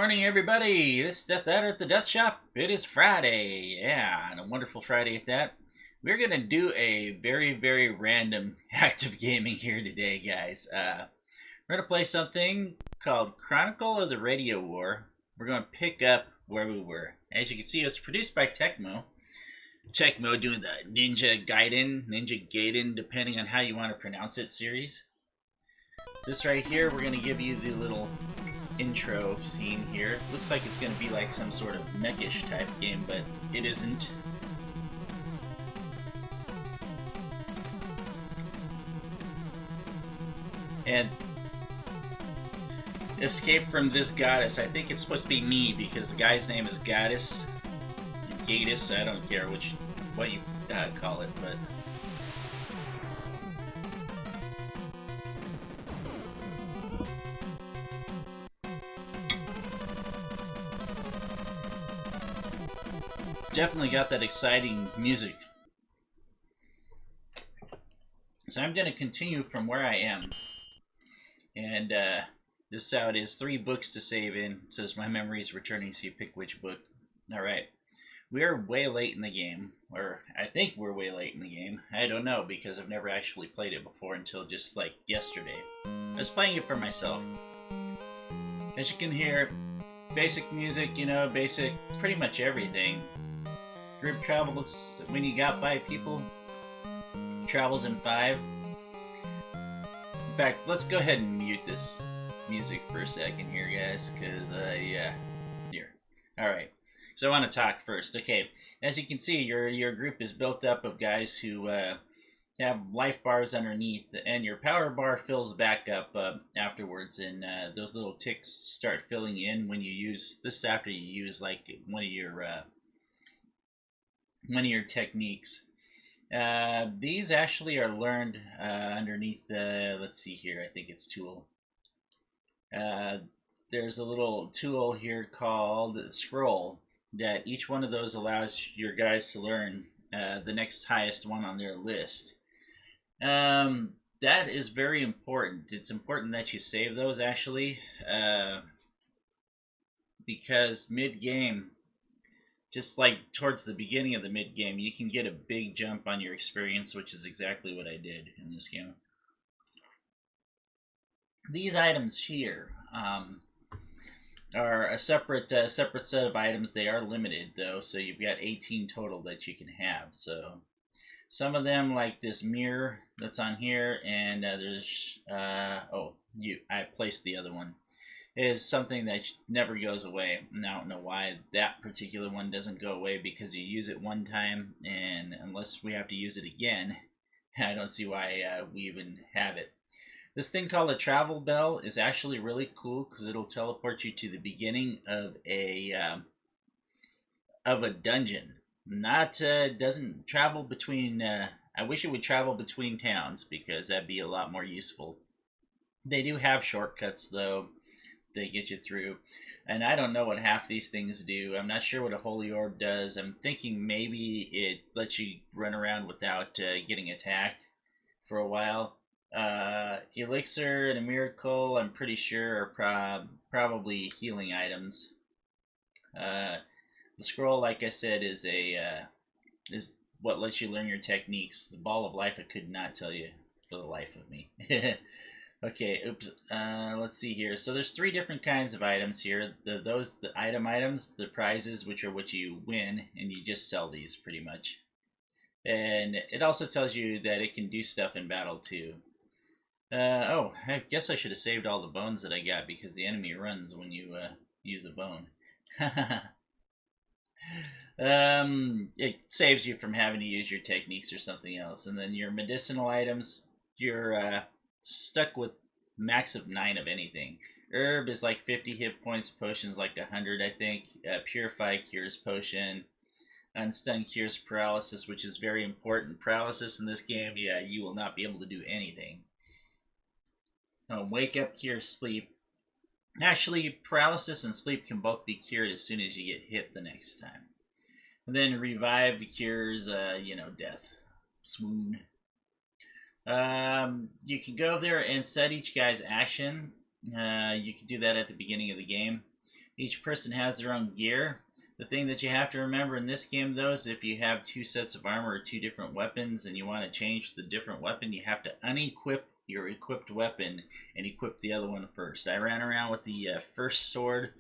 morning, everybody. This is dethaddr at the Death Shop. It is Friday, yeah, and a wonderful Friday at that. We're gonna do a very random active gaming here today, guys. We're gonna play something called Chronicle of the Radia War. We're gonna pick up where we were. As you can see, it was produced by Tecmo. Tecmo doing the Ninja Gaiden, depending on how you want to pronounce it, series. This right here, we're gonna give you the little intro scene here. Looks like it's going to be like some sort of mechish type game, but it isn't. And escape from this goddess. I think it's supposed to be me because the guy's name is Gaddis. Gaddis, I don't care what you call it, but definitely got that exciting music. So I'm going to continue from where I am. And this out is 3 books to save in. It says my memory is returning, so you pick which book. Alright. We're way late in the game. Or I think we're way late in the game. I don't know because I've never actually played it before until just like yesterday. I was playing it for myself. As you can hear, basic music, basic pretty much everything. Group travels when you got 5 people. Travels in 5. In fact, let's go ahead and mute this music for a second here, guys, because, yeah. Here. Alright. So I want to talk first. Okay. As you can see, your group is built up of guys who have life bars underneath, and your power bar fills back up afterwards, and those little ticks start filling in when you use this after you use, like, one of your techniques. These actually are learned underneath the, let's see here, I think it's tool. There's a little tool here called scroll that each one of those allows your guys to learn the next highest one on their list. That is very important. It's important that you save those actually, because mid-game, just like towards the beginning of the mid-game, you can get a big jump on your experience, which is exactly what I did in this game. These items here are a separate set of items. They are limited, though, so you've got 18 total that you can have. So some of them, like this mirror that's on here, and there's... I placed the other one. Is something that never goes away. And I don't know why that particular one doesn't go away, because you use it one time, and unless we have to use it again, I don't see why we even have it. This thing called a travel bell is actually really cool because it'll teleport you to the beginning of a dungeon. Doesn't travel between. I wish it would travel between towns because that'd be a lot more useful. They do have shortcuts though. They get you through, and I don't know what half these things do. I'm not sure what a holy orb does. I'm thinking maybe it lets you run around without getting attacked for a while. Elixir and a miracle, I'm pretty sure, are probably healing items. The scroll, like I said, is what lets you learn your techniques. The ball of life, I could not tell you for the life of me. Okay, oops. Let's see here. So there's 3 different kinds of items here. The item items, the prizes, which are what you win, and you just sell these pretty much. And it also tells you that it can do stuff in battle too. I guess I should have saved all the bones that I got because the enemy runs when you use a bone. It saves you from having to use your techniques or something else. And then your medicinal items, you're stuck with max of 9 of anything. Herb is like 50 hit points, potions like 100, I think. Purify cures potion. Unstun cures paralysis, which is very important. Paralysis in this game, yeah, you will not be able to do anything. Wake up cures sleep. Actually, paralysis and sleep can both be cured as soon as you get hit the next time. And then revive cures, death. Swoon. You can go there and set each guy's action. You can do that at the beginning of the game. Each person has their own gear. The thing that you have to remember in this game, though, is if you have 2 sets of armor or 2 different weapons and you want to change the different weapon, you have to unequip your equipped weapon and equip the other one first. I ran around with the first sword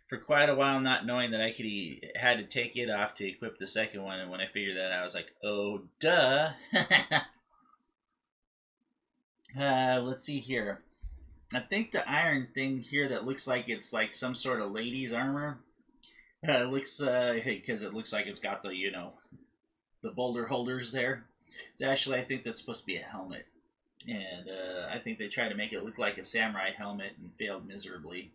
for quite a while, not knowing that I had to take it off to equip the second one, and when I figured that out, I was like, oh, duh. Let's see here. I think the iron thing here that looks like it's like some sort of lady's armor, looks because it looks like it's got the, you know, the boulder holders there. It's actually, I think that's supposed to be a helmet, and I think they tried to make it look like a samurai helmet and failed miserably.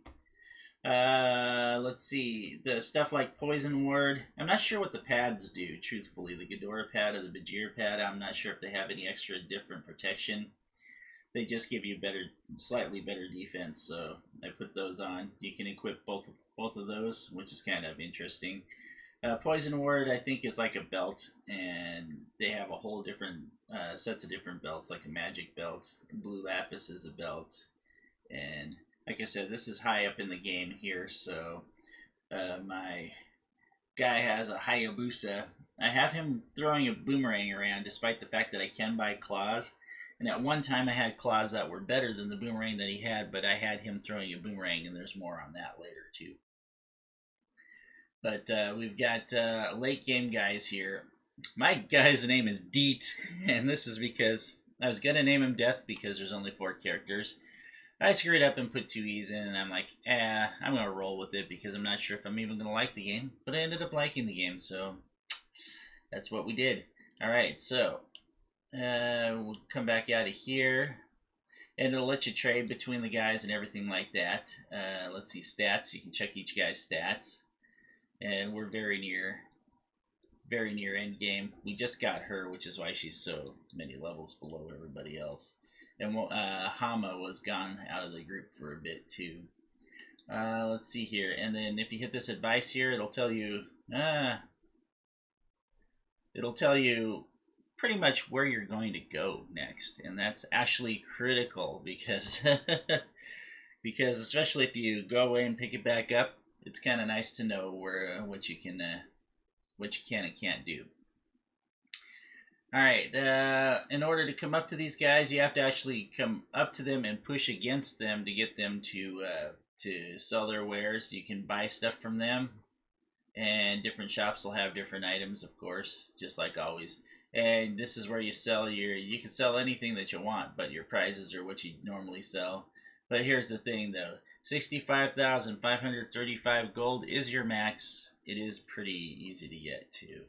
Let's see, the stuff like Poison Ward, I'm not sure what the pads do, truthfully. The Ghidorah pad or the Bajir pad, I'm not sure if they have any extra different protection. They just give you slightly better defense, so I put those on. You can equip both of those, which is kind of interesting. Poison Ward, I think, is like a belt, and they have a whole different sets of different belts, like a magic belt. Blue Lapis is a belt, and like I said, this is high up in the game here, so my guy has a Hayabusa. I have him throwing a boomerang around, despite the fact that I can buy claws. And at one time I had claws that were better than the boomerang that he had, but I had him throwing a boomerang, and there's more on that later too. But we've got late game guys here. My guy's name is dethaddr, and this is because I was going to name him Death because there's only 4 characters. I screwed up and put 2 E's in, and I'm like, I'm going to roll with it because I'm not sure if I'm even going to like the game. But I ended up liking the game, so that's what we did. Alright, so we'll come back out of here, and it'll let you trade between the guys and everything like that. Let's see, stats. You can check each guy's stats, and we're very near end game. We just got her, which is why she's so many levels below everybody else. And Hama was gone out of the group for a bit too. Let's see here, and then if you hit this advice here, it'll tell you pretty much where you're going to go next, and that's actually critical because because especially if you go away and pick it back up, it's kind of nice to know what you can and can't do. All right, in order to come up to these guys, you have to actually come up to them and push against them to get them to sell their wares. You can buy stuff from them, and different shops will have different items, of course, just like always. And this is where you sell you can sell anything that you want, but your prizes are what you normally sell. But here's the thing, though. 65,535 gold is your max. It is pretty easy to get to.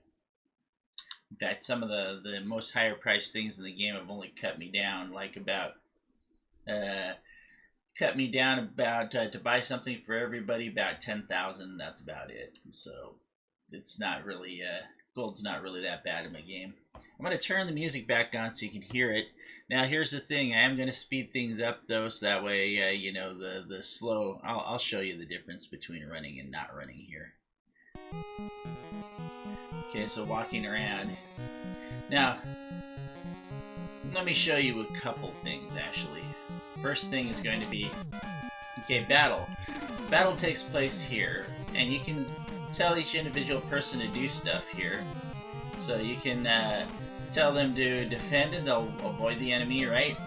In fact, some of the most higher priced things in the game have only cut me down, like about to buy something for everybody about 10,000. That's about it. So it's not really gold's not really that bad in my game. I'm going to turn the music back on so you can hear it. Now here's the thing, I am going to speed things up though, so that way you know the slow. I'll show you the difference between running and not running here. Okay, so walking around. Now, let me show you a couple things, actually. First thing is going to be, okay, battle. Battle takes place here, and you can tell each individual person to do stuff here. So you can tell them to defend, and they'll avoid the enemy, right?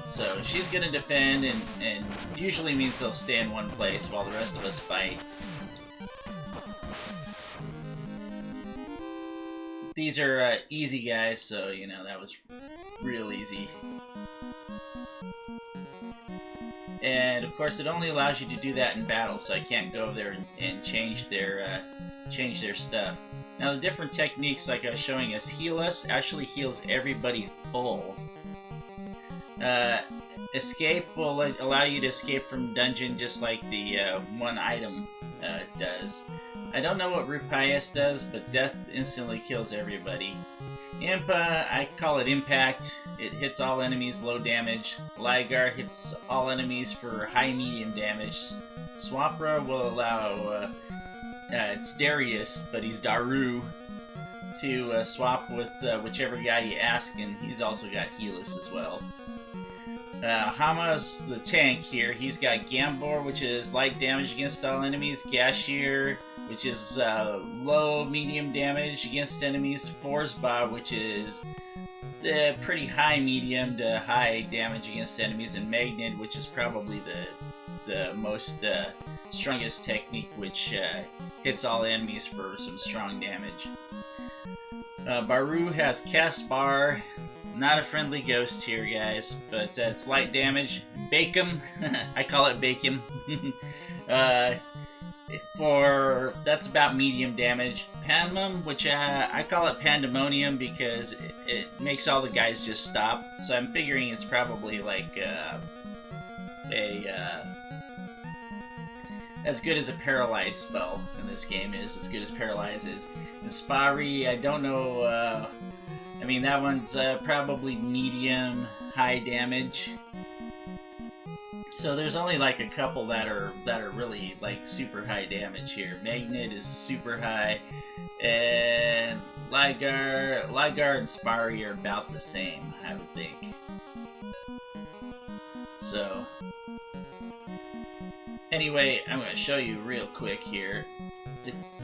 So she's going to defend, and usually means they'll stay in one place while the rest of us fight. These are easy guys, so, you know, that was real easy. And, of course, it only allows you to do that in battle, so I can't go there and change their stuff. Now, the different techniques, like I was showing us, heal us, actually heals everybody full. Escape will allow you to escape from dungeon just like the one item does. I don't know what Rupias does, but death instantly kills everybody. Impa, I call it impact. It hits all enemies low damage. Ligar hits all enemies for high medium damage. Swampra will allow, it's Darius, but he's Daru, to swap with whichever guy you ask, and he's also got Healus as well. Hama's the tank here. He's got Gambor, which is light damage against all enemies. Gashir, which is low, medium damage against enemies. Forsba, which is pretty high, medium to high damage against enemies. And Magnet, which is probably the most strongest technique, which hits all enemies for some strong damage. Baru has Caspar. Not a friendly ghost here, guys, but it's light damage. Bakem, I call it Bakem. That's about medium damage. Pandemum, which I call it Pandemonium because it makes all the guys just stop. So I'm figuring it's probably like as good as a paralyze spell in this game is, as good as paralyze is. And Spari, I don't know. I mean, that one's probably medium, high damage. So there's only like a couple that are really like super high damage here. Magnet is super high, and Ligar and Spari are about the same, I would think. So anyway, I'm going to show you real quick here.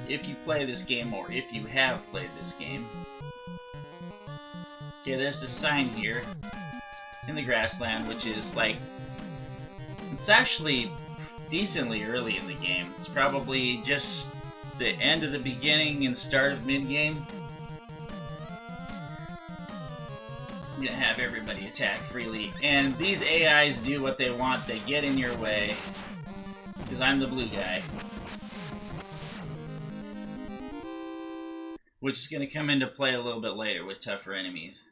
If you play this game, or if you have played this game. Okay, there's this sign here in the grassland, which is like, it's actually decently early in the game. It's probably just the end of the beginning and start of mid-game. I'm gonna have everybody attack freely, and these AIs do what they want. They get in your way, because I'm the blue guy. Which is going to come into play a little bit later with tougher enemies.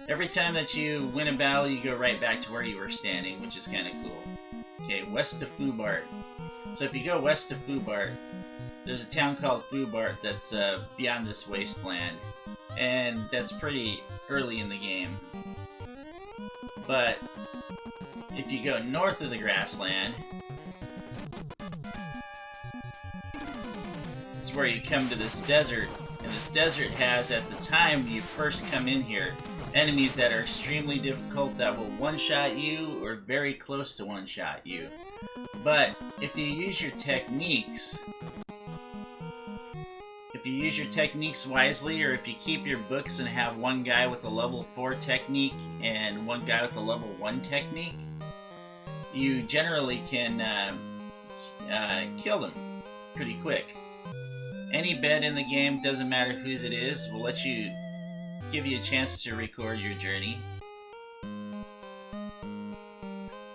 Every time that you win a battle, you go right back to where you were standing, which is kind of cool. Okay, west of Fubart. So if you go west of Fubart, there's a town called Fubart that's beyond this wasteland. And that's pretty early in the game. But if you go north of the grassland, it's where you come to this desert. And this desert has, at the time you first come in here, enemies that are extremely difficult that will one-shot you or very close to one-shot you. But if you use your techniques, wisely, or if you keep your books and have one guy with a level 4 technique and one guy with a level 1 technique, you generally can kill them pretty quick. Any bed in the game, doesn't matter whose it is, will let you give you a chance to record your journey.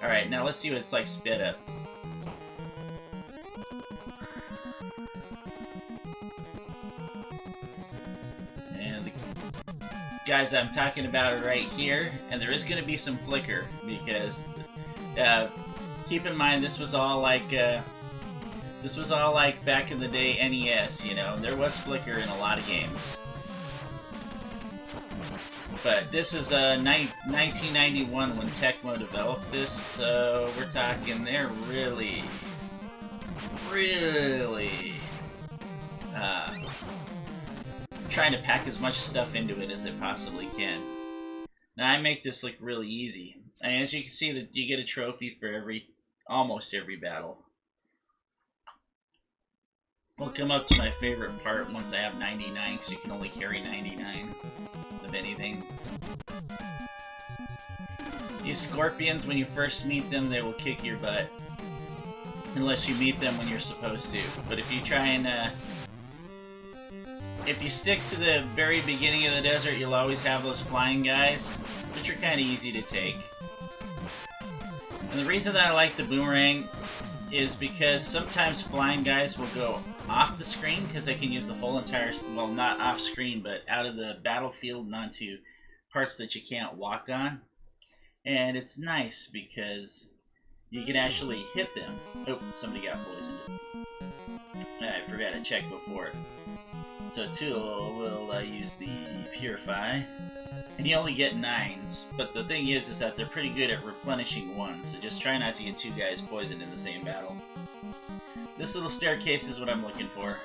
Alright, now let's see what it's like sped up. And the guys I'm talking about are right here, and there is going to be some flicker, because keep in mind this was all like back in the day NES, you know. There was flicker in a lot of games. But this is 1991 when Tecmo developed this, so we're talking they're really trying to pack as much stuff into it as they possibly can. Now I make this look really easy. And as you can see, that you get a trophy for almost every battle. We'll come up to my favorite part once I have 99, because you can only carry 99 of anything. These scorpions, when you first meet them, they will kick your butt. Unless you meet them when you're supposed to. But if you try and, if you stick to the very beginning of the desert, you'll always have those flying guys, which are kind of easy to take. And the reason that I like the boomerang is because sometimes flying guys will go off the screen because they can use the whole entire, well, not off screen, but out of the battlefield and onto parts that you can't walk on. And it's nice because you can actually hit them. Oh, somebody got poisoned. I forgot to check before. So Tool will use the Purify. And you only get 9s, but the thing is that they're pretty good at replenishing 1s, so just try not to get 2 guys poisoned in the same battle. This little staircase is what I'm looking for.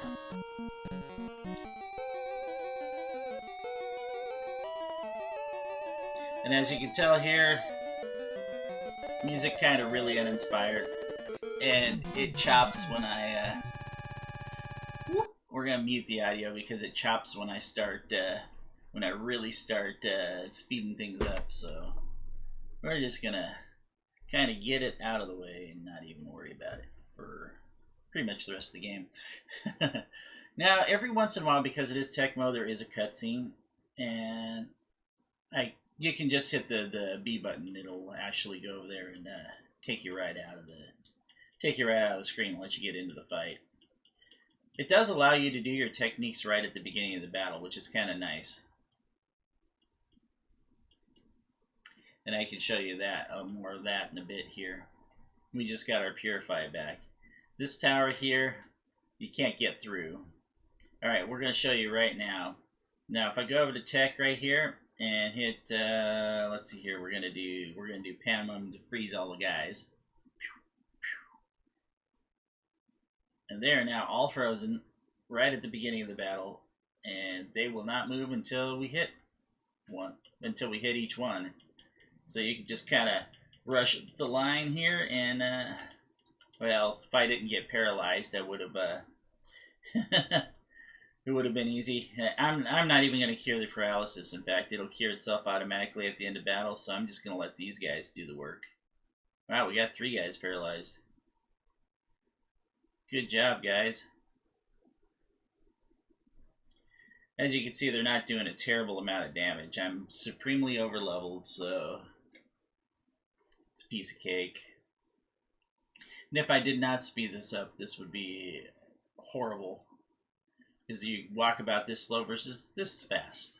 And as you can tell here, Music kind of really uninspired, and it chops when I. We're gonna mute the audio because it chops when I start. When I really start speeding things up. So we're just gonna kind of get it out of the way and not even worry about it for pretty much the rest of the game. Now, every once in a while, because it is Tecmo, there is a cutscene, and you can just hit the B button. It'll actually go over there and take you right out of the screen and let you get into the fight. It does allow you to do your techniques right at the beginning of the battle, which is kind of nice. And I can show you that, more of that in a bit here. We just got our Purify back. This tower here, you can't get through. Alright, we're going to show you right now. Now, if I go over to Tech right here and hit, let's see here, we're going to do Panamum to freeze all the guys. And they're now all frozen right at the beginning of the battle, and they will not move until we hit each one. So you can just kind of rush the line here and, well, if I didn't get paralyzed, that would have, it would have been easy. I'm not even going to cure the paralysis. In fact, it'll cure itself automatically at the end of battle, so I'm just going to let these guys do the work. Wow, we got 3 guys paralyzed. Good job, guys. As you can see, they're not doing a terrible amount of damage. I'm supremely overleveled, so it's a piece of cake. And if I did not speed this up, this would be horrible. Because you walk about this slow versus this fast.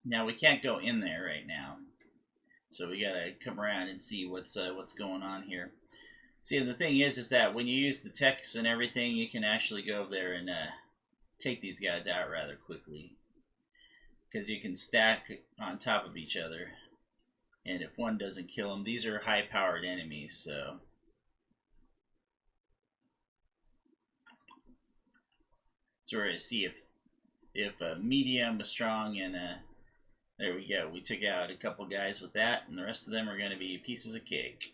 Now, we can't go in there right now. So we gotta come around and see what's going on here. See, the thing is that when you use the techs and everything, you can actually go over there and take these guys out rather quickly. Because you can stack on top of each other. And if one doesn't kill them, these are high-powered enemies, so... So we're going to see if medium is strong, and there we go. We took out a couple guys with that, and the rest of them are going to be pieces of cake.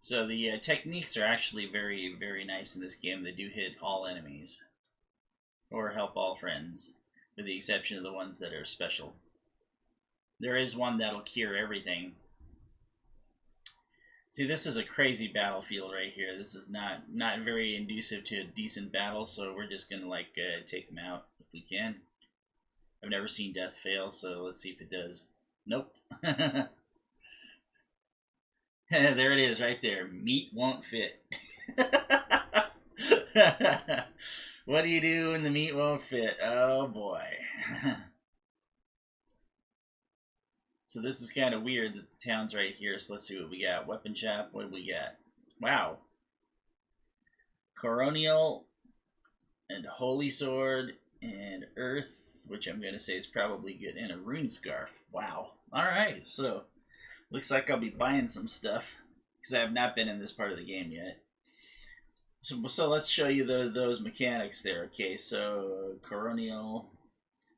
So the techniques are actually very, very nice in this game. They do hit all enemies, or help all friends, with the exception of the ones that are special. There is one that'll cure everything. See, this is a crazy battlefield right here. This is not very inducive to a decent battle, so we're just going to take them out if we can. I've never seen death fail, so let's see if it does. Nope. There it is right there. Meat won't fit. What do you do when the meat won't fit? Oh boy. So this is kind of weird that the town's right here, so let's see what we got. Weapon shop, what do we got? Wow. Chronicle and Holy Sword and Earth, which I'm going to say is probably good, and a rune scarf. Wow. Alright, so looks like I'll be buying some stuff, because I have not been in this part of the game yet. So let's show you those mechanics there. Okay, so Chronicle,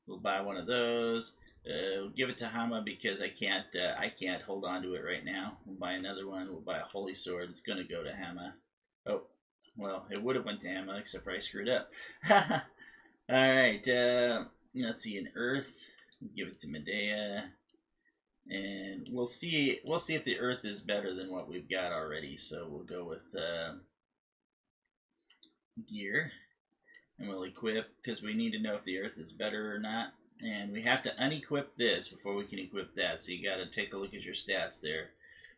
we'll buy one of those. We'll give it to Hama because I can't hold on to it right now. We'll buy another one. We'll buy a Holy Sword. It's going to go to Hama. Oh, well, it would have went to Hama, except for I screwed up. Alright, let's see, an Earth. We'll give it to Medea. And we'll see if the Earth is better than what we've got already. So we'll go with gear. And we'll equip, because we need to know if the Earth is better or not. And we have to unequip this before we can equip that. So you got to take a look at your stats there.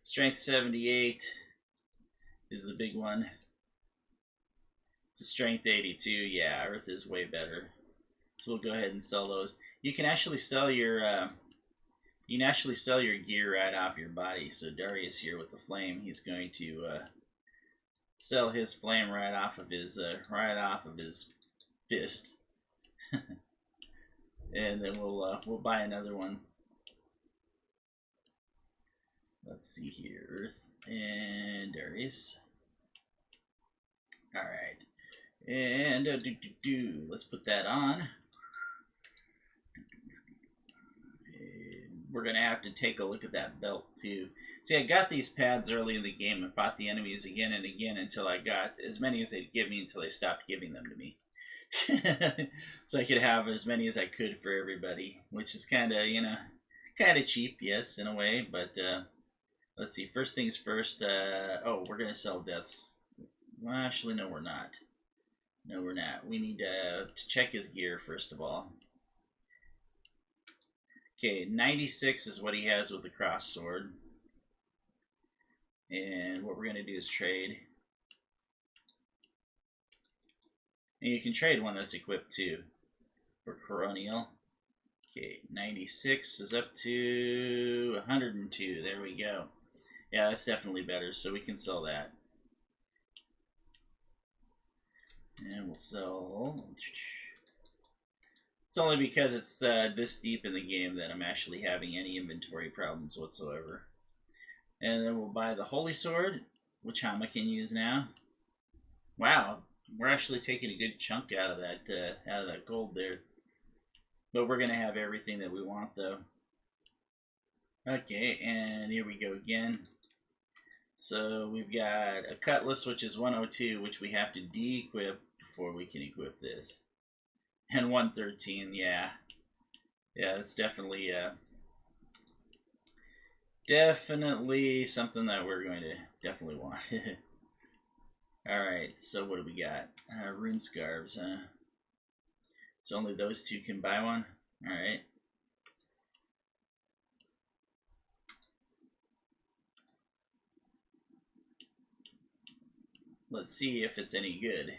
Strength 78 is the big one. It's a strength 82. Yeah, Earth is way better. So we'll go ahead and sell those. You can actually sell your gear right off your body. So Darius here with the flame, he's going to sell his flame right off of his fist. And then we'll buy another one. Let's see here, Earth and Darius. All right, and let's put that on. we're going to have to take a look at that belt too. See, I got these pads early in the game and fought the enemies again and again until I got as many as they'd give me until they stopped giving them to me. So I could have as many as I could for everybody, which is kind of, you know, kind of cheap, yes, in a way. But let's see, first things first. Oh, we're going to sell deaths. Well, actually, no, we're not. No, we're not. We need to check his gear, first of all. Okay, 96 is what he has with the cross sword. And what we're going to do is trade. And you can trade one that's equipped too for Chronicle. Okay, 96 is up to 102. There we go. Yeah, that's definitely better, so we can sell that. And we'll sell... It's only because it's this deep in the game that I'm actually having any inventory problems whatsoever. And then we'll buy the Holy Sword, which Hama can use now. Wow, we're actually taking a good chunk out of that gold there. But we're gonna have everything that we want though. Okay, and here we go again. So we've got a Cutlass, which is 102, which we have to de-equip before we can equip this. And 113, yeah. Yeah, it's definitely definitely something that we're going to definitely want. Alright, so what do we got? Rune Scarves, huh? So only those two can buy one? Alright. Let's see if it's any good.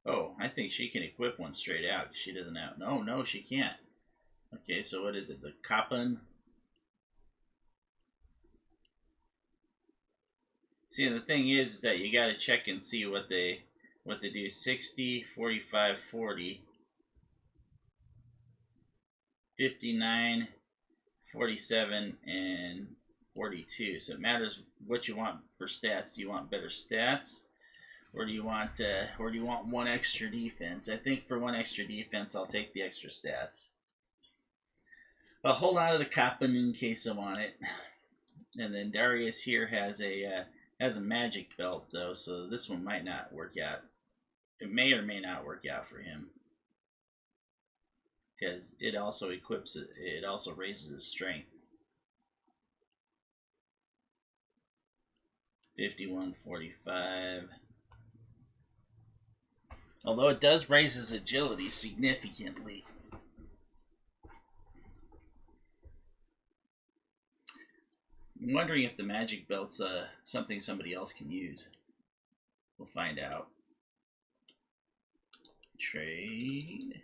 Oh, I think she can equip one straight out. She doesn't have... No, she can't. Okay, so what is it? The Kappen? See, the thing is that you got to check and see what they do. 60, 45, 40, 59, 47, and 42. So it matters what you want for stats. Do you want better stats? Or do you want one extra defense? I think for one extra defense, I'll take the extra stats. I'll hold on to the Kappen in case I want it. And then Darius here has a magic belt though, so this one might not work out. It may or may not work out for him because it also equips it. It also raises his strength. 51, 45. Although it does raise his agility significantly. I'm wondering if the magic belt's something somebody else can use. We'll find out. Trade.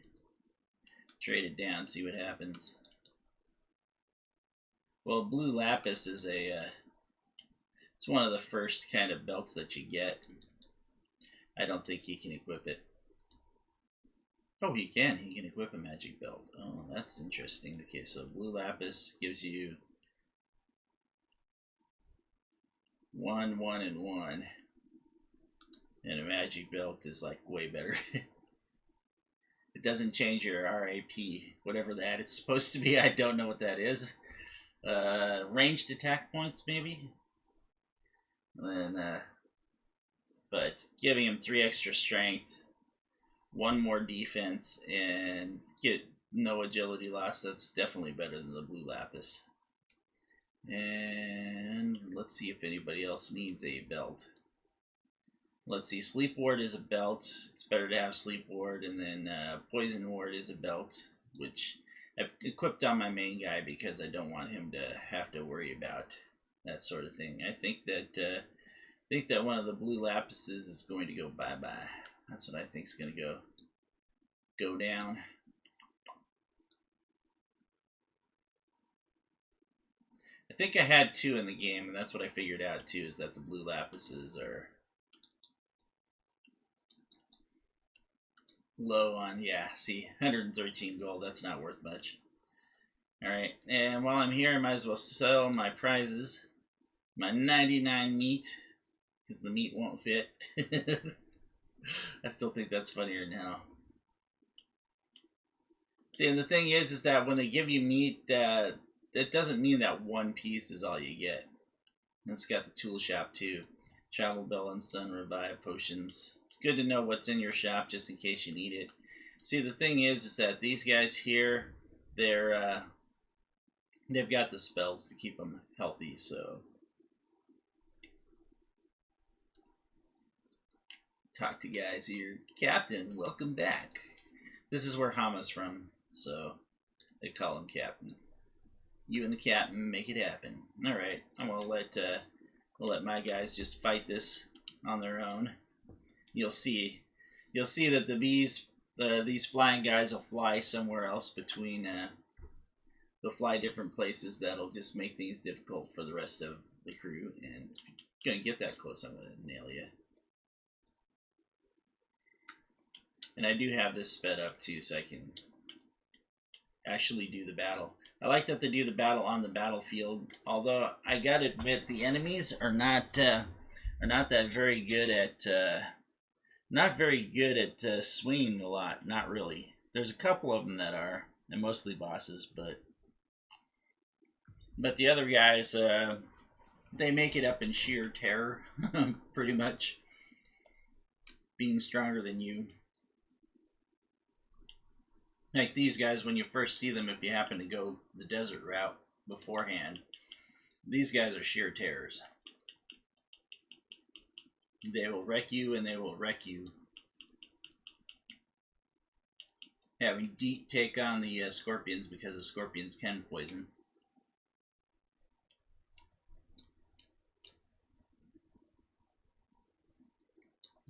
Trade it down, see what happens. Well, blue lapis is it's one of the first kind of belts that you get. I don't think he can equip it. Oh, he can. He can equip a magic belt. Oh, that's interesting. Okay, so blue lapis gives you 1, 1, and 1. And a magic belt is like way better. It doesn't change your RAP, whatever that is supposed to be. I don't know what that is. Ranged attack points, maybe? And then, but giving him 3 extra strength, 1 more defense, and get no agility loss, that's definitely better than the blue lapis. And let's see if anybody else needs a belt. Let's see, Sleep Ward is a belt. It's better to have Sleep Ward, and then Poison Ward is a belt, which I've equipped on my main guy because I don't want him to have to worry about that sort of thing. I think that one of the blue lapises is going to go bye-bye. That's what I think is going to go down. I think I had 2 in the game, and that's what I figured out too, is that the blue lapises are low on, yeah, see, 113 gold, that's not worth much. Alright, and while I'm here, I might as well sell my prizes. My 99 meat, because the meat won't fit. I still think that's funnier now. See, and the thing is that when they give you meat, that doesn't mean that one piece is all you get. And it's got the tool shop too. Travel bell and stun revive potions. It's good to know what's in your shop just in case you need it. See, the thing is that these guys here, they've got the spells to keep them healthy, so. Talk to guys here. Captain, welcome back. This is where Hama's from, so they call him Captain. You and the Captain make it happen. Alright, I'm gonna we'll let my guys just fight this on their own. You'll see that the bees, these flying guys will fly somewhere else between, they'll fly different places. That'll just make things difficult for the rest of the crew, and if you're gonna get that close, I'm gonna nail you. And I do have this sped up too, so I can actually do the battle. I like that they do the battle on the battlefield. Although I gotta admit, the enemies are not that very good at swinging a lot. Not really. There's a couple of them that are, and mostly bosses, but the other guys, they make it up in sheer terror, pretty much, being stronger than you. Like these guys, when you first see them, if you happen to go the desert route beforehand, these guys are sheer terrors. They will wreck you, and they will wreck you. Having Deet take on the scorpions, because the scorpions can poison.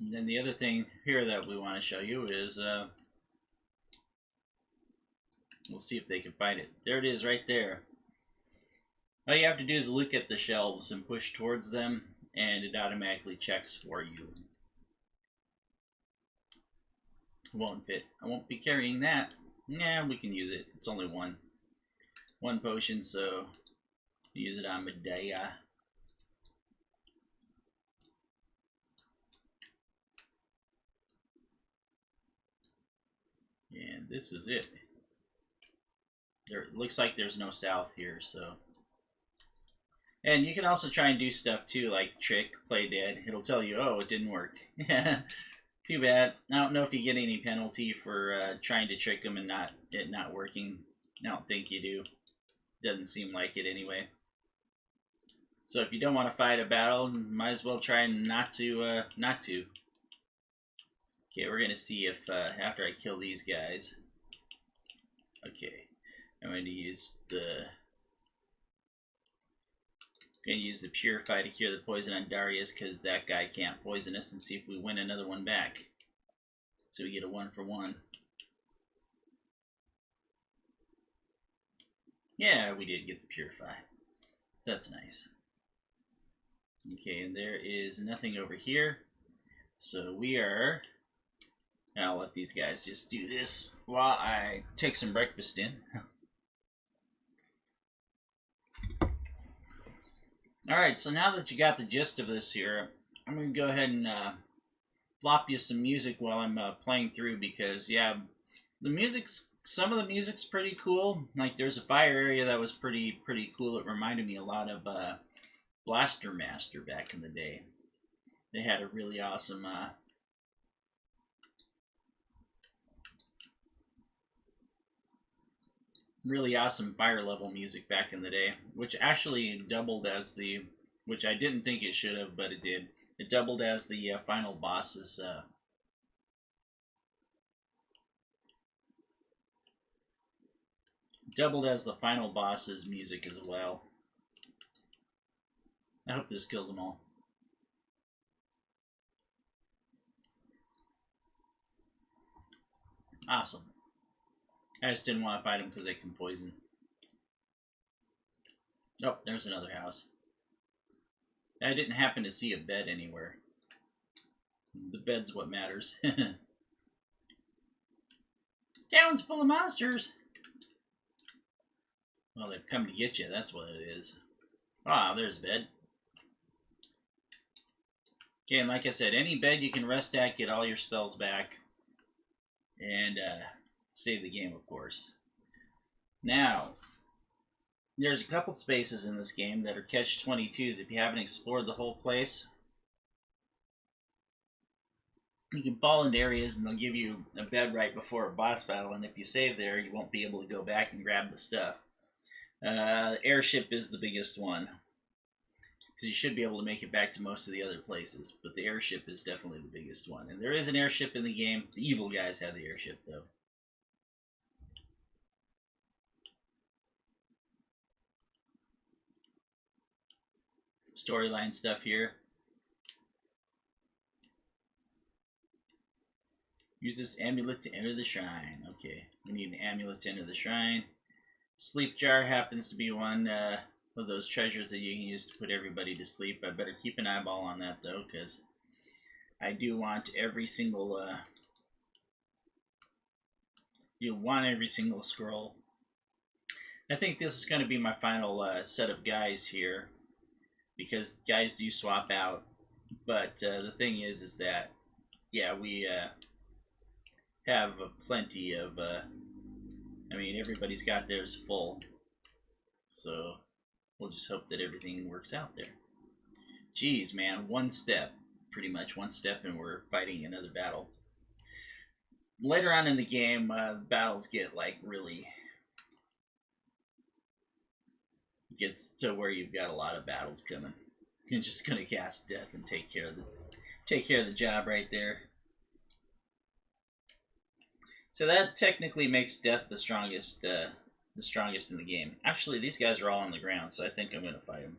And then the other thing here that we want to show you is... we'll see if they can find it. There it is right there. All you have to do is look at the shelves and push towards them, and it automatically checks for you. Won't fit. I won't be carrying that. Yeah, we can use it. It's only one potion, so use it on Medea. And this is it. There, it looks like there's no south here, so. And you can also try and do stuff too, like trick, play dead. It'll tell you, oh, it didn't work. Too bad. I don't know if you get any penalty for trying to trick them and it not working. I don't think you do. Doesn't seem like it anyway. So if you don't want to fight a battle, might as well try not to. Okay, we're gonna see if after I kill these guys. Okay. I'm going to use the Purify to cure the poison on Darius, because that guy can't poison us, and see if we win another one back. So we get a 1-for-1. Yeah, we did get the Purify. That's nice. Okay, and there is nothing over here. So we are... I'll let these guys just do this while I take some breakfast in. Alright, so now that you got the gist of this here, I'm going to go ahead and flop you some music while I'm playing through, because, yeah, some of the music's pretty cool. Like, there's a fire area that was pretty cool. It reminded me a lot of Blaster Master back in the day. They had a really awesome... really awesome fire level music back in the day, which actually doubled as the, which I didn't think it should have, but it did. It doubled as the final boss's music as well. I hope this kills them all. Awesome. I just didn't want to fight them because they can poison. Oh, there's another house. I didn't happen to see a bed anywhere. The bed's what matters. Town's full of monsters! Well, they've come to get you, that's what it is. Ah, there's a bed. Okay, and like I said, any bed you can rest at, get all your spells back. And, Save the game, of course. Now, there's a couple spaces in this game that are catch-22s if you haven't explored the whole place. You can fall into areas and they'll give you a bed right before a boss battle, and if you save there, you won't be able to go back and grab the stuff. The airship is the biggest one, because you should be able to make it back to most of the other places, but the airship is definitely the biggest one. And there is an airship in the game. The evil guys have the airship, though. Storyline stuff here. Use this amulet to enter the shrine. Okay, we need an amulet to enter the shrine. Sleep jar happens to be one of those treasures that you can use to put everybody to sleep. I better keep an eyeball on that, though, because I do want every single... you want every single scroll. I think this is going to be my final set of guys here, because guys do swap out. But the thing is that, yeah, we... have plenty of, I mean, everybody's got theirs full, so we'll just hope that everything works out there. Geez, man, one step, pretty much one step, and we're fighting another battle. Later on in the game, battles get, like, really, gets to where you've got a lot of battles coming. You're just gonna cast death and take care of the job right there. So that technically makes death the strongest in the game. Actually, these guys are all on the ground, so I think I'm gonna fight them.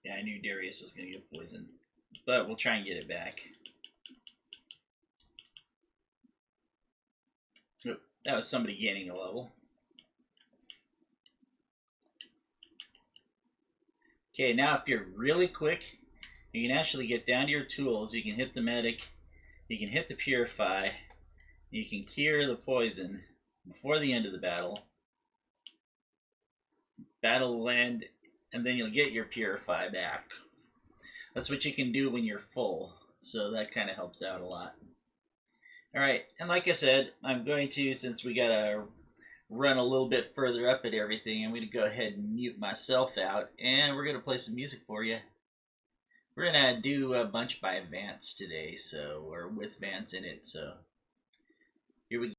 Yeah, I knew Darius was gonna get poisoned, but we'll try and get it back. Oh, that was somebody gaining a level. Okay, now if you're really quick, you can actually get down to your tools. You can hit the medic, you can hit the purify, you can cure the poison before the end of the battle. Battle will end, and then you'll get your purify back. That's what you can do when you're full, so that kind of helps out a lot. Alright, and like I said, I'm going to, since we gotta run a little bit further up at everything, I'm going to go ahead and mute myself out, and we're going to play some music for you. We're going to do a bunch by Vanze today, so, or with Vanze in it, so here we go.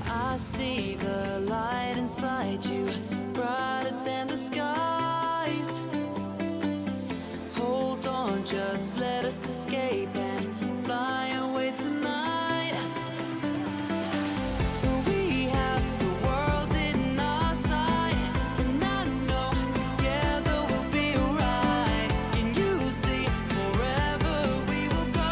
I see the light inside you, brighter than the skies. Hold on, just let us escape and fly away tonight. We have the world in our sight, and I know together we'll be alright. Can you see forever we will go?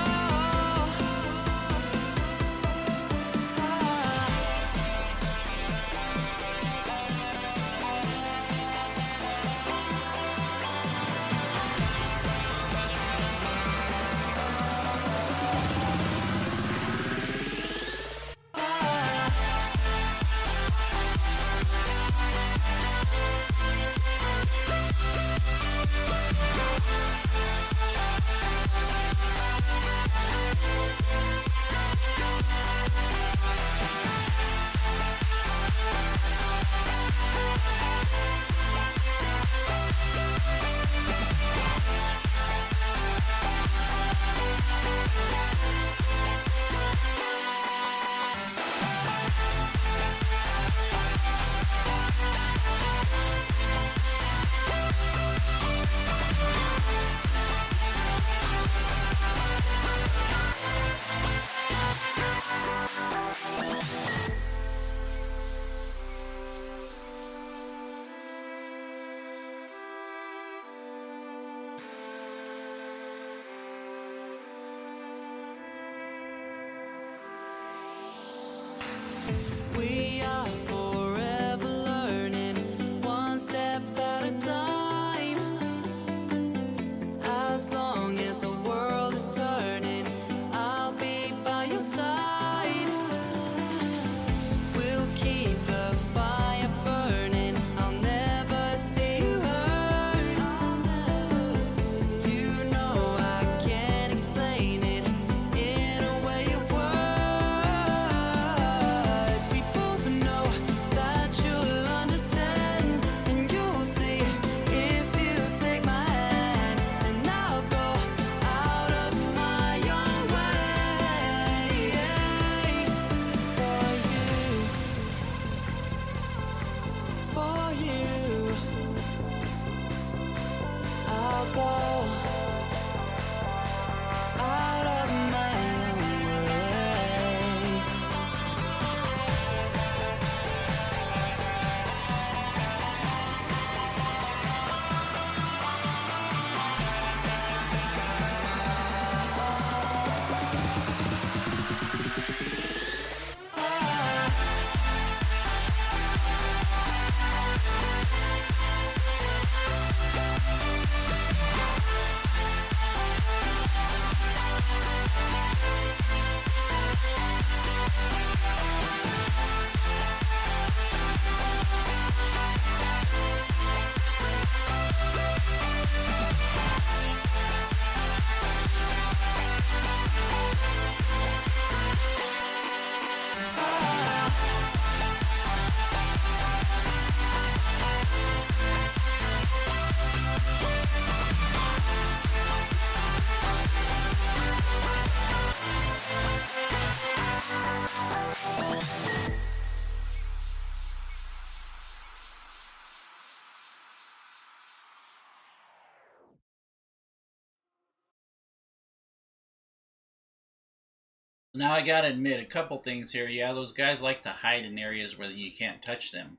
Now I gotta admit a couple things here. Yeah, those guys like to hide in areas where you can't touch them.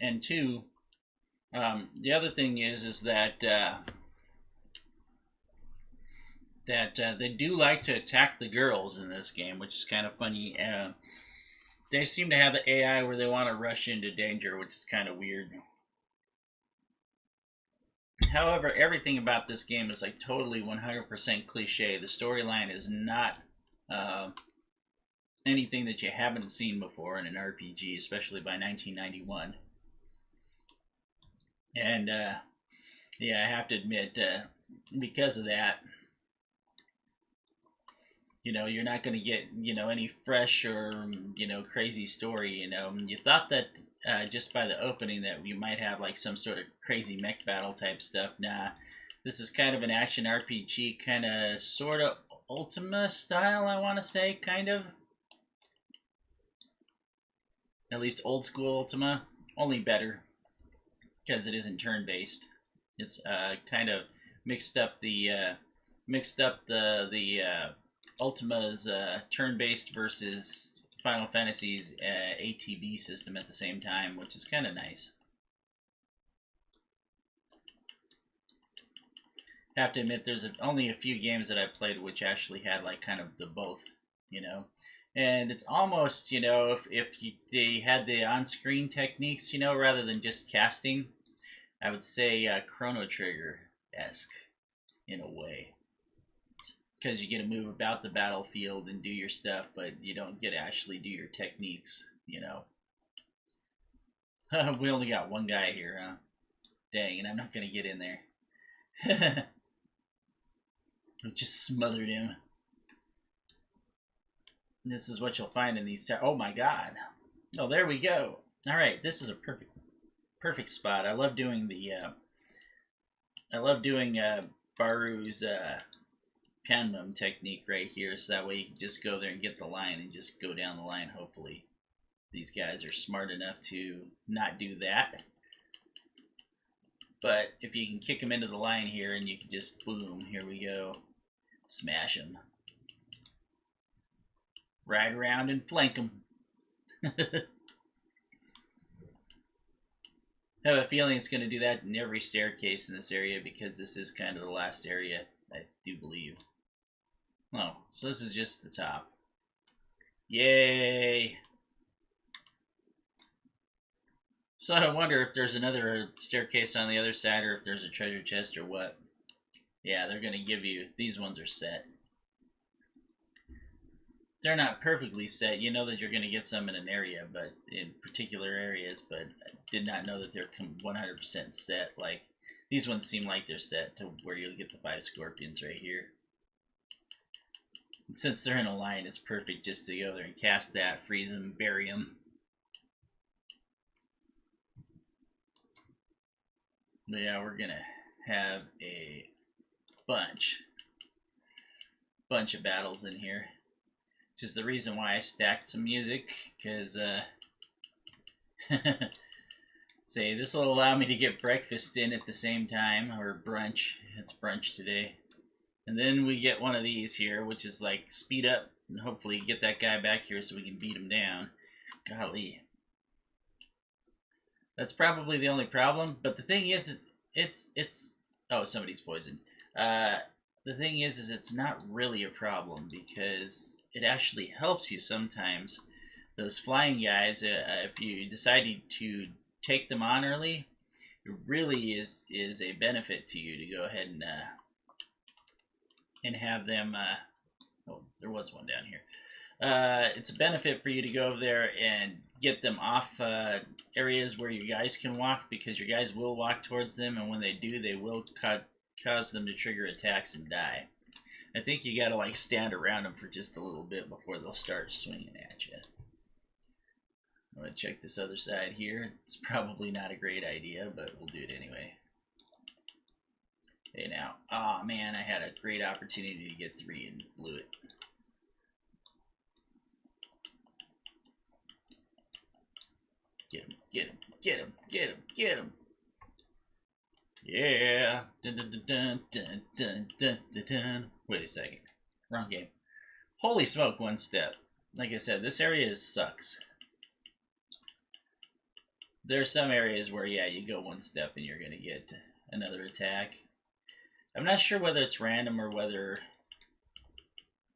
And two, the other thing is that they do like to attack the girls in this game, which is kind of funny. They seem to have the AI where they want to rush into danger, which is kind of weird. However, everything about this game is like totally 100% cliche. The storyline is not anything that you haven't seen before in an RPG, especially by 1991. And yeah, I have to admit, because of that, you know, you're not going to get, you know, any fresh or, you know, crazy story. You know, you thought that just by the opening that you might have like some sort of crazy mech battle type stuff. Nah, this is kind of an action RPG, kind of sort of Ultima style, I want to say, kind of. At least old school Ultima, only better because it isn't turn-based. It's kind of mixed up the Ultima's turn-based versus Final Fantasy's ATB system at the same time, which is kind of nice. Have to admit, there's only a few games that I've played which actually had like kind of the both, you know. And it's almost, you know, if they had the on-screen techniques, you know, rather than just casting, I would say Chrono Trigger-esque in a way. Because you get to move about the battlefield and do your stuff, but you don't get to actually do your techniques, you know. We only got one guy here, huh? Dang, and I'm not going to get in there. I just smothered him. And this is what you'll find in these oh my god. Oh, there we go. Alright, this is a perfect spot. I love doing the Baru's Panmum technique right here, so that way you can just go there and get the line and just go down the line, hopefully. These guys are smart enough to not do that. But if you can kick them into the line here and you can just, boom, here we go. Smash them. Ride around and flank them. I have a feeling it's going to do that in every staircase in this area because this is kind of the last area, I do believe. Oh, so this is just the top. Yay! So I wonder if there's another staircase on the other side or if there's a treasure chest or what. Yeah, they're going to give you... These ones are set. They're not perfectly set. You know that you're going to get some in an area, but in particular areas, but I did not know that they're 100% set. Like, these ones seem like they're set to where you'll get the 5 scorpions right here. And since they're in a line, it's perfect just to go there and cast that, freeze them, bury them. But yeah, we're going to have a bunch of battles in here. Which is the reason why I stacked some music, because, say, this will allow me to get breakfast in at the same time, or brunch. It's brunch today. And then we get one of these here, which is like speed up, and hopefully get that guy back here so we can beat him down. Golly. That's probably the only problem, but the thing is it's oh, somebody's poisoned. The thing is it's not really a problem, because it actually helps you sometimes. Those flying guys, if you decided to take them on early, it really is a benefit to you to go ahead and have them. Oh, there was one down here. It's a benefit for you to go over there and get them off areas where your guys can walk, because your guys will walk towards them, and when they do, they will cause them to trigger attacks and die. I think you gotta like stand around them for just a little bit before they'll start swinging at you. I'm gonna check this other side here. It's probably not a great idea, but we'll do it anyway. Hey now, oh man, I had a great opportunity to get 3 and blew it. Get him, get him, get him, get him, get him. Yeah. Dun, dun, dun, dun, dun, dun, dun, dun. Wait a second. Wrong game. Holy smoke, one step. Like I said, this area sucks. There are some areas where, yeah, you go one step and you're going to get another attack. I'm not sure whether it's random or whether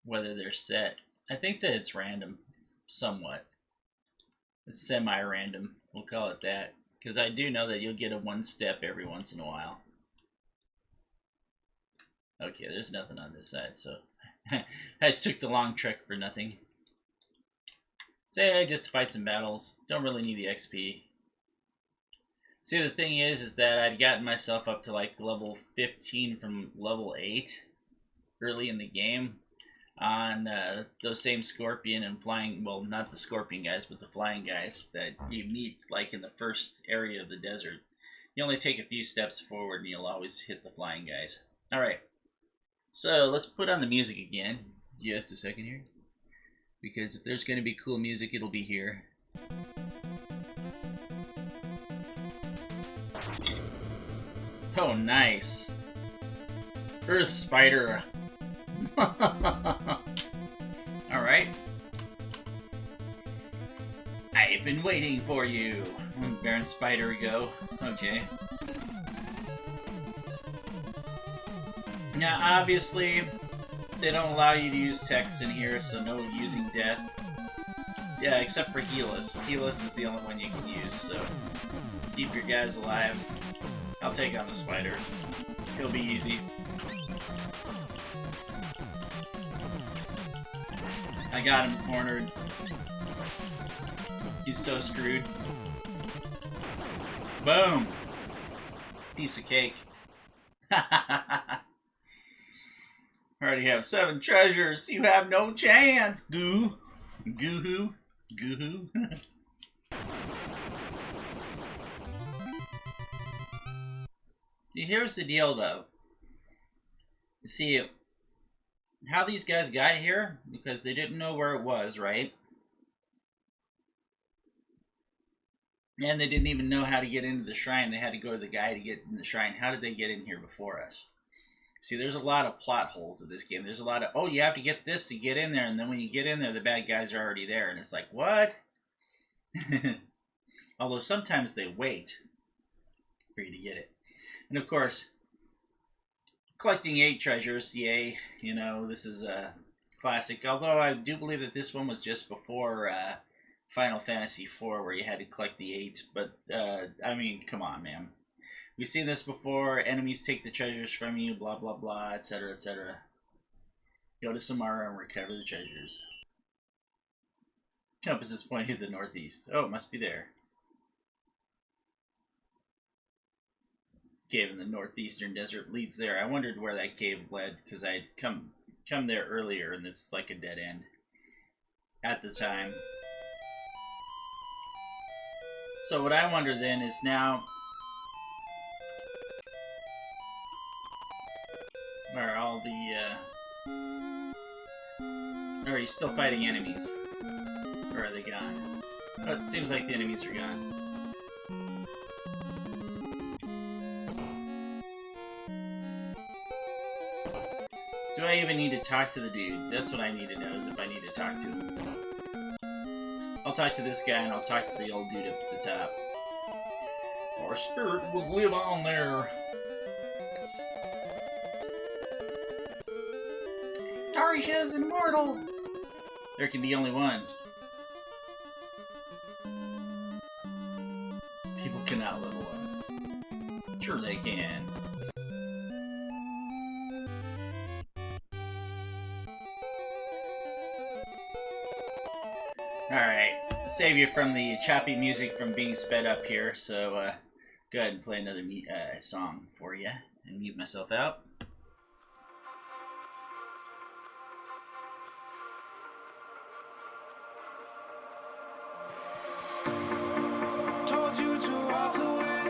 they're set. I think that it's random, somewhat. It's semi-random, we'll call it that. Because I do know that you'll get a one step every once in a while. Okay, there's nothing on this side, so I just took the long trek for nothing. So yeah, just to fight some battles. Don't really need the XP. See, the thing is that I'd gotten myself up to like level 15 from level 8 early in the game on those same scorpion and flying, well, not the scorpion guys, but the flying guys that you meet like in the first area of the desert. You only take a few steps forward and you'll always hit the flying guys. Alright, so let's put on the music again. Just a second here. Because if there's going to be cool music, it'll be here. Oh, nice. Earth Spider. Alright. I've been waiting for you. Baron Spider go. Okay. Now, obviously, they don't allow you to use text in here, so no using death. Yeah, except for Healus. Healus is the only one you can use, so keep your guys alive. I'll take on the spider. He'll be easy. I got him cornered. He's so screwed. Boom! Piece of cake. Already have 7 treasures. You have no chance. Goo. Goo-hoo. Goo-hoo. Here's the deal, though. See, how these guys got here, because they didn't know where it was, right? And they didn't even know how to get into the shrine. They had to go to the guy to get in the shrine. How did they get in here before us? See, there's a lot of plot holes in this game. There's a lot of, oh, you have to get this to get in there, and then when you get in there, the bad guys are already there, and it's like, what? Although sometimes they wait for you to get it. And of course, collecting 8 treasures, yay, you know, this is a classic. Although I do believe that this one was just before Final Fantasy IV, where you had to collect the 8. But, I mean, come on, man. We've seen this before. Enemies take the treasures from you, blah, blah, blah, etc., etc. Go to Samara and recover the treasures. Compass is pointing to the northeast. Oh, it must be there. Cave in the northeastern desert leads there. I wondered where that cave led, because I'd come there earlier, and it's like a dead end at the time. So what I wonder then is now, are all the are you still fighting enemies, or are they gone? Oh, it seems like the enemies are gone. Do I even need to talk to the dude? That's what I need to know, is if I need to talk to him. I'll talk to this guy, and I'll talk to the old dude up at the top. Our spirit will live on there. Tarisha is immortal! There can be only one. People cannot level up. Sure they can. Alright, save you from the choppy music from being sped up here, so go ahead and play another song for you and mute myself out. Told you to walk away.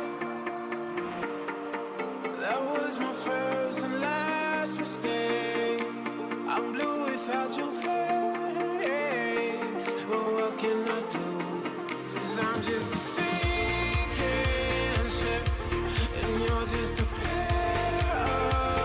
That was my first and last mistake. I'm blue without your face. But what can I do? 'Cause I'm just a sinking ship, and you're just a pair of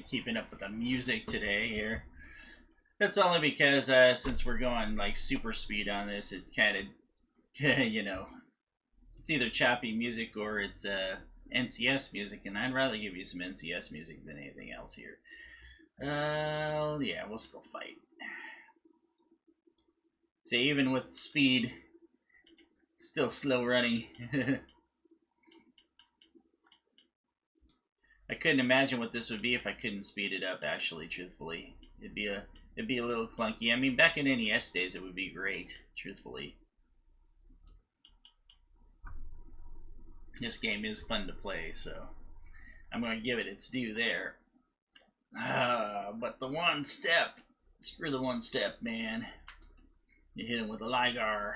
keeping up with the music today here. That's only because since we're going like super speed on this, it kind of, you know, it's either choppy music or it's NCS music, and I'd rather give you some NCS music than anything else here. Yeah, we'll still fight. See, even with speed, still slow running. I couldn't imagine what this would be if I couldn't speed it up. Actually, truthfully, it'd be a little clunky. I mean, back in NES days, it would be great. Truthfully, this game is fun to play, so I'm going to give it its due there. But the one step, screw the one step, man. You hit him with a Ligar,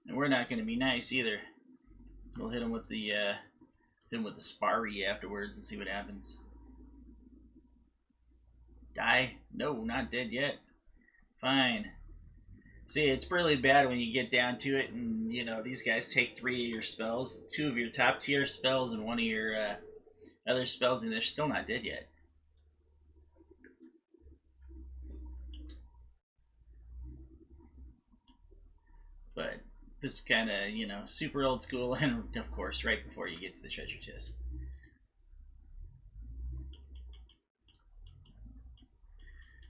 and we're not going to be nice either. We'll hit him with the Sparry afterwards and see what happens. Die? No, not dead yet. Fine. See, it's really bad when you get down to it, and you know these guys take 3 of your spells, 2 of your top tier spells, and 1 of your other spells, and they're still not dead yet. But this kind of, you know, super old school, and of course, right before you get to the treasure chest.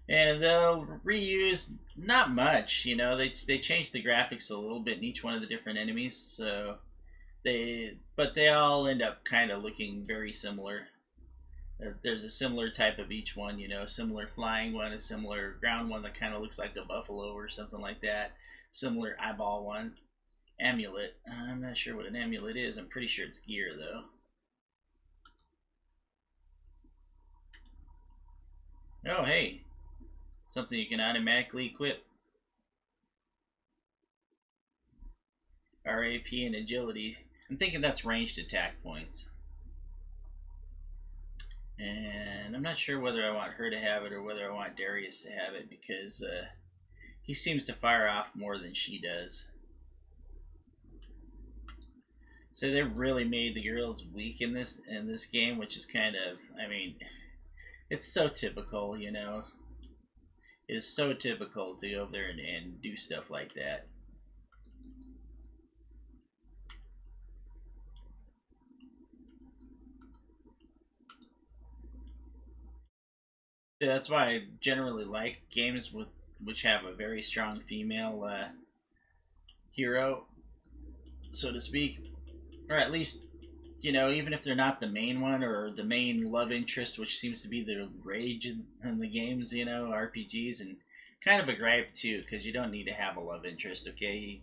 And they'll reuse not much, you know. They changed the graphics a little bit in each one of the different enemies, so they all end up kind of looking very similar. There's a similar type of each one, you know, similar flying one, a similar ground one that kind of looks like a buffalo or something like that, similar eyeball one. Amulet. I'm not sure what an amulet is. I'm pretty sure it's gear, though. Oh, hey. Something you can automatically equip. RAP and agility. I'm thinking that's ranged attack points. And I'm not sure whether I want her to have it or whether I want Darius to have it, because he seems to fire off more than she does. So they really made the girls weak in this game, which is kind of, I mean, it's so typical, you know. It is so typical to go over there and do stuff like that. That's why I generally like games which have a very strong female hero, so to speak. Or at least, you know, even if they're not the main one or the main love interest, which seems to be the rage in the games, you know, RPGs, and kind of a gripe too, because you don't need to have a love interest, okay?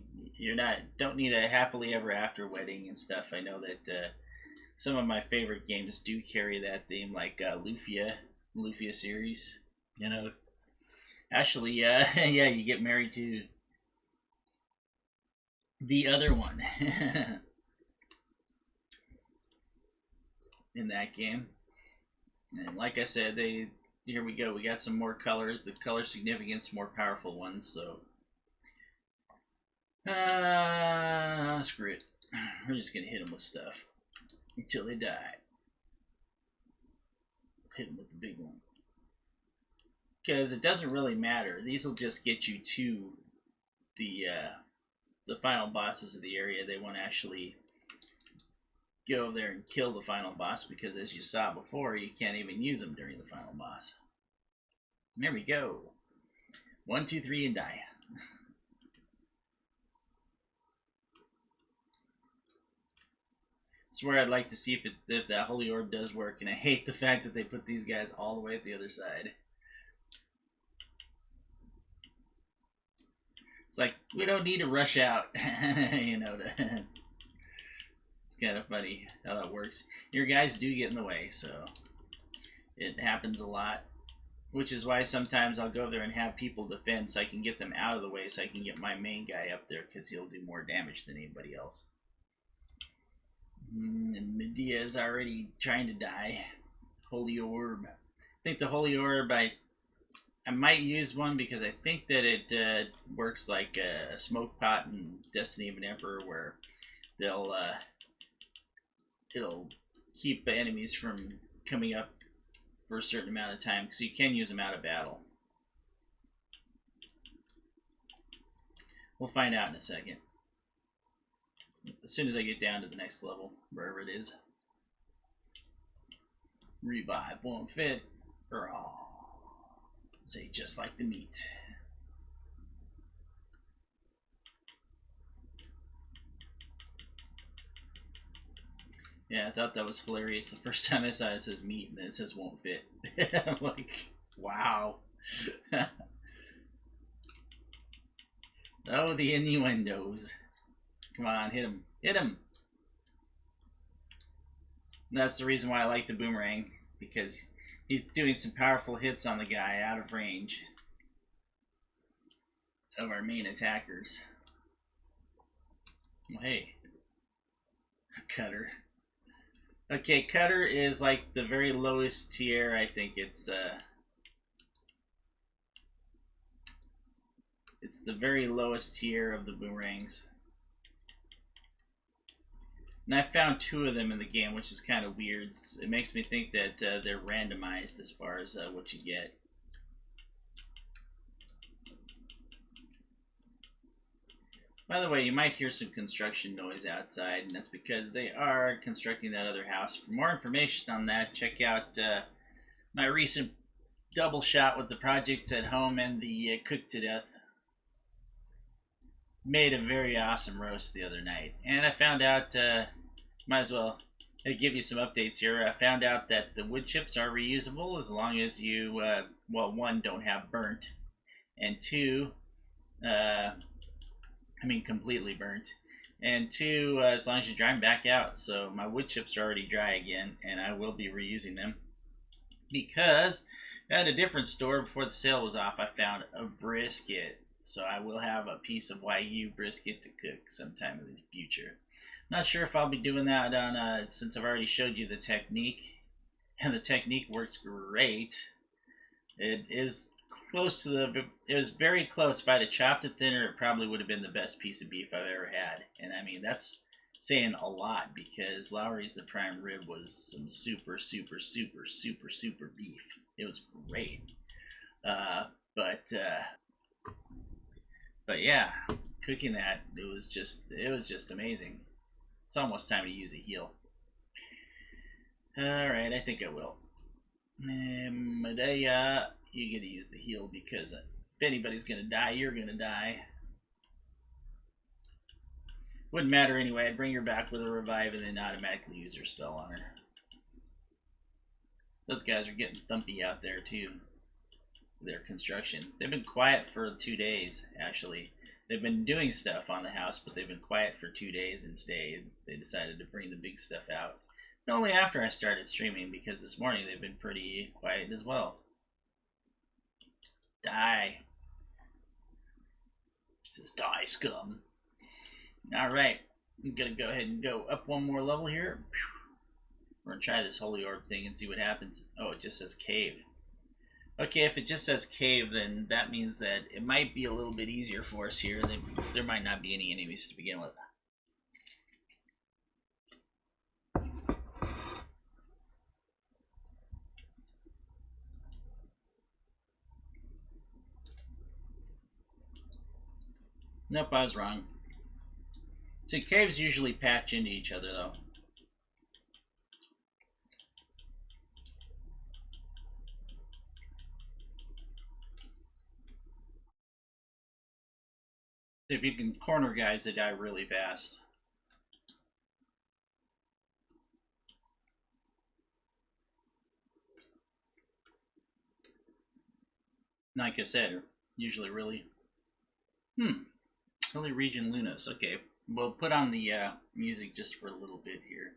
Don't need a happily ever after wedding and stuff. I know that some of my favorite games do carry that theme, like Lufia series, you know. Actually, yeah, you get married to the other one. In that game. And like I said, here we go. We got some more colors. The color significance, more powerful ones. So, screw it. We're just gonna hit them with stuff until they die. Hit them with the big one, because it doesn't really matter. These will just get you to the final bosses of the area. They won't actually go over there and kill the final boss, because as you saw before, you can't even use them during the final boss. And there we go. 1, 2, 3, and die. That's where I'd like to see if that holy orb does work, and I hate the fact that they put these guys all the way at the other side. It's like, we don't need to rush out, you know, It's kind of funny how that works. Your guys do get in the way, so it happens a lot. Which is why sometimes I'll go there and have people defend so I can get them out of the way, so I can get my main guy up there, because he'll do more damage than anybody else. And Medea is already trying to die. Holy Orb. I think the Holy Orb, I might use one, because I think that it works like a smoke pot in Destiny of an Emperor, where it'll keep the enemies from coming up for a certain amount of time, because you can use them out of battle. We'll find out in a second. As soon as I get down to the next level, wherever it is. Revive won't fit. Raw. Say just like the meat. Yeah, I thought that was hilarious. The first time I saw it, it says meat and then it says won't fit. I'm like, wow. Oh, the innuendos. Come on, hit him. Hit him! That's the reason why I like the boomerang, because he's doing some powerful hits on the guy out of range of our main attackers. Well, hey. Cutter. Okay, Cutter is like the very lowest tier. I think it's the very lowest tier of the boomerangs. And I found 2 of them in the game, which is kind of weird. It makes me think that they're randomized as far as what you get. By the way, you might hear some construction noise outside, and that's because they are constructing that other house. For more information on that, check out my recent double shot with the projects at home and the Cooked to Death. Made a very awesome roast the other night, and I found out, might as well give you some updates here. I found out that the wood chips are reusable as long as you, well, 1, don't have burnt, and 2, I mean completely burnt, and 2, as long as you dry them back out. So my wood chips are already dry again, and I will be reusing them, because at a different store before the sale was off, I found a brisket. So I will have a piece of Wagyu brisket to cook sometime in the future. Not sure if I'll be doing that on, since I've already showed you the technique. And the technique works great. It is close to it was very close. If I had chopped it thinner, it probably would have been the best piece of beef I've ever had. And I mean, that's saying a lot, because Lowry's the prime rib was some super beef. It was great. But yeah, cooking that, it was just amazing. It's almost time to use a heal. Alright, I think I will. Medea, you get to use the heal, because if anybody's gonna die, you're gonna die. Wouldn't matter anyway. I'd bring her back with a revive and then automatically use her spell on her. Those guys are getting thumpy out there too. Their construction. They've been quiet for 2 days, actually. They've been doing stuff on the house, but they've been quiet for 2 days, and today they decided to bring the big stuff out. And only after I started streaming, because this morning they've been pretty quiet as well. Die. It says die, scum. Alright, I'm gonna go ahead and go up 1 more level here. We're gonna try this holy orb thing and see what happens. Oh, it just says cave. Okay, if it just says cave, then that means that it might be a little bit easier for us here. There might not be any enemies to begin with. Nope, I was wrong. See, caves usually patch into each other, though. If you can corner guys, they die really fast. Like I said, usually really... Really region Lunas. Okay, we'll put on the music just for a little bit here.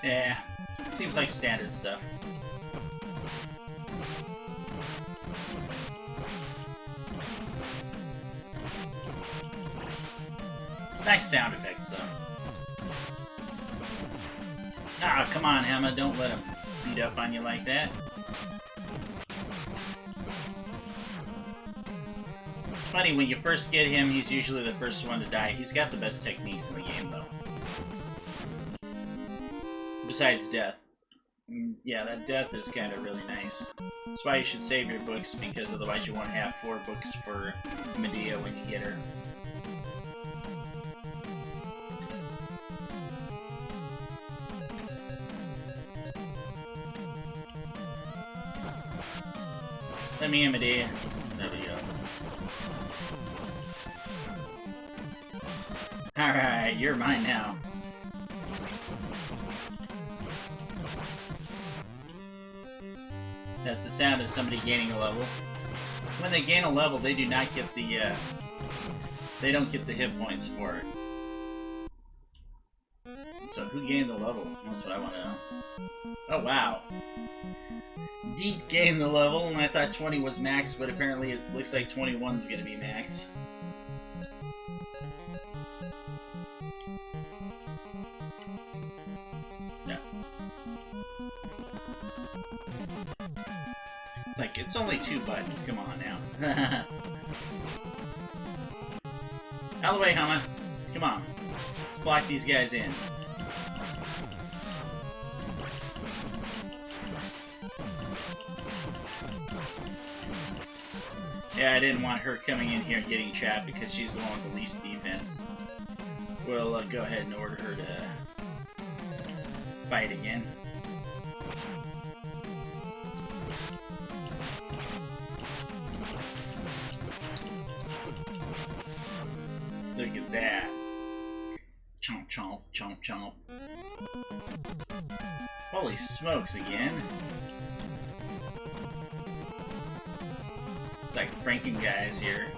Yeah, seems like standard stuff. It's nice sound effects, though. Ah, come on, Emma, don't let him beat up on you like that. Funny, when you first get him, he's usually the first one to die. He's got the best techniques in the game, though. Besides death. Yeah, that death is kind of really nice. That's why you should save your books, because otherwise you won't have 4 books for Medea when you get her. Let me in, Medea. There we go. Alright, you're mine now. That's the sound of somebody gaining a level. When they gain a level, they do not get the, they don't get the hit points for it. So who gained the level? That's what I want to know. Oh, wow. Deep gained the level, and I thought 20 was max, but apparently it looks like 21 is going to be max. No. It's like, it's only 2 buttons, come on now. Out of the way, Hama. Come on. Let's block these guys in. Yeah, I didn't want her coming in here and getting trapped because she's the one with the least defense. We'll go ahead and order her to fight again. Look at that. Chomp, chomp, chomp, chomp. Holy smokes again. It's like Franken guys here.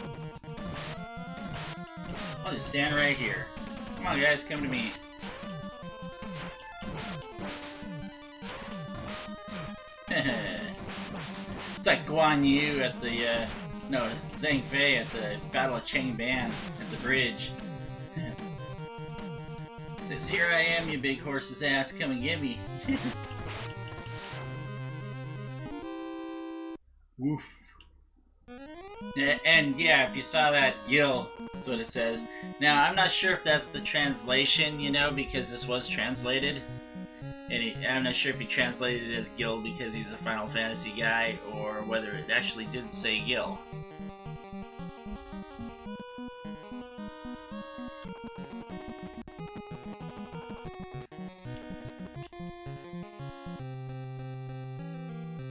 I'll just stand right here. Come on, guys, come to me. It's like Guan Yu at the, no, Zhang Fei at the Battle of Changban at the bridge. Says, here I am, you big horse's ass, come and get me. Woof. And yeah, if you saw that, Gil, that's what it says. Now, I'm not sure if that's the translation, you know, because this was translated. And I'm not sure if he translated it as Gil because he's a Final Fantasy guy, or whether it actually did say Gil.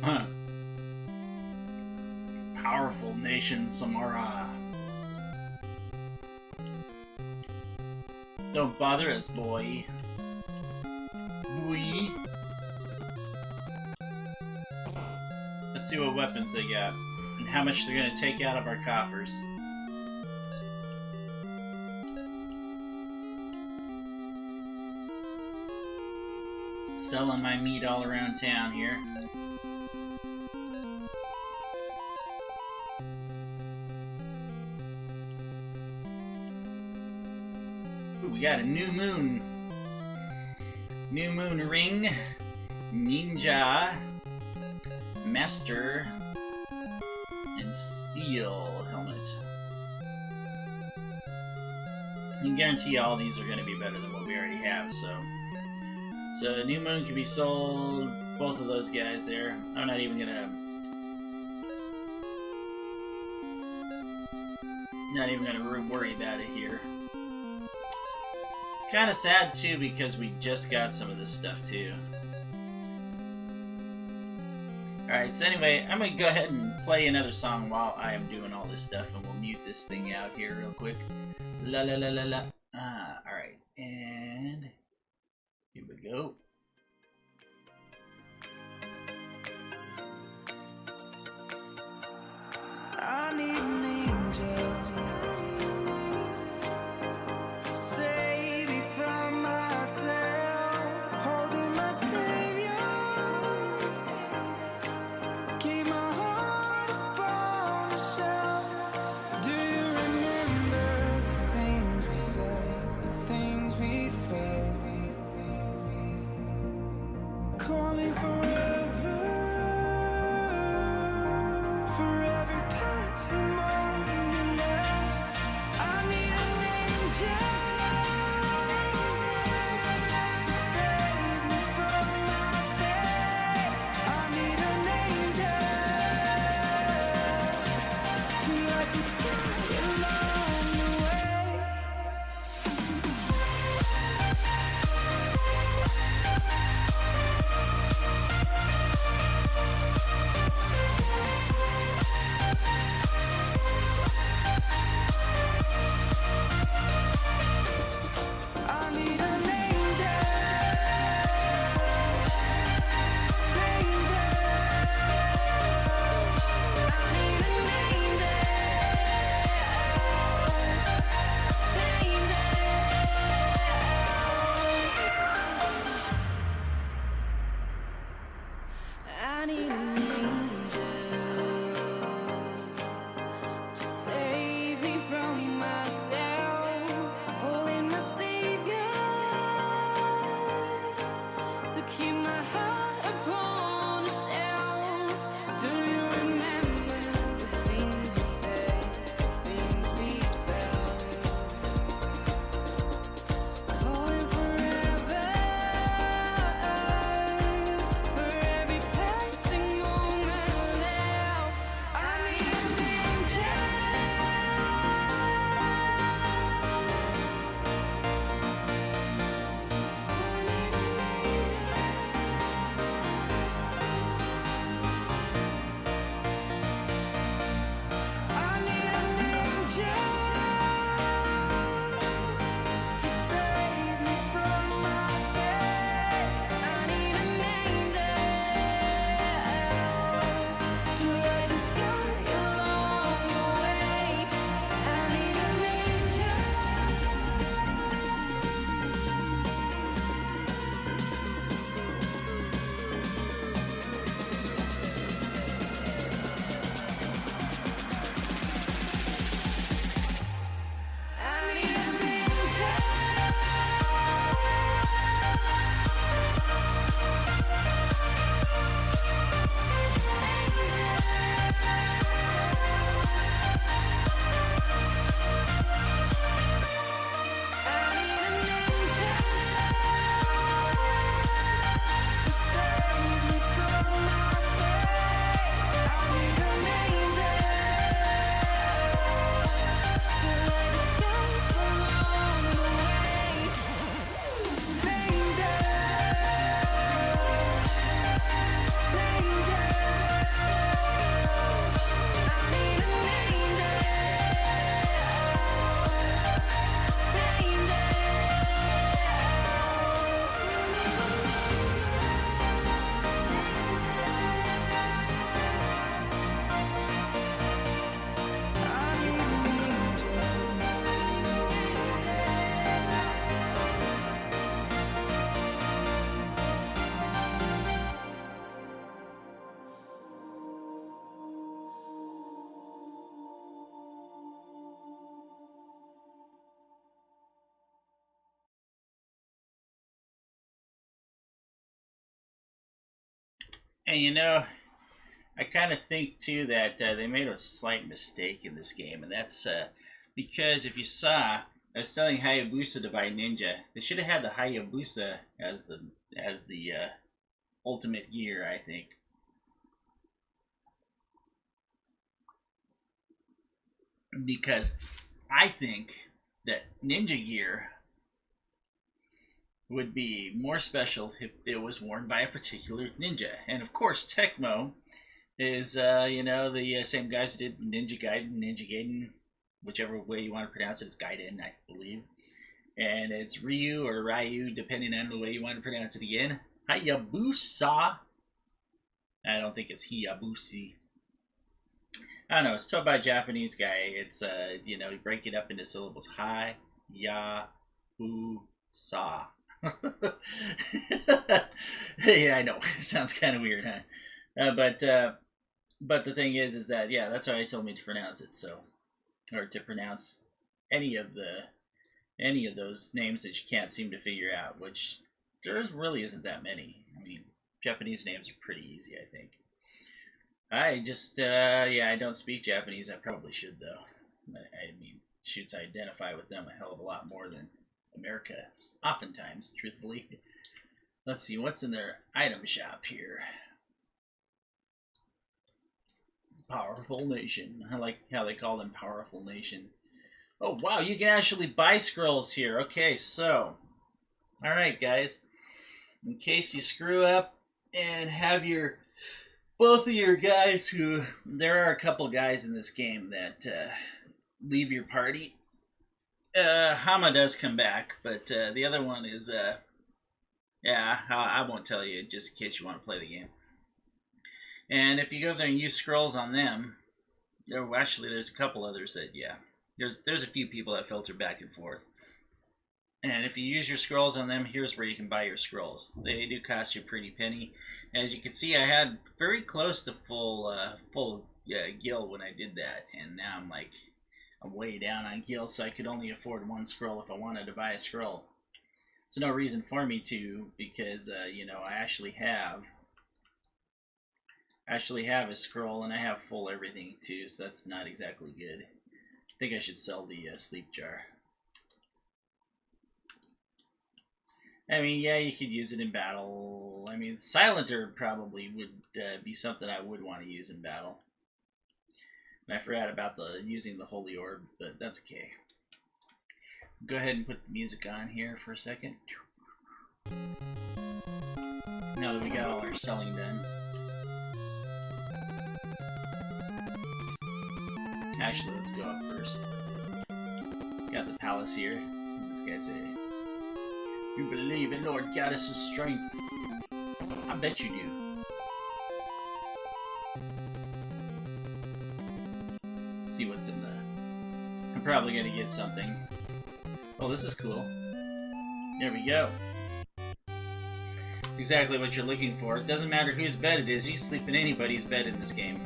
Huh. Powerful nation, Samara. Don't bother us, boy. Boy. Let's see what weapons they got, and how much they're gonna take out of our coffers. Selling my meat all around town here. We got a new moon. New moon ring. Ninja. Master. And steel helmet. I can guarantee all these are going to be better than what we already have, so. So new moon can be sold. Both of those guys there. I'm not even going to worry about it here. Kind of sad too because we just got some of this stuff too. Alright, so anyway, I'm going to go ahead and play another song while I am doing all this stuff, and we'll mute this thing out here real quick. La la la la la. Alright, and here we go. I need an angel. For every passion. And you know, I kind of think too that they made a slight mistake in this game, and that's because if you saw, I was selling Hayabusa to buy Ninja. They should have had the Hayabusa as the ultimate gear, I think. Because I think that Ninja gear would be more special if it was worn by a particular ninja. And of course, Tecmo is, you know, the same guys who did Ninja Gaiden, whichever way you want to pronounce it. It's Gaiden, I believe. And it's Ryu or Ryu, depending on the way you want to pronounce it again. Hayabusa. I don't think it's Hayabusi. I don't know. It's told by a Japanese guy. It's, you know, you break it up into syllables. Hayabusa. Yeah, I know. It sounds kind of weird, huh? But the thing is that, yeah, that's how he told me to pronounce it. So, or to pronounce any of those names that you can't seem to figure out, which there really isn't that many. I mean, Japanese names are pretty easy, I think. I just, yeah, I don't speak Japanese. I probably should, though. I mean, shoots, I identify with them a hell of a lot more than America, oftentimes, truthfully. Let's see, what's in their item shop here? Powerful Nation. I like how they call them Powerful Nation. Oh, wow, you can actually buy scrolls here. Okay, so, alright, guys. In case you screw up and have both of your guys who, there are a couple guys in this game that leave your party. Hama does come back, but the other one is, yeah, I won't tell you, just in case you want to play the game. And if you go there and use scrolls on them, actually there's a couple others that, yeah, there's a few people that filter back and forth. And if you use your scrolls on them, here's where you can buy your scrolls. They do cost you a pretty penny. As you can see, I had very close to full gil when I did that, and now I'm way down on gil, so I could only afford one scroll if I wanted to buy a scroll. There's no reason for me to, because you know, I actually have a scroll, and I have full everything too, so that's not exactly good. I think I should sell the sleep jar. I mean, yeah, you could use it in battle. I mean, Silenter probably would be something I would want to use in battle. And I forgot about using the Holy Orb, but that's okay. Go ahead and put the music on here for a second. Now that we got all our selling done. Actually, let's go up first. Got the palace here. What does this guy say? You believe in Lord Goddess's strength. I bet you do. Let's see what's in the... I'm probably gonna get something. Oh, this is cool. There we go. It's exactly what you're looking for. It doesn't matter whose bed it is, you can sleep in anybody's bed in this game.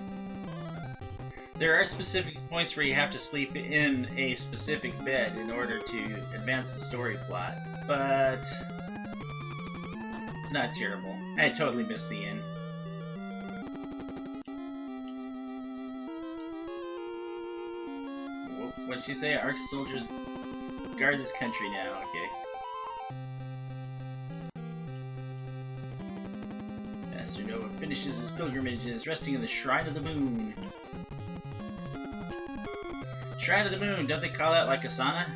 There are specific points where you have to sleep in a specific bed in order to advance the story plot, but it's not terrible. I totally missed the inn. What'd she say? Arch soldiers guard this country now, okay. Master Nova finishes his pilgrimage and is resting in the Shrine of the Moon. Shrine of the Moon, don't they call that like a sauna?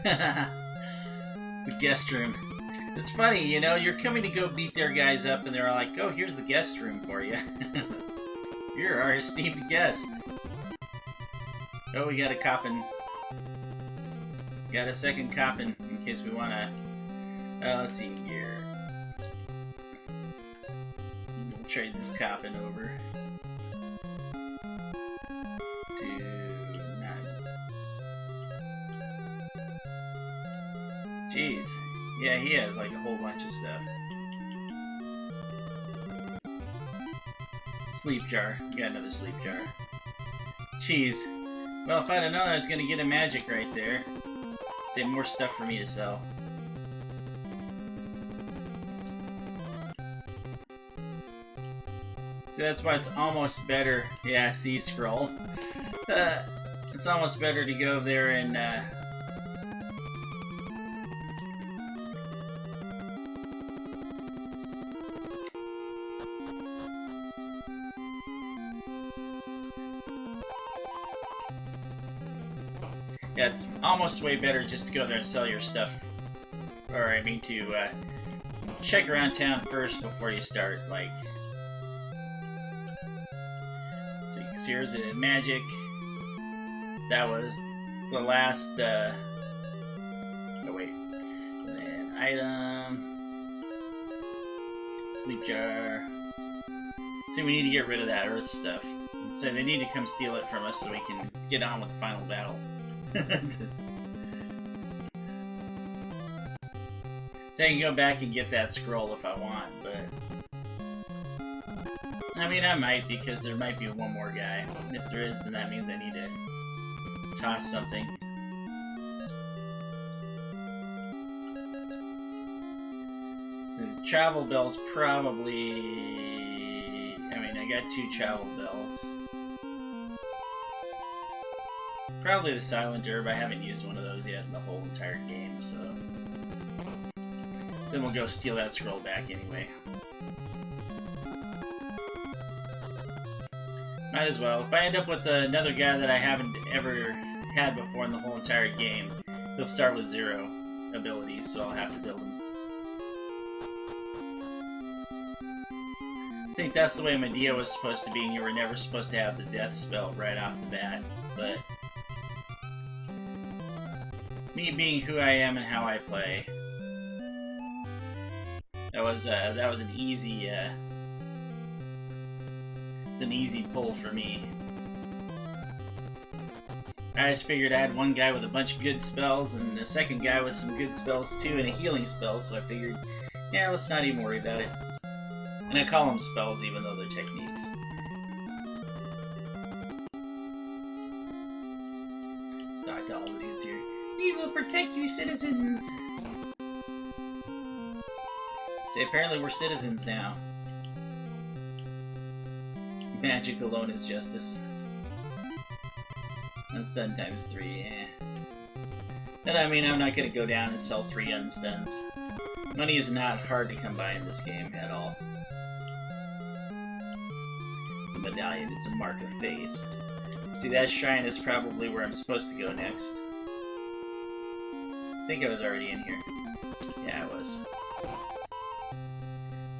It's the guest room. It's funny, you know, you're coming to go beat their guys up and they're like, oh, here's the guest room for you. You're our esteemed guest. Oh, we got a coppin. Got a second coppin in case we wanna... let's see here. We'll trade this coppin over. Jeez. Yeah, he has like a whole bunch of stuff. Sleep jar. You got another sleep jar. Jeez. Well, if I'd have known I was gonna get a magic right there. Save more stuff for me to sell. So that's why it's almost better. Yeah, see, scroll. It's almost better to go there and yeah, it's almost way better just to go there and sell your stuff. Or, I mean, to check around town first before you start, like. So here's a magic. That was the last, oh wait. And then item. Sleep jar. See, we need to get rid of that earth stuff. So they need to come steal it from us so we can get on with the final battle. So I can go back and get that scroll if I want, but... I mean, I might, because there might be one more guy. And if there is, then that means I need to toss something. So travel bells probably... I mean, I got 2 travel bells. Probably the silent herb. I haven't used one of those yet in the whole entire game, so... Then we'll go steal that scroll back anyway. Might as well. If I end up with another guy that I haven't ever had before in the whole entire game, he'll start with 0 abilities, so I'll have to build him. I think that's the way Medea was supposed to be, and you were never supposed to have the death spell right off the bat, but... me being who I am and how I play... That was an easy, it's an easy pull for me. I just figured I had one guy with a bunch of good spells, and a second guy with some good spells too, and a healing spell, so I figured, yeah, let's not even worry about it. And I call them spells even though they're techniques. Talk to all the dudes here. We will protect you, citizens! See, apparently we're citizens now. Magic alone is justice. Unstun times 3, yeah. And I mean, I'm not gonna go down and sell 3 unstuns. Money is not hard to come by in this game at all. The medallion is a mark of faith. See, that shrine is probably where I'm supposed to go next. I think I was already in here. Yeah, I was.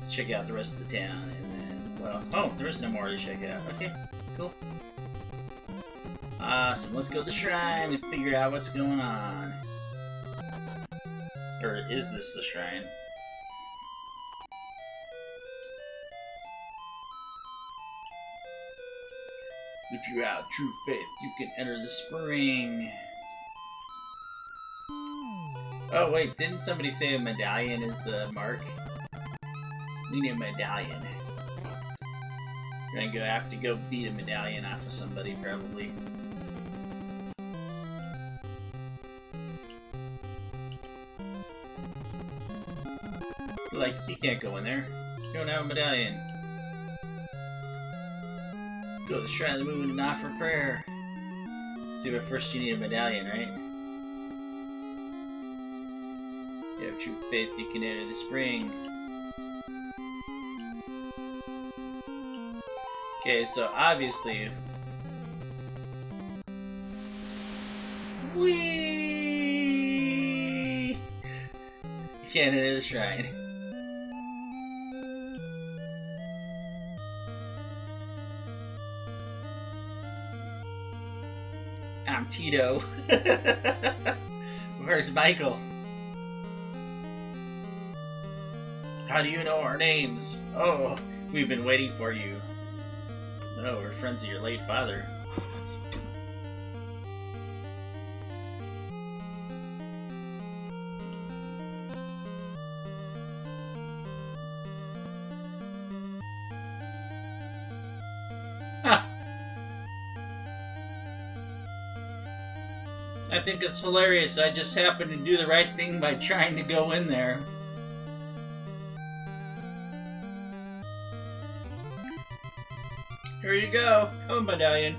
Check out the rest of the town, and then, well, oh, there is no more to check out. Okay, cool. Awesome, let's go to the shrine and figure out what's going on. Or is this the shrine? If you have true faith, you can enter the spring. Oh wait, didn't somebody say a medallion is the mark? We need a medallion. We're gonna have to go beat a medallion off of somebody, probably. Like, you can't go in there. You don't have a medallion. Go to the Shrine of the Moon and offer prayer. See, but first you need a medallion, right? You have true faith, you can enter the spring. Okay, so obviously... Whee! You can't enter the shrine. I'm Tito. Where's Michael? How do you know our names? Oh, we've been waiting for you. No, we're friends of your late father. Huh. I think it's hilarious. I just happened to do the right thing by trying to go in there. Here you go. Have a medallion.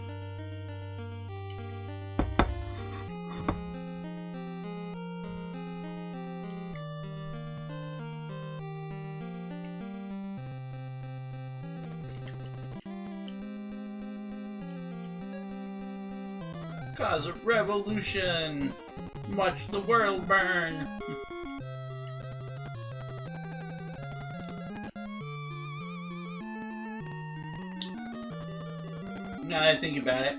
Cause a revolution. Watch the world burn. Now that I think about it,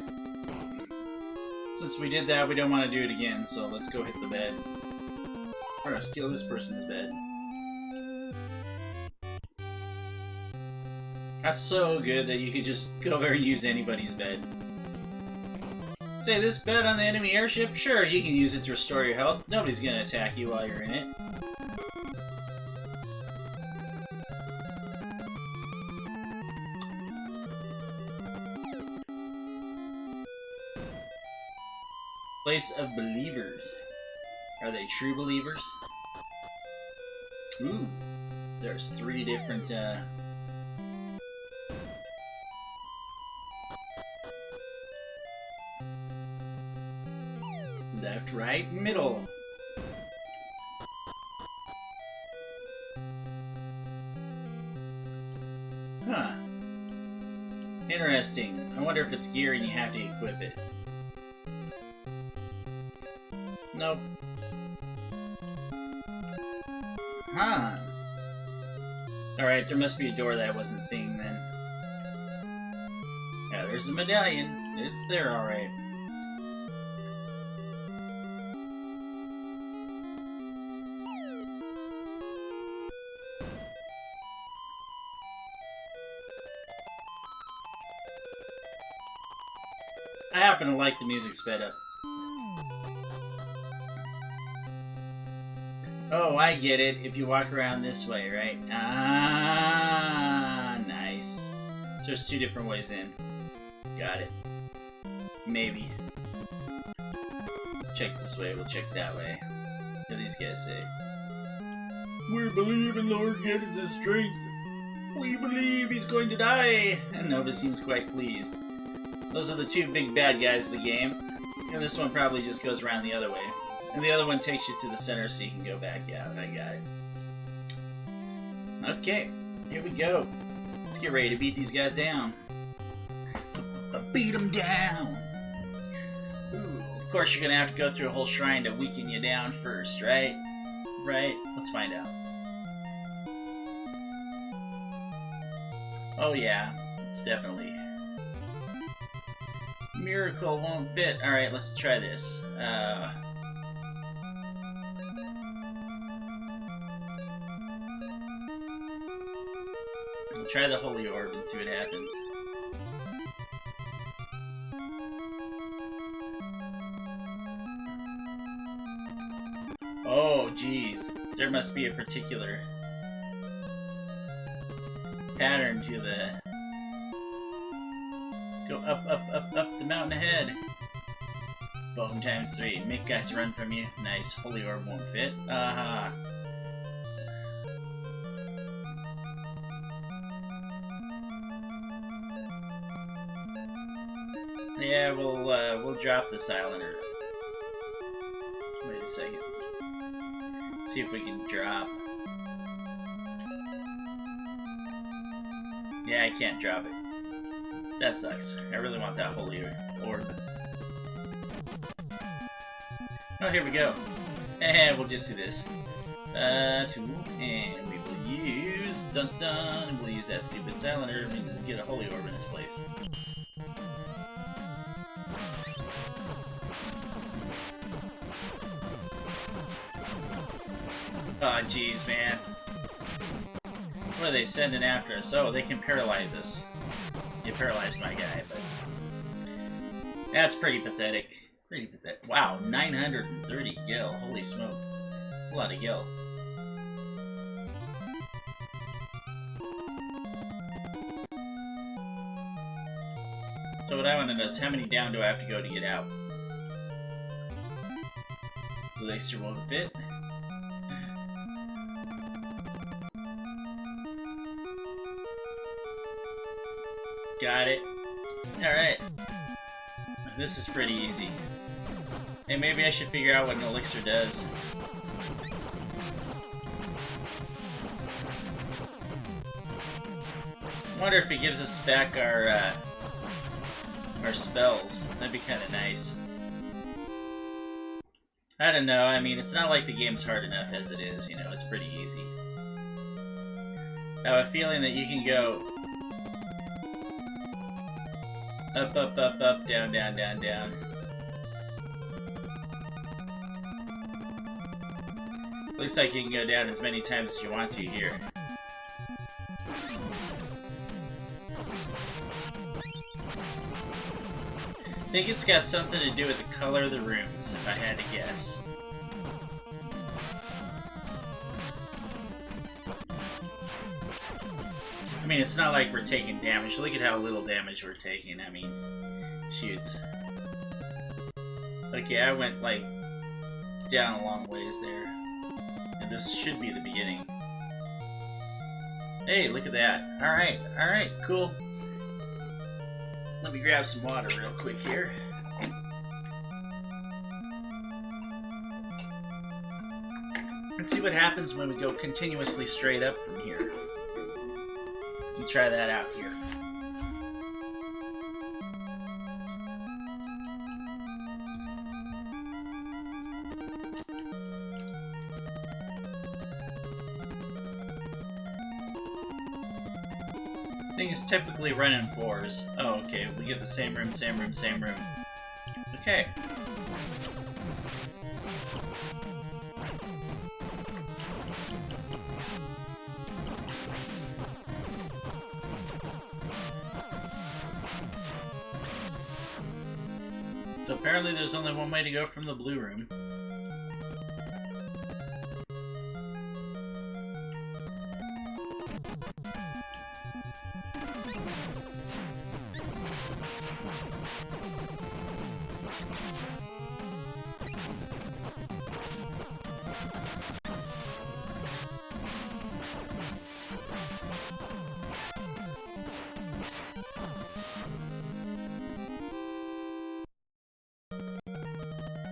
since we did that, we don't want to do it again, so let's go hit the bed. We're gonna steal this person's bed. That's so good that you could just go over and use anybody's bed. Say, this bed on the enemy airship? Sure, you can use it to restore your health. Nobody's gonna attack you while you're in it. Place of believers. Are they true believers? Ooh, there's 3 different, left, right, middle. Huh. Interesting. I wonder if it's gear and you have to equip it. Nope. Huh. Alright, there must be a door that I wasn't seeing then. Yeah, there's a medallion. It's there alright. I happen to like the music sped up. Oh, I get it. If you walk around this way, right? Ah, nice. So there's 2 different ways in. Got it. Maybe. Check this way, we'll check that way. What do these guys say? We believe in Lord gives us strength. We believe he's going to die. And Nova seems quite pleased. Those are the 2 big bad guys of the game. And this one probably just goes around the other way. And the other one takes you to the center so you can go back out. I got it. Okay, here we go. Let's get ready to beat these guys down. Beat them down! Ooh, of course you're gonna have to go through a whole shrine to weaken you down first, right? Right? Let's find out. Oh yeah, it's definitely... Miracle won't fit. Alright, let's try this. We'll try the Holy Orb and see what happens. Oh, geez. There must be a particular pattern to the... Go up, up, up, up the mountain ahead. Bone times 3. Make guys run from you. Nice. Holy Orb won't fit. Aha. Yeah, we'll drop the Silencer. Wait a second. See if we can drop. Yeah, I can't drop it. That sucks. I really want that Holy Orb. Oh, here we go. And we'll just do this. Tool, and we will use dun dun. And we'll use that stupid Silencer and get a Holy Orb in its place. Oh, jeez, man. What are they sending after us? Oh, they can paralyze us. You paralyzed my guy, but... That's pretty pathetic. Pretty pathetic. Wow, 930 gil. Holy smoke. That's a lot of gil. So what I want to know is how many down do I have to go to get out? The elixir won't fit. Got it. Alright. This is pretty easy. Hey, maybe I should figure out what an elixir does. I wonder if it gives us back our spells. That'd be kind of nice. I don't know, I mean, it's not like the game's hard enough as it is, you know, it's pretty easy. I have a feeling that you can go up, up, up, up, down, down, down, down. Looks like you can go down as many times as you want to here. I think it's got something to do with the color of the rooms, if I had to guess. I mean, it's not like we're taking damage. Look at how little damage we're taking. I mean, shoots. Okay, I went, like, down a long ways there. And this should be the beginning. Hey, look at that. Alright, cool. Let me grab some water real quick here. Let's see what happens when we go continuously straight up from here. Let me try that out here. Things typically run in 4s. Oh, okay. We get the same room, same room, same room. Okay. So apparently there's only one way to go from the blue room.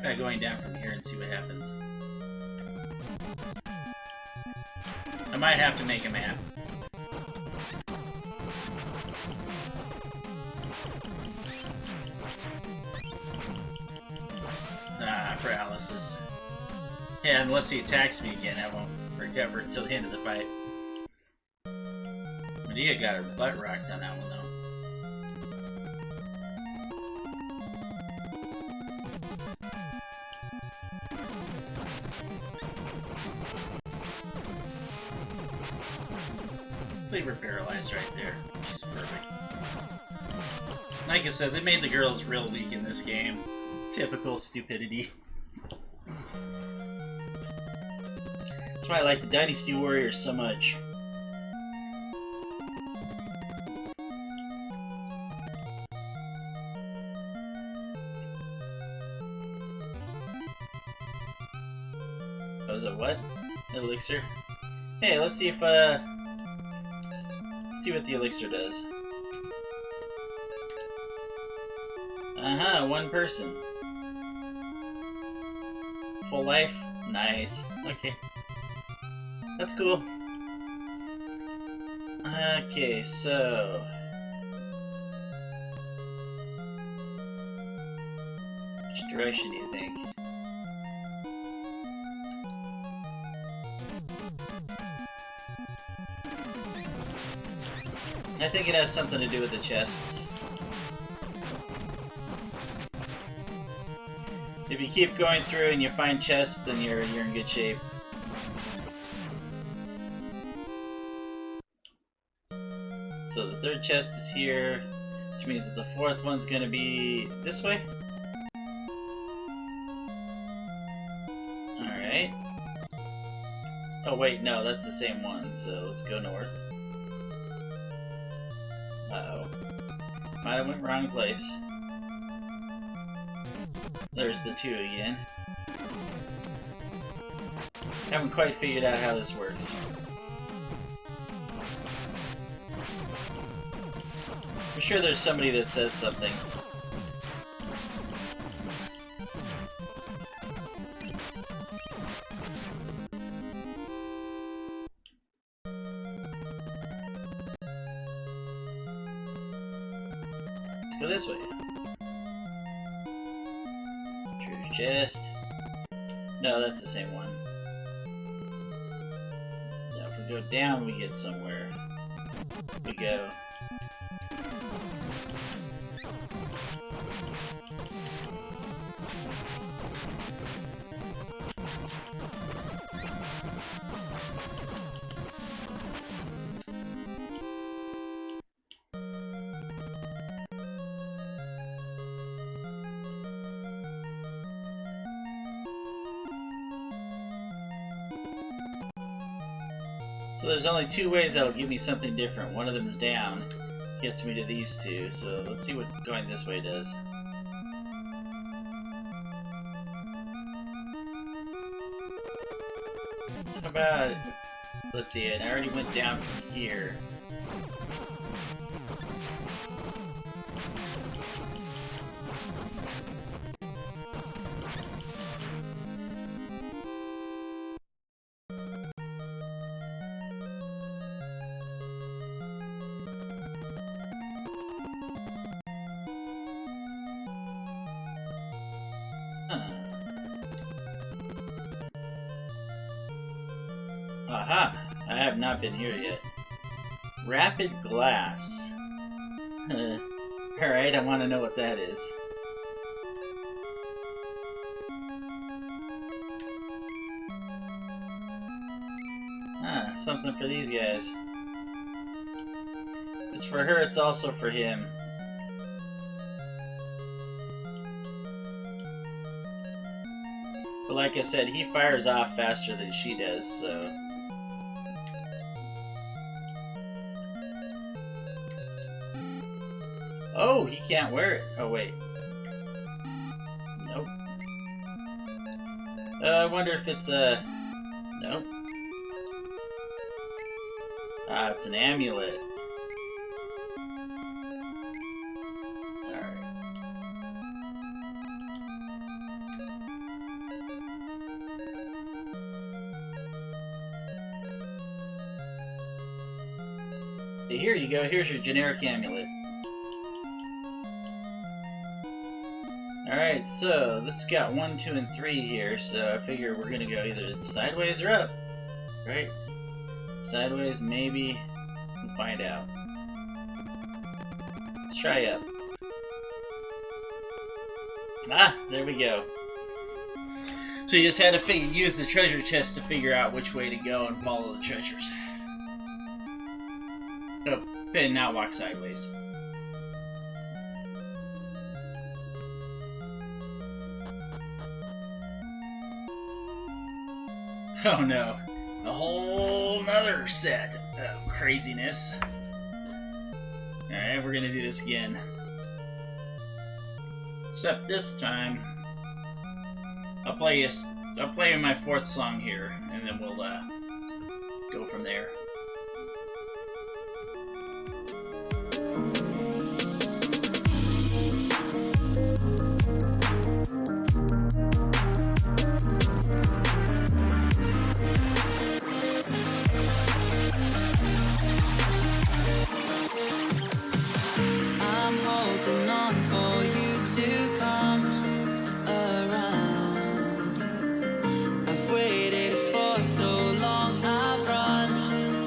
Try going down from here and see what happens. I might have to make a map. Ah, paralysis. Yeah, unless he attacks me again, I won't recover until the end of the fight. Radia got her butt rocked on that one, though. Leave her paralyzed right there. She's perfect. Like I said, they made the girls real weak in this game. Typical stupidity. That's why I like the Dynasty Warriors so much. Oh, is it what? Elixir? Hey, let's see if, see what the elixir does. Uh-huh, one person. Full life? Nice. Okay. That's cool. Okay, so... which direction do you think? I think it has something to do with the chests. If you keep going through and you find chests, then you're in good shape. So the third chest is here, which means that the fourth one's gonna be this way. Alright. Oh wait, no, that's the same one, so let's go north. Uh-oh. Might have went wrong place. There's the 2 again. Haven't quite figured out how this works. I'm sure there's somebody that says something. Let's go this way. Treasure chest. No, that's the same one. Now if we go down, we get somewhere. We go. So there's only two ways that'll give me something different. One of them's down. Gets me to these two. So let's see what going this way does. How about... Let's see, I already went down from here. Aha! I have not been here yet. Rapid glass. Alright, I want to know what that is. Ah, something for these guys. If it's for her, it's also for him. But like I said, he fires off faster than she does, so... Oh, he can't wear it. Oh, wait. Nope. I wonder if it's a... Nope. Ah, it's an amulet. Alright. Here you go. Here's your generic amulet. Alright, so this has got 1, 2, and 3 here, so I figure we're gonna go either sideways or up. Right? Sideways, maybe. We'll find out. Let's try up. Ah, there we go. So you just had to use the treasure chest to figure out which way to go and follow the treasures. Oh, and now walk sideways. Oh no, a whole nother set of craziness. Alright, we're gonna do this again. Except this time, I'll play my 4th song here, and then we'll go from there. I've waited for so long, I've run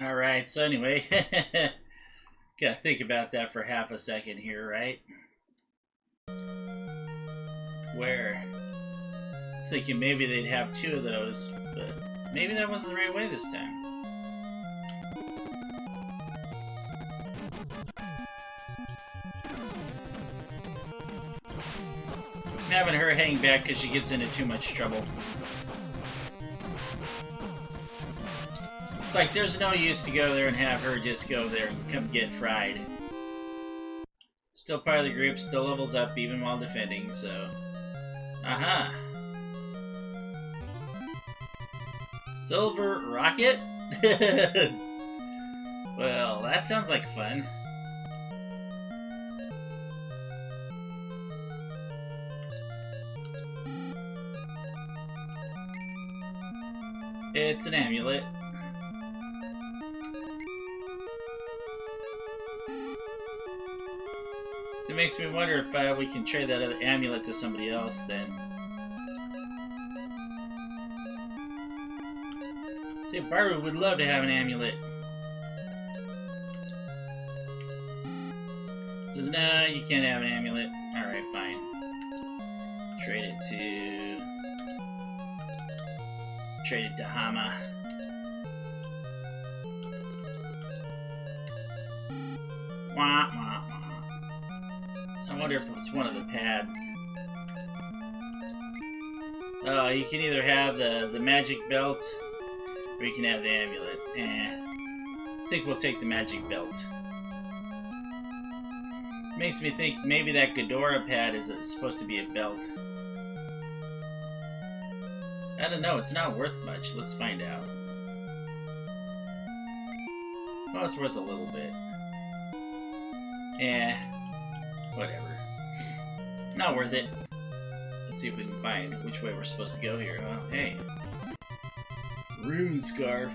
Alright, so anyway, gotta think about that for half a second here, right? Where? I was thinking maybe they'd have 2 of those, but maybe that wasn't the right way this time. I'm having her hang back because she gets into too much trouble. It's like there's no use to go there and have her just go there and come get fried. Still part of the group, still levels up even while defending, so... Aha! Silver Rocket? Well, that sounds like fun. It's an amulet. So it makes me wonder if we can trade that other amulet to somebody else then. See, Baru would love to have an amulet. Says, no, you can't have an amulet. Alright, fine. Trade it to Hama. Wah, wah, wah. I wonder if it's one of the pads. Oh, you can either have the magic belt, or you can have the amulet. I think we'll take the magic belt. Makes me think maybe that Ghidorah pad is supposed to be a belt. I don't know, it's not worth much. Let's find out. Oh, it's worth a little bit. Whatever. Not worth it. Let's see if we can find which way we're supposed to go here. Oh, hey. Rune Scarf.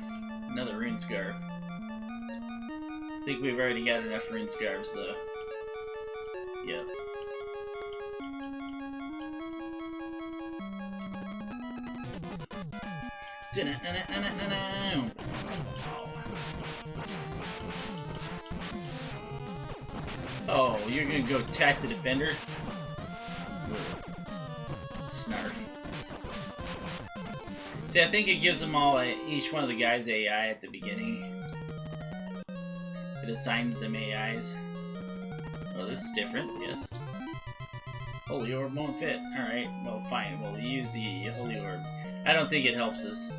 Another Rune Scarf. I think we've already got enough Rune Scarves, though. Yep. Oh, you're gonna go attack the defender? Snarf. See, I think it gives them all, each one of the guys AI at the beginning. It assigns them AIs. Oh, this is different, yes. Holy Orb won't fit. Alright, well, fine. We'll use the Holy Orb. I don't think it helps us.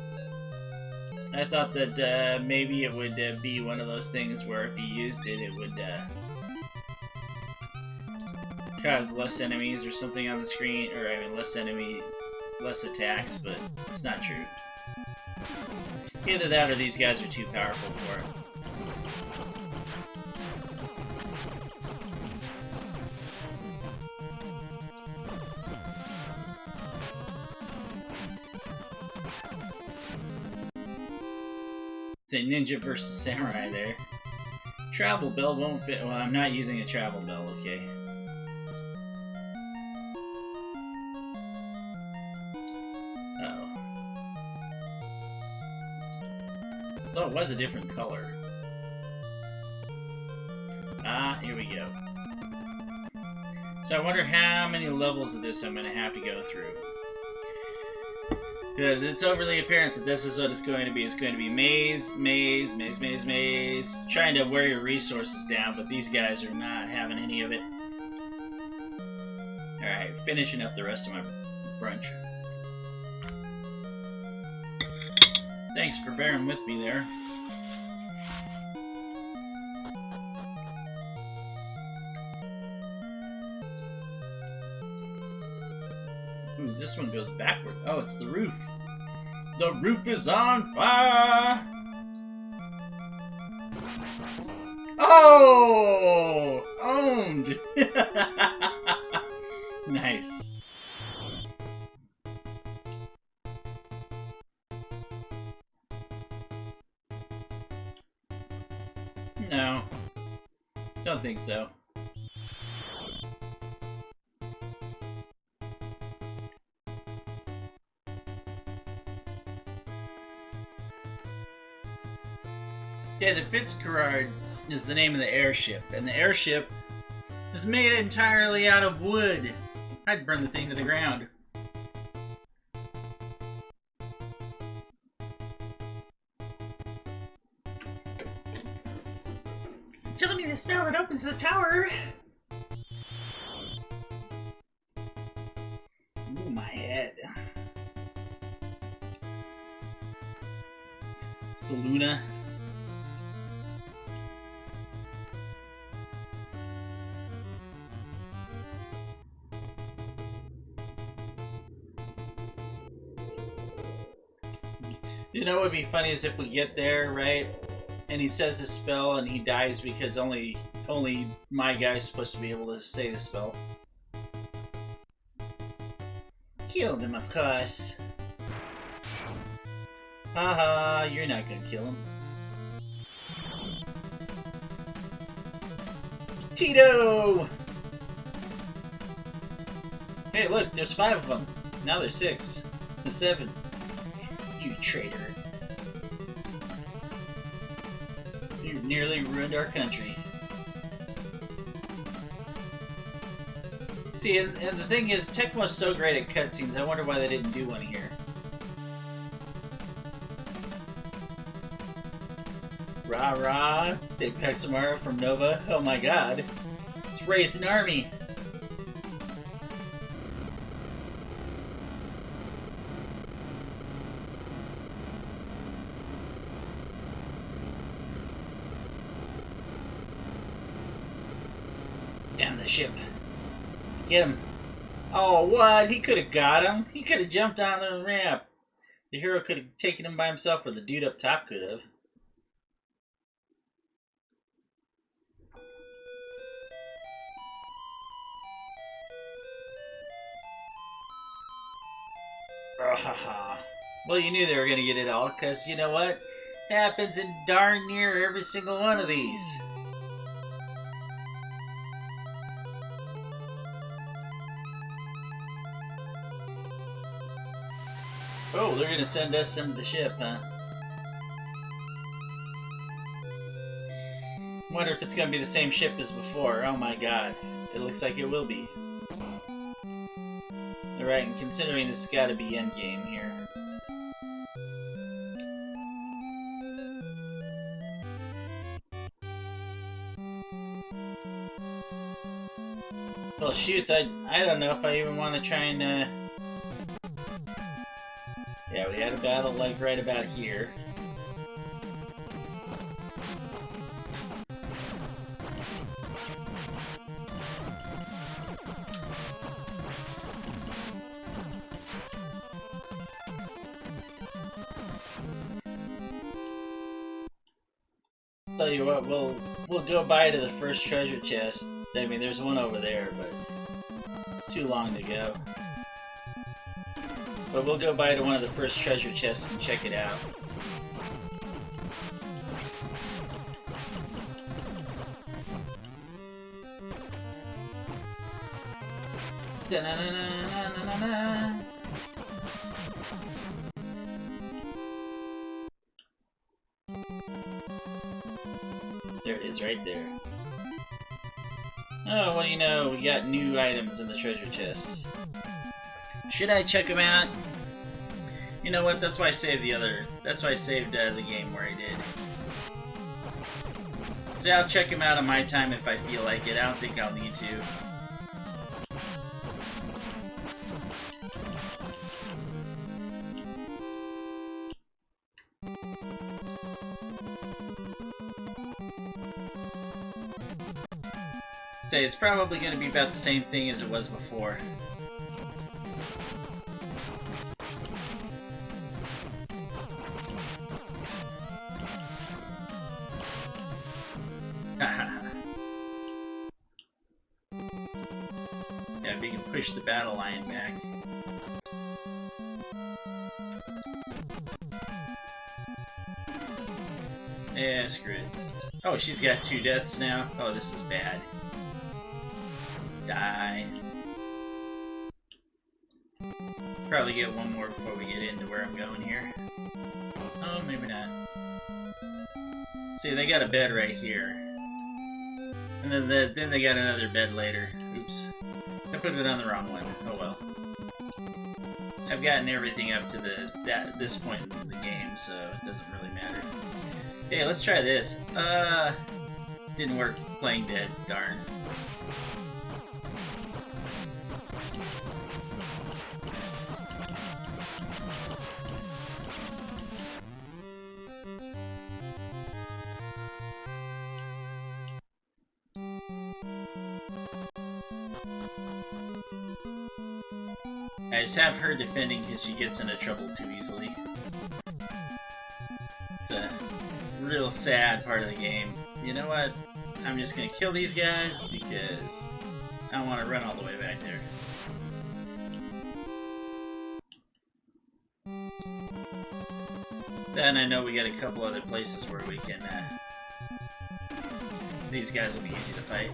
I thought that maybe it would be one of those things where if you used it, it would cause less enemies or something on the screen, or I mean less attacks, but it's not true. Either that or these guys are too powerful for it. It's a ninja versus samurai there. Travel bell won't fit. Well, I'm not using a travel bell, okay. Oh, it was a different color. Ah, here we go. So I wonder how many levels of this I'm going to have to go through. Because it's overly apparent that this is what it's going to be. It's going to be maze, maze, maze, maze, maze. Trying to wear your resources down, but these guys are not having any of it. Alright, finishing up the rest of my brunch. Thanks for bearing with me there. Ooh, this one goes backward. Oh, it's the roof. The roof is on fire! Oh! Owned! Nice. No. Don't think so. Yeah, the Fitzgerald is the name of the airship, and the airship is made entirely out of wood. I'd burn the thing to the ground. Telling me the spell that opens the tower. Ooh, my head. Saluna. You know what would be funny is if we get there, right, and he says the spell and he dies because only my guy's supposed to be able to say the spell. Killed him, of course. Haha, you're not gonna kill him. Tito! Hey, look, there's 5 of them. Now there's 6. The 7. You traitor. You nearly ruined our country. See, and the thing is, Tecmo's so great at cutscenes, I wonder why they didn't do one here. Rah rah! Take back Samara from Nova. Oh my god. It's raised an army. Damn the ship. Get him. Oh, what? He could have got him. He could have jumped on the ramp. The hero could have taken him by himself, or the dude up top could have. Well, you knew they were going to get it all, because you know what? It happens in darn near every single one of these. Oh, they're going to send us into the ship, huh? Wonder if it's going to be the same ship as before. Oh my god. It looks like it will be. Alright, and considering this has got to be endgame here. Well, shoots, I don't know if I even want to try and, yeah, we had a battle, like, right about here. Tell you what, we'll go by to the first treasure chest. I mean, there's one over there, but it's too long to go. But we'll go by to one of the first treasure chests and check it out. Da-na-na-na-na-na-na-na. There it is, right there. Oh, what do you know? We got new items in the treasure chests. Should I check them out? You know what? That's why I saved the other. That's why I saved the game where I did. So I'll check them out on my time if I feel like it. I don't think I'll need to. Say it's probably going to be about the same thing as it was before. Yeah, if you can push the battle line back. Yeah, screw it. Oh, she's got 2 deaths now. Oh, this is bad. Die. Probably get one more before we get into where I'm going here. Oh, maybe not. See, they got a bed right here. And then they got another bed later. Oops. I put it on the wrong one. Oh well. I've gotten everything up to this point in the game, so it doesn't really matter. Hey, let's try this. Didn't work playing dead. Darn. I just have her defending because she gets into trouble too easily. It's a real sad part of the game. You know what? I'm just gonna kill these guys because I don't want to run all the way back there. Then I know we got a couple other places where we can, these guys will be easy to fight.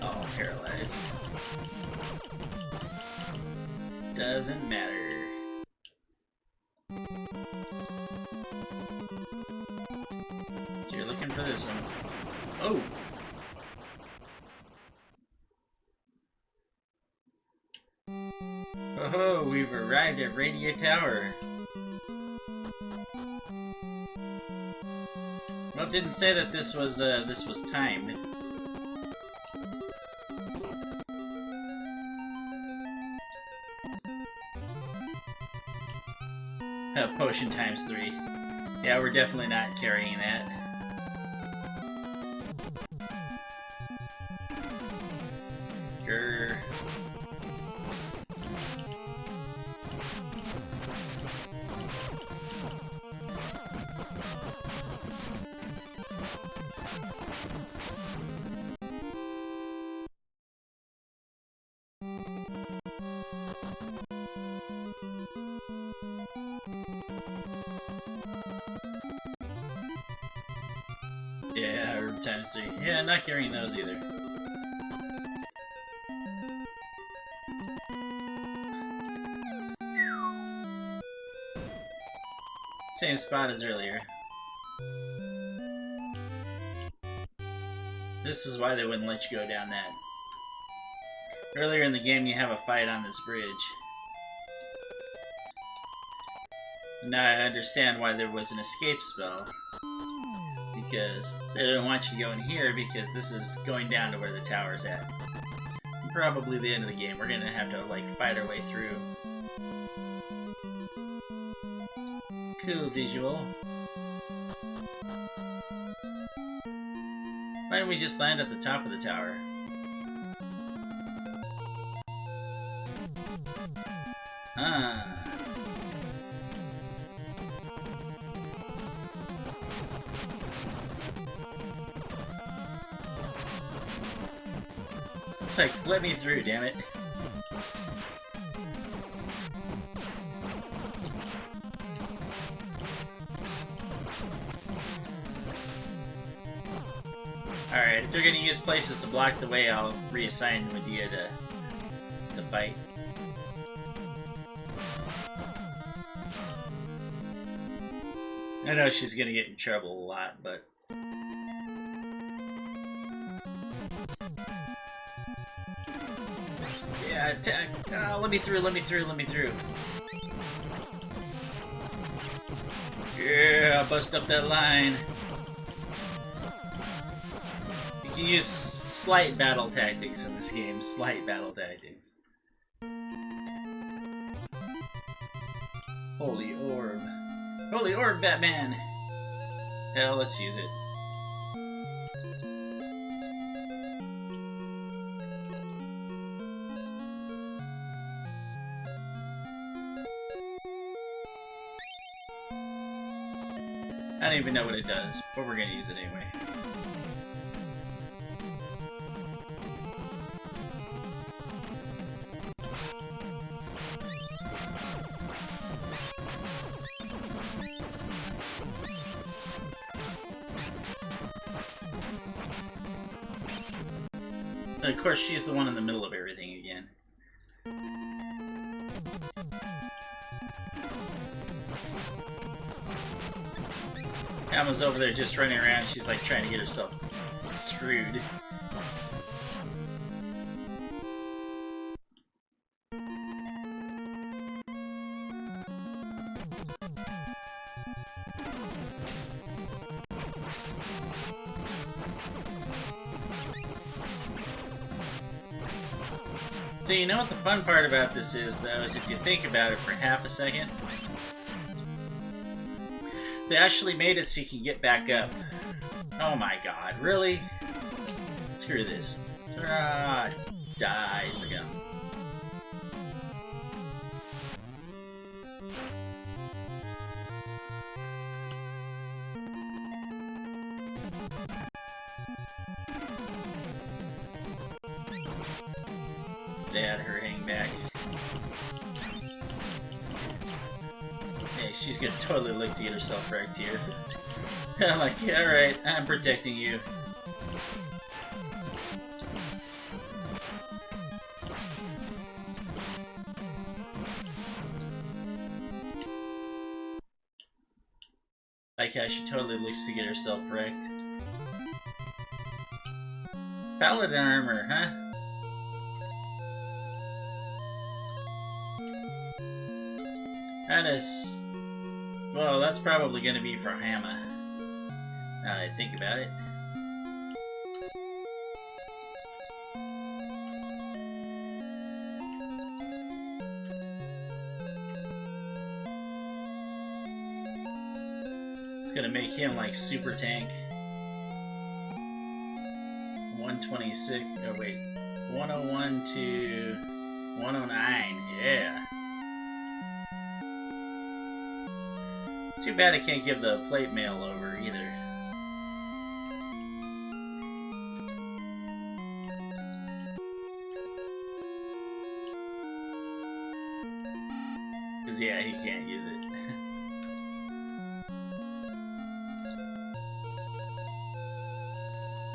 Oh, paralyzed. Doesn't matter. So you're looking for this one. Oh! Oh, we've arrived at Radia Tower. Well, it didn't say that this was timed. Potion times 3. Yeah, we're definitely not carrying that. Grr. Yeah, herb times 3. Yeah, not carrying those either. Same spot as earlier. This is why they wouldn't let you go down that. Earlier in the game you have a fight on this bridge. Now I understand why there was an escape spell. Because they don't want you to go in here because this is going down to where the tower's at. Probably the end of the game. We're gonna have to like fight our way through. Cool visual. Why don't we just land at the top of the tower? Huh. It's like, let me through, damn it. Alright, if they're gonna use places to block the way, I'll reassign Medea to fight. I know she's gonna get in trouble a lot, but... yeah, attack! Oh, let me through, let me through, let me through. Yeah, bust up that line. You can use slight battle tactics in this game. Slight battle tactics. Holy orb. Holy orb, Batman! Hell, let's use it. I don't even know what it does, but we're gonna use it anyway. And of course, she's the one in the middle of everything again. Emma's over there just running around. She's like trying to get herself screwed. So you know what the fun part about this is, though, is if you think about it for half a second, they actually made it so you can get back up. Oh my god, really? Screw this. Ah, die, scum. They had her hang back. Hey, she's gonna totally look to get herself wrecked here. I'm like, yeah, alright, I'm protecting you. Like how she totally looks to get herself wrecked. Paladin armor, huh? That is... well, that's probably going to be for Hammer. Now that I think about it. It's going to make him like super tank. 126, oh wait, 101 to 109, yeah. It's too bad I can't give the plate mail over either. Cause yeah, he can't use it.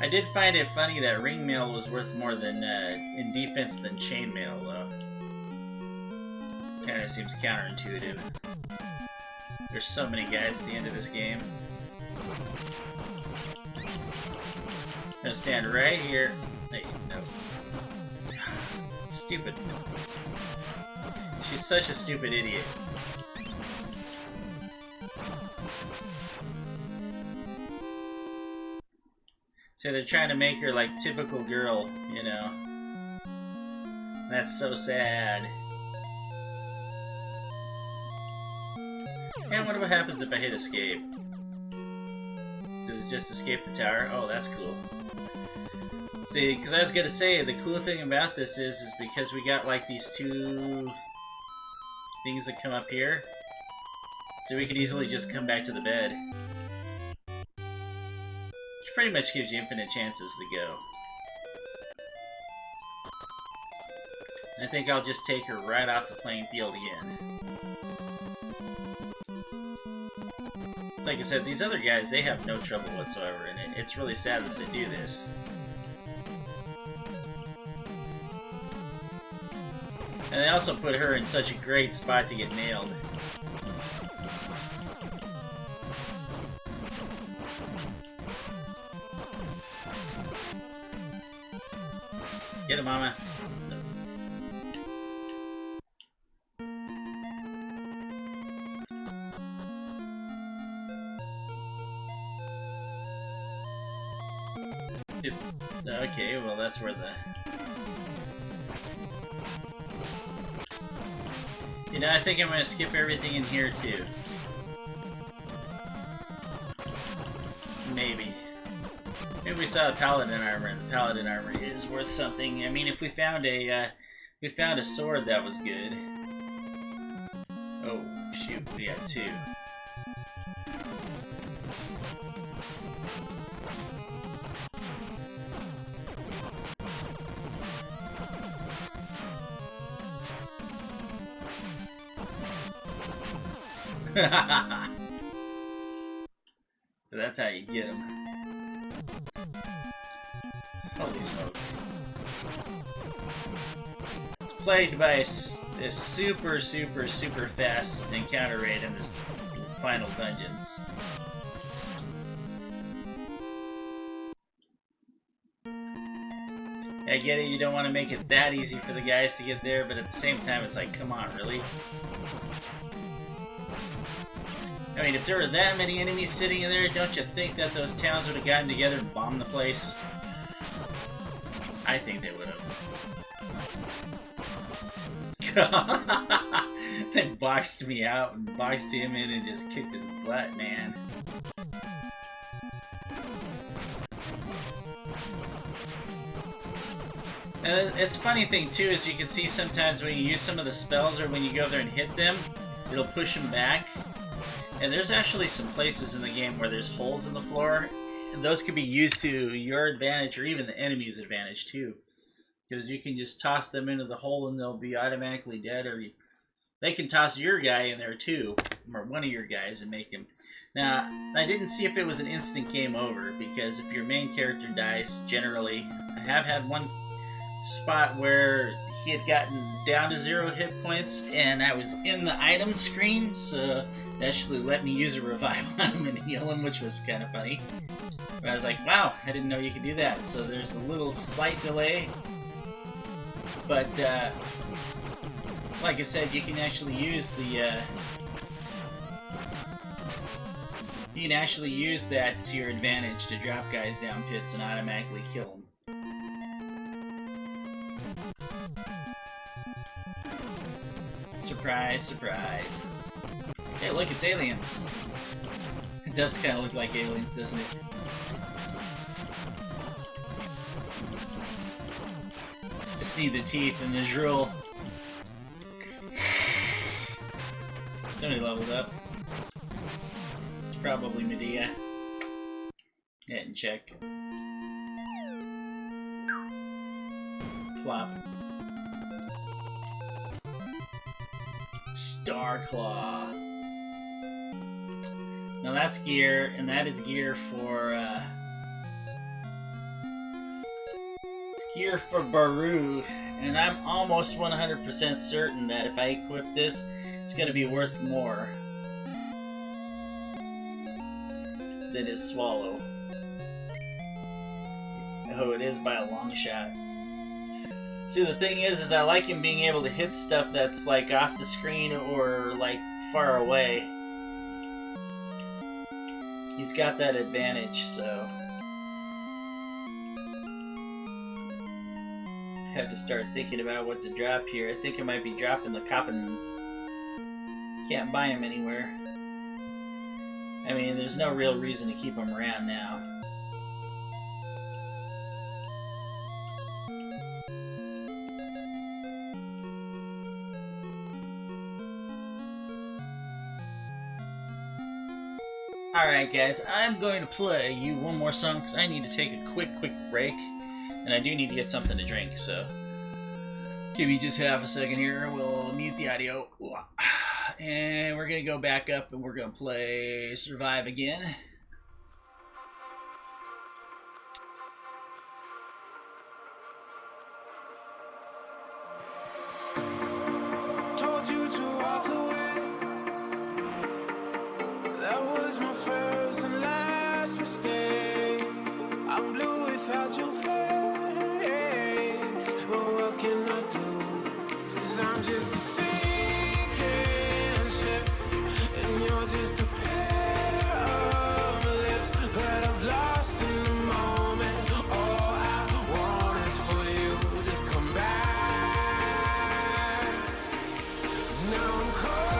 I did find it funny that ring mail was worth more than in defense than chain mail, though. Kinda seems counterintuitive. There's so many guys at the end of this game. Gonna stand right here. Hey, no. Stupid. She's such a stupid idiot. So they're trying to make her like typical girl, you know. That's so sad. And I wonder what happens if I hit escape. Does it just escape the tower? Oh, that's cool. See, because I was gonna say, the cool thing about this is because we got like these two things that come up here, so we can easily just come back to the bed. Which pretty much gives you infinite chances to go. I think I'll just take her right off the playing field again. Like I said, these other guys, they have no trouble whatsoever, and it's really sad that they do this. And they also put her in such a great spot to get nailed. Get him, mama. Okay, well that's where the... You know, I think I'm gonna skip everything in here too. Maybe. Maybe we saw a paladin armor, and the paladin armor is worth something. I mean, if we found a sword that was good. Oh, shoot, we got two. So that's how you get them. Holy smoke. It's plagued by a super fast encounter rate in this final dungeons. I get it, you don't want to make it that easy for the guys to get there, but at the same time, it's like, come on, really? I mean, if there were that many enemies sitting in there, don't you think that those towns would have gotten together and bombed the place? I think they would have. They boxed me out and boxed him in and just kicked his butt, man. And it's a funny thing too is you can see sometimes when you use some of the spells or when you go there and hit them, it'll push them back. And there's actually some places in the game where there's holes in the floor, and those can be used to your advantage or even the enemy's advantage too. Because you can just toss them into the hole and they'll be automatically dead, or they can toss your guy in there too, or one of your guys, and make him. Now, I didn't see if it was an instant game over, because if your main character dies, generally, I have had one spot where he had gotten down to 0 hit points and I was in the item screen, so it actually let me use a revive on him and heal him, which was kind of funny. But I was like, wow, I didn't know you could do that. So there's a little slight delay, but like I said, you can actually use the you can actually use that to your advantage to drop guys down pits and automatically kill them. Surprise, surprise. Hey, look, it's aliens. It does kind of look like aliens, doesn't it? Just need the teeth and the drool. Somebody leveled up. It's probably Medea. Hit and check. Plop. Starclaw. Now that's gear, and that is gear for, it's gear for Baru, and I'm almost 100% certain that if I equip this, it's going to be worth more than his Swallow. Oh, it is by a long shot. See, the thing is I like him being able to hit stuff that's, like, off the screen or, like, far away. He's got that advantage, so... I have to start thinking about what to drop here. I think I might be dropping the Coppins. Can't buy him anywhere. I mean, there's no real reason to keep him around now. Alright guys, I'm going to play you one more song because I need to take a quick break. And I do need to get something to drink, so... Give me just half a second here, we'll mute the audio. And we're going to go back up and we're going to play Survive again. My first and last mistake. I'm blue without your face. But what can I do? 'Cause I'm just a sinking ship, and you're just a pair of lips that I've lost in the moment. All I want is for you to come back. Now I'm cold.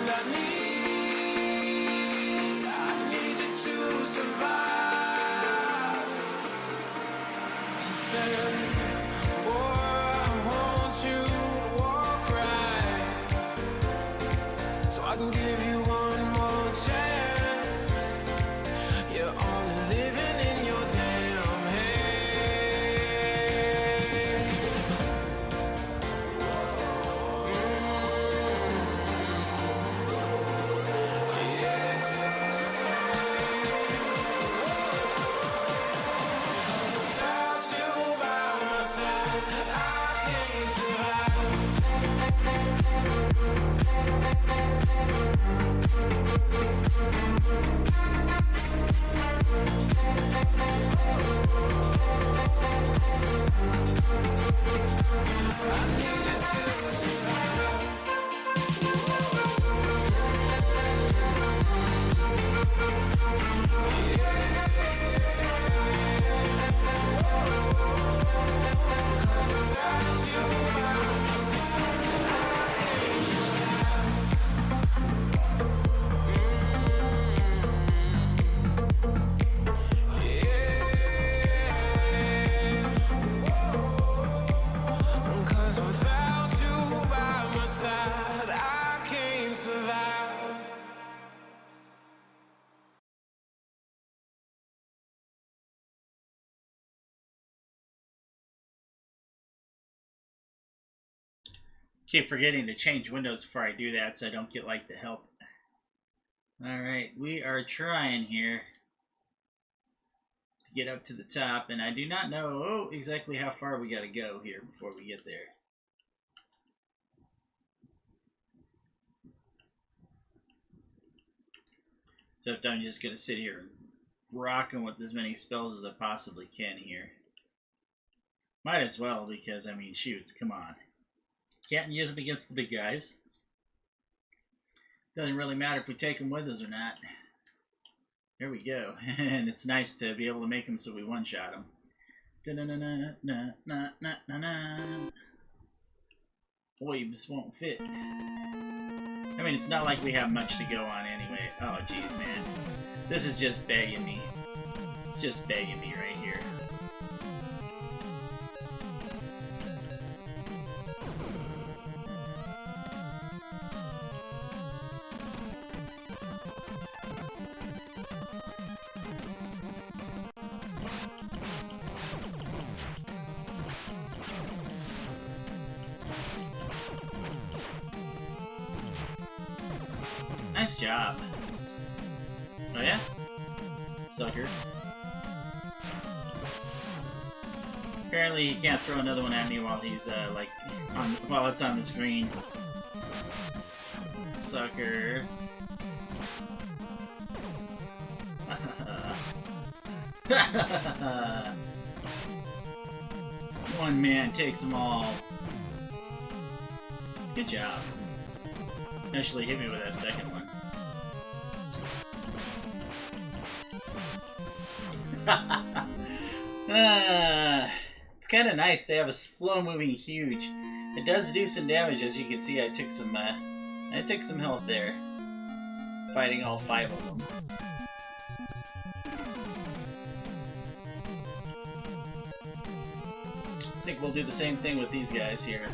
and I need you to survive. She said, boy, I want you to walk right, so I can give you one more chance. You're only living in your damn head. Without you by my side, I can't survive. Cause without you by my side, I can't survive. Keep forgetting to change windows before I do that so I don't get like the help. Alright, we are trying here to get up to the top, and I do not know exactly how far we gotta go here before we get there. So I'm just gonna sit here and rocking with as many spells as I possibly can here. Might as well, because I mean, shoots, come on. Can't use them against the big guys. Doesn't really matter if we take them with us or not. There we go. And it's nice to be able to make them so we one-shot them. Oibs won't fit. I mean, it's not like we have much to go on anyway. Oh, jeez, man. This is just begging me. It's just begging me right here. Nice job. Oh yeah? Sucker. Apparently he can't throw another one at me while he's like while it's on the screen. Sucker. One man takes them all. Good job. Actually hit me with that second one. It's kind of nice. They have a slow-moving huge. It does do some damage, as you can see. I took some health there, fighting all 5 of them. I think we'll do the same thing with these guys here.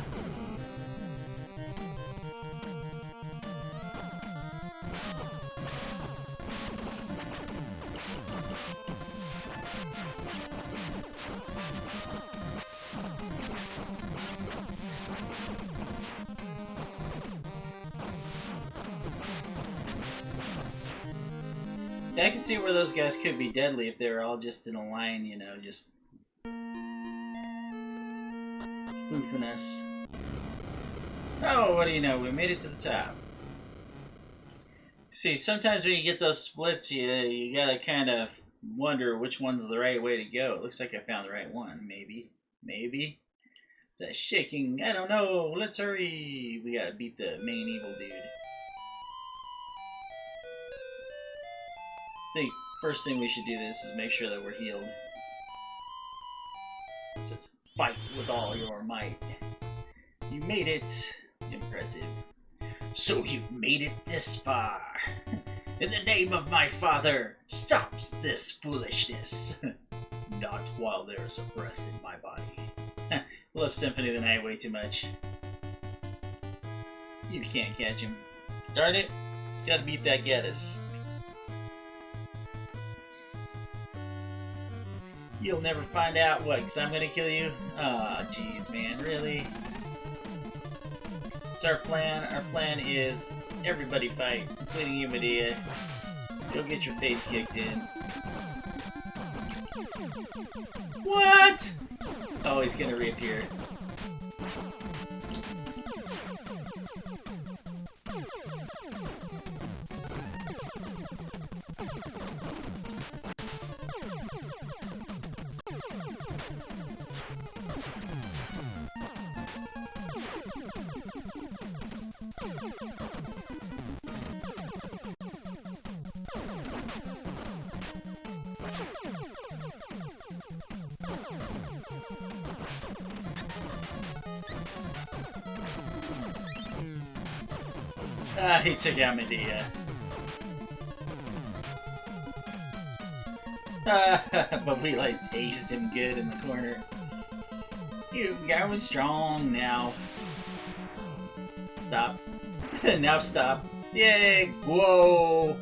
I can see where those guys could be deadly if they were all just in a line, you know, just foofing us. Oh, what do you know? We made it to the top. See, sometimes when you get those splits, you gotta kind of wonder which one's the right way to go. It looks like I found the right one. Maybe. Maybe. Is that shaking? I don't know. Let's hurry. We gotta beat the main evil dude. I think first thing we should do this is make sure that we're healed. So let's fight with all your might. You made it. Impressive. So you've made it this far. In the name of my father, stop this foolishness. Not while there's a breath in my body. Love Symphony of the Night way too much. You can't catch him. Darn it. Gotta beat that Geddes. You'll never find out what, because I'm gonna kill you? Aw, jeez, man, really? What's our plan? Our plan is everybody fight, including you, Medea. You'll get your face kicked in. What? Oh, he's gonna reappear. Ah, he took out Medea. But we like aced him good in the corner. You going strong now. Stop. Now stop. Yay! Whoa!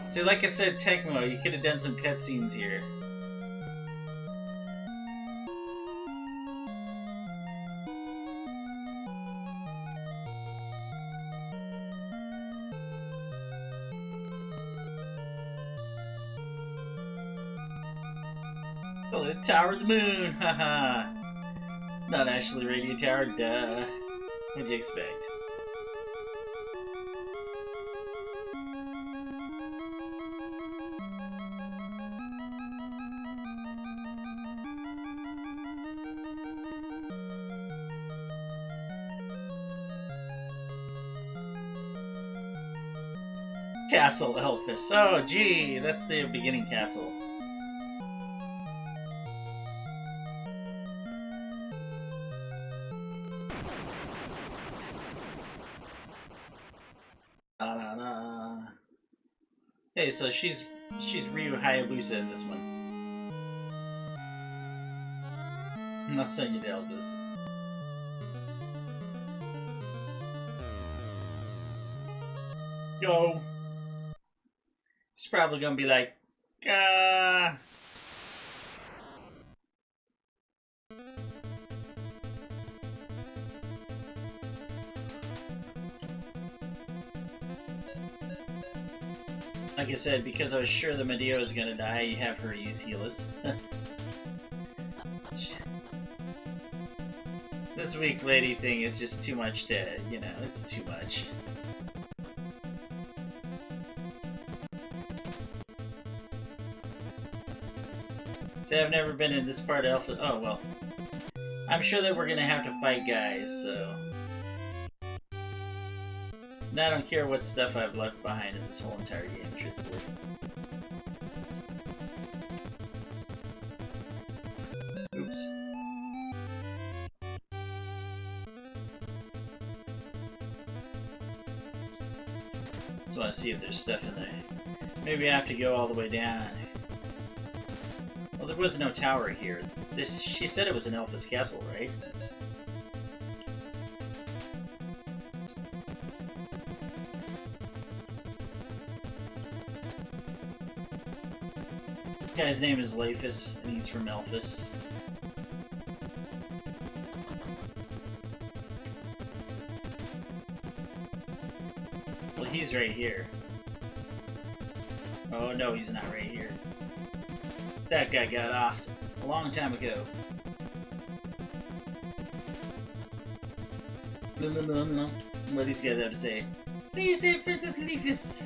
See, like I said, Tecmo, you could have done some cutscenes here. Oh, the Tower of the Moon! Haha! It's not actually Radio Tower, duh. What'd you expect? Castle Elphus. Oh, gee, that's the beginning castle. Hey, so she's Ryu Hayabusa in this one. I'm not saying you to Elvis. Go. She's probably gonna be like, ah. Like I said, because I was sure the Medea was gonna die, you have her use Healus. This weak lady thing is just too much to, you know, it's too much. See, I've never been in this part of Alpha. Oh, well. I'm sure that we're gonna have to fight guys, so. And I don't care what stuff I've left behind in this whole entire game, truthfully. Oops. Just want to see if there's stuff in there. Maybe I have to go all the way down. Well, there was no tower here. She said it was an Elphus castle, right? This guy's name is Laphus, and he's from Elphus. Well, he's right here. Oh no, he's not right here. That guy got off a long time ago. What do these guys have to say? What do you say, Princess Laphus?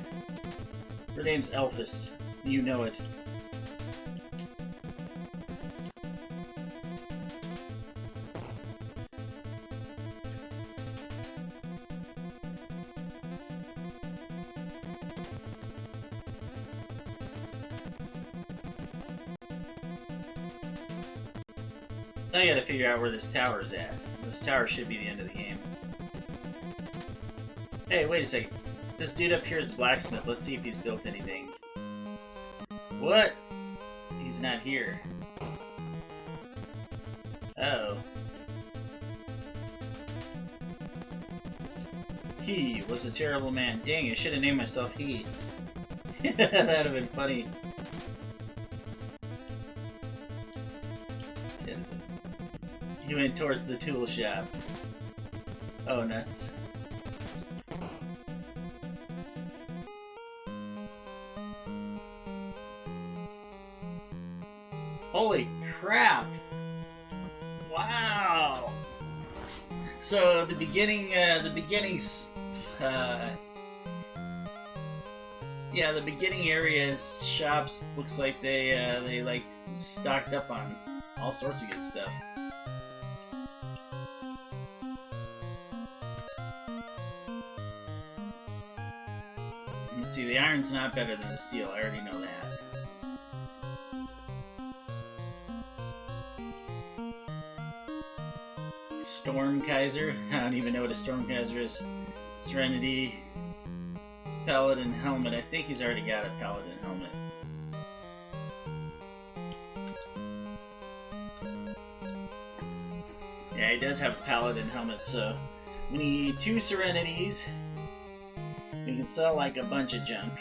Her name's Elphus. You know it. I gotta figure out where this tower is at. This tower should be the end of the game. Hey, wait a second. This dude up here is a blacksmith. Let's see if he's built anything. What? He's not here. Oh. He was a terrible man. Dang, I should have named myself He. That'd have been funny. He went towards the tool shop. Oh, nuts. Holy crap! Wow! So the beginning, yeah, the beginning areas, shops, looks like they like stocked up on all sorts of good stuff. Let's see, the iron's not better than the steel, I already know that. Storm Kaiser? I don't even know what a Storm Kaiser is. Serenity. Paladin helmet. I think he's already got a Paladin helmet. Yeah, he does have a Paladin helmet, so we need 2 Serenities. We can sell like a bunch of junk.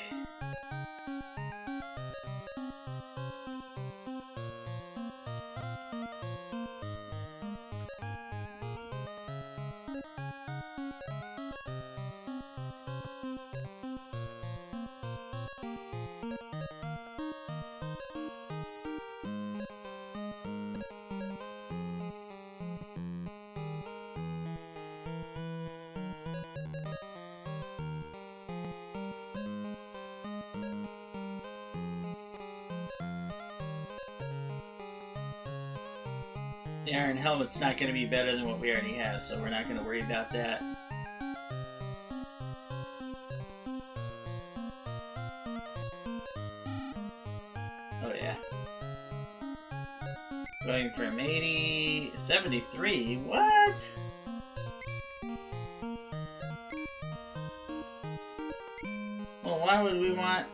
The iron helmet's not going to be better than what we already have, so we're not going to worry about that. Oh yeah. Going from 80... 73? What? Well, why would we want...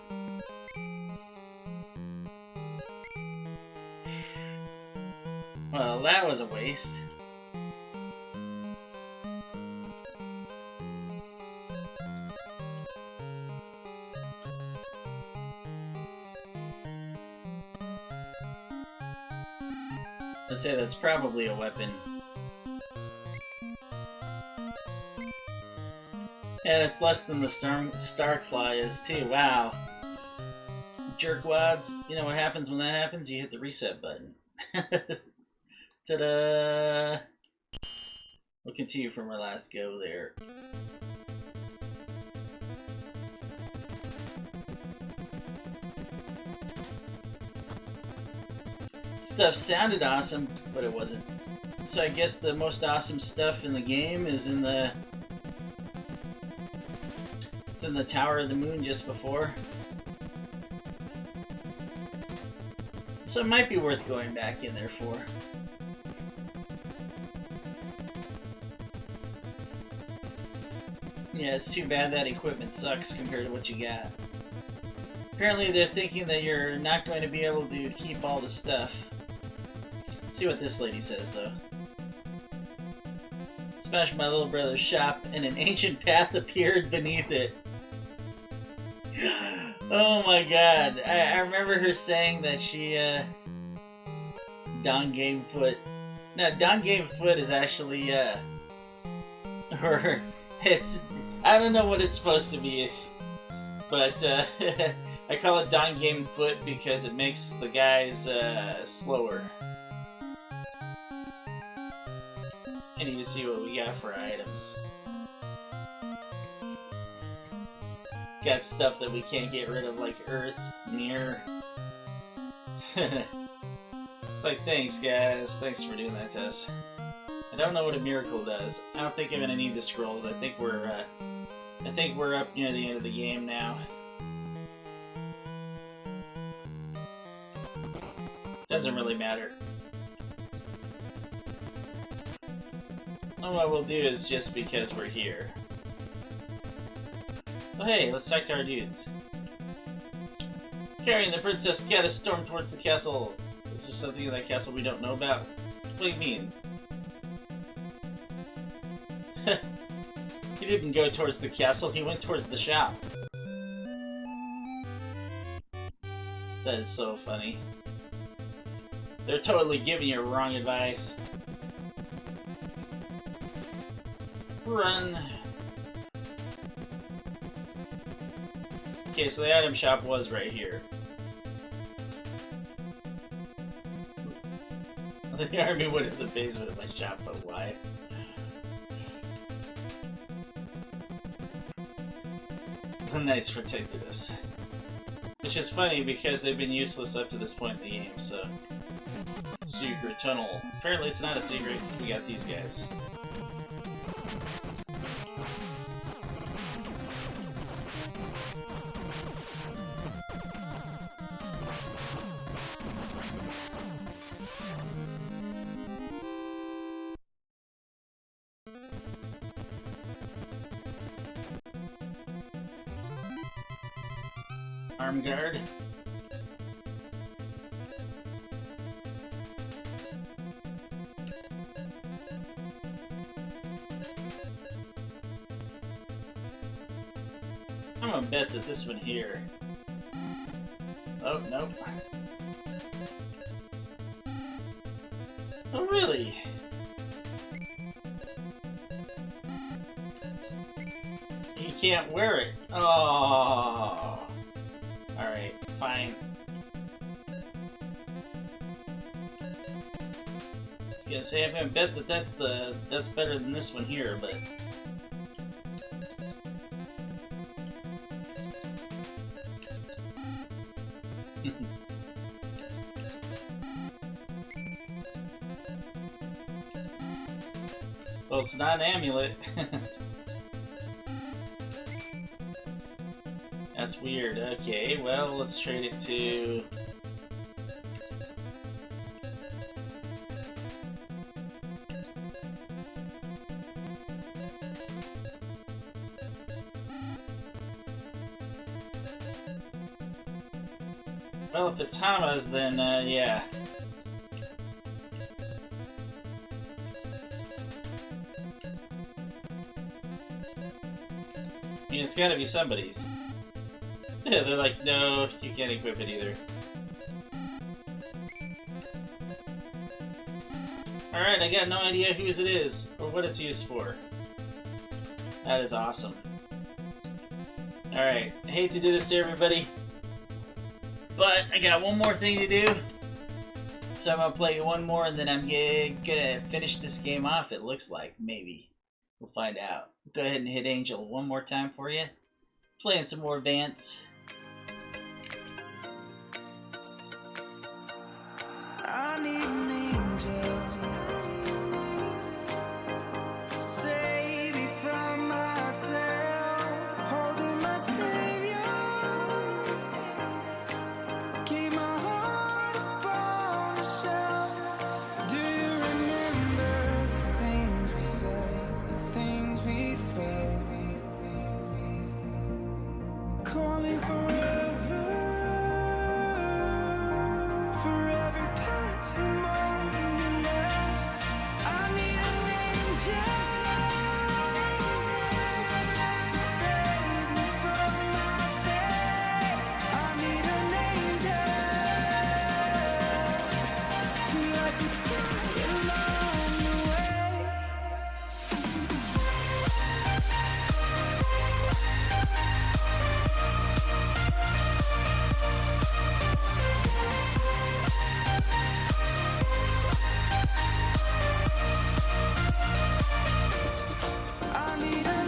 Well, that was a waste. I'd say that's probably a weapon. Yeah, it's less than the Starclaw is too. Wow. Jerkwads. You know what happens when that happens? You hit the reset button. Ta-da! We'll continue from our last go there. Stuff sounded awesome, but it wasn't. So I guess the most awesome stuff in the game is in the... It's in the Tower of the Moon just before. So it might be worth going back in there for. Yeah, it's too bad that equipment sucks compared to what you got. Apparently they're thinking that you're not going to be able to keep all the stuff. Let's see what this lady says, though. Smashed my little brother's shop, and an ancient path appeared beneath it. Oh my god. I remember her saying that she, Don Gamefoot. No, Don Gamefoot is actually, or it's... I don't know what it's supposed to be, but I call it Don Gamefoot because it makes the guys slower. I need to see what we got for items. Got stuff that we can't get rid of, like Earth, Mirror. It's like, thanks guys, thanks for doing that to us. I don't know what a miracle does. I don't think I'm gonna need the scrolls. I think we're up near the end of the game now. Doesn't really matter. All what we'll do is just because we're here. Oh hey, let's talk to our dudes. Carrying the Princess Caddis storm towards the castle. Is there something in that castle we don't know about? What do you mean? He didn't go towards the castle, he went towards the shop. That is so funny. They're totally giving you wrong advice. Run. Okay, so the item shop was right here. The army went in the basement of my shop, but why? The knights protected us. Which is funny because they've been useless up to this point in the game, so... Secret tunnel. Apparently it's not a secret because we got these guys. Arm guard. I'm gonna bet that this one here. Oh, nope. Oh, really? He can't wear it. Oh. Alright, fine. I was gonna say I'm gonna bet that that's better than this one here, but well, it's not an amulet. That's weird. Okay, well, let's trade it to... Well, if it's Hama's, then, yeah. I mean, it's gotta be somebody's. Yeah, they're like, no, you can't equip it either. Alright, I got no idea whose it is, or what it's used for. That is awesome. Alright, I hate to do this to everybody, but I got one more thing to do. So I'm gonna play one more and then I'm gonna finish this game off, it looks like. Maybe. We'll find out. Go ahead and hit Angel one more time for you. Playing some more Vanze. I need an angel to save me from myself, holding my savior, keep my heart upon the shelf. Do you remember the things we said, the things we felt, calling forever, forever passing moment left. I need an angel to save me from my fate. I need an angel to light the sky along the way. I need an angel, angel. I need an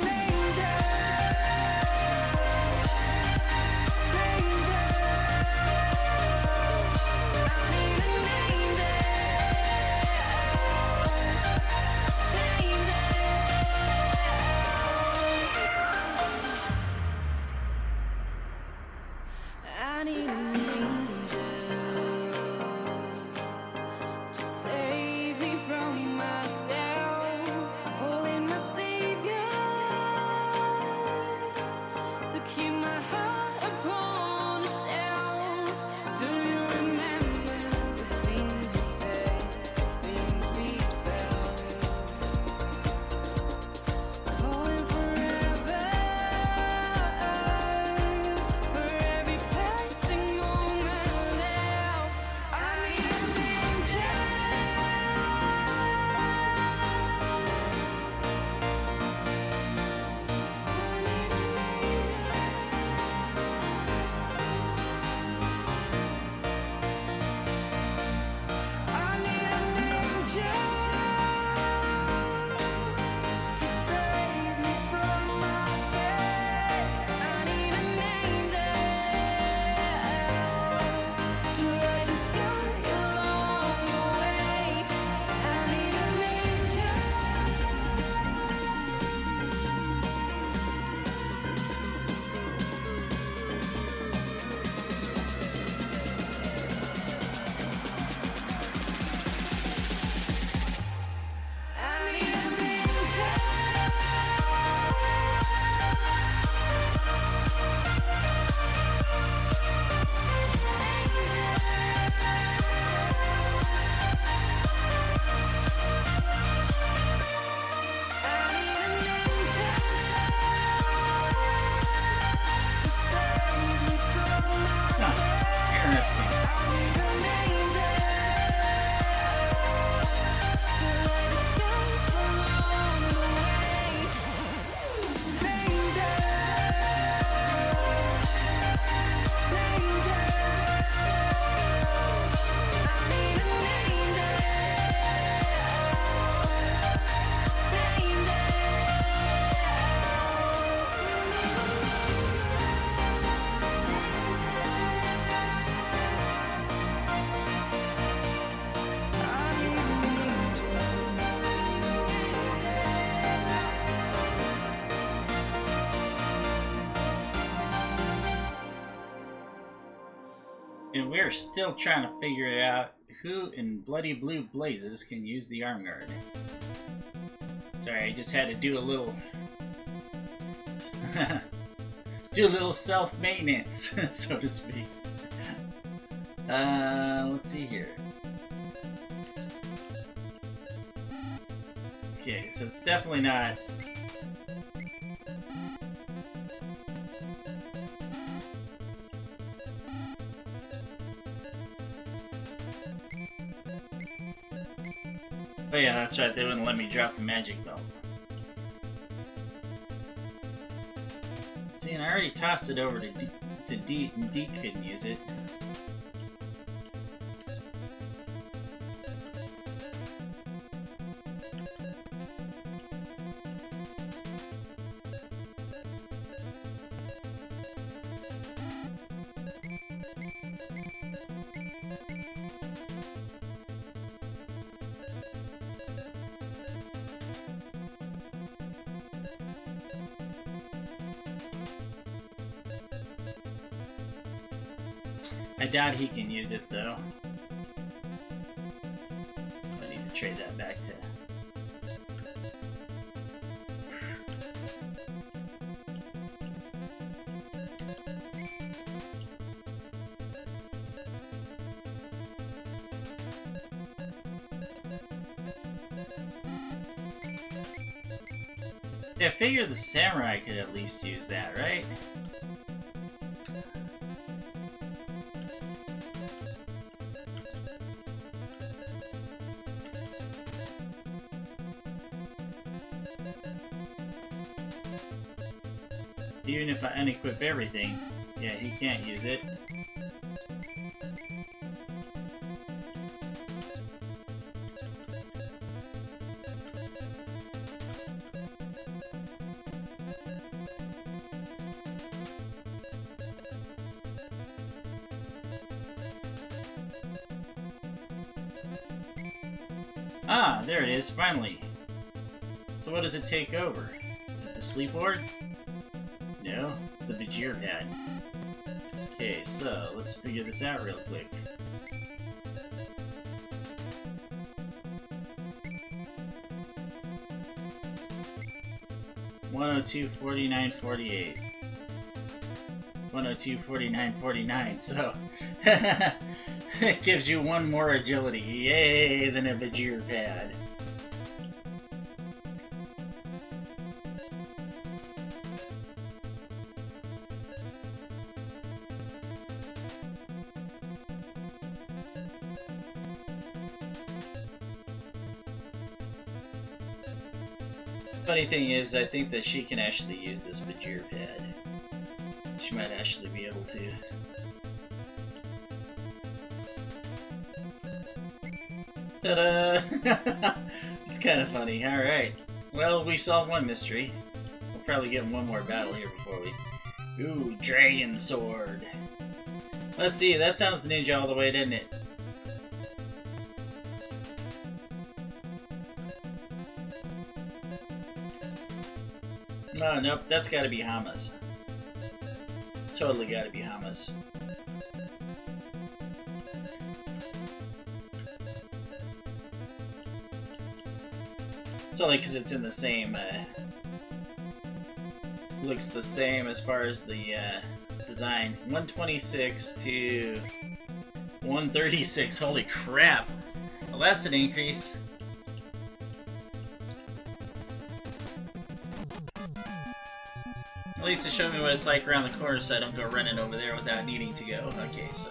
I need an angel to save me from myself, holding my savior to to keep my heart upon a shelf. Do you remember the things we said, things we felt? Falling forever for every passing moment left. I need an angel. I need an angel to save me from my bed. I need an angel to light the sky along the way. I need an angel. I need an angel. I need an angel to save me from my Huh, interesting. I need an angel to light the sky along the way. Angel, angel, I need an And we're still trying to figure out who in bloody blue blazes can use the arm guard. Sorry, I just had to do a little self-maintenance, so to speak. Let's see here. Okay, so it's definitely not. Oh yeah, that's right, they wouldn't let me drop the magic belt. See, and I already tossed it over to Deet, and Deet couldn't use it. I doubt he can use it though. I need to trade that back to. Yeah, I figure the samurai could at least use that, right? Even if I unequip everything, yeah, he can't use it. Ah, there it is, finally. So what does it take over? Is it the sleep ward? No, it's the Vajir pad. Okay, so let's figure this out real quick. $102.49.48. 102, 49, 49. So it gives you one more agility. Yay, than a Vajir pad. Funny thing is, I think that she can actually use this Vajir pad. She might actually be able to. Ta-da! It's kind of funny. Alright. Well, we solved one mystery. We'll probably get one more battle here before we... Ooh, Dragon Sword. Let's see, that sounds ninja all the way, didn't it? Oh, nope, that's gotta be Hama's. It's totally gotta be Hama's. It's only because it's in the same, looks the same as far as the, design. 126 to 136, holy crap! Well, that's an increase. At least to show me what it's like around the corner so I don't go running over there without needing to go. Okay, so...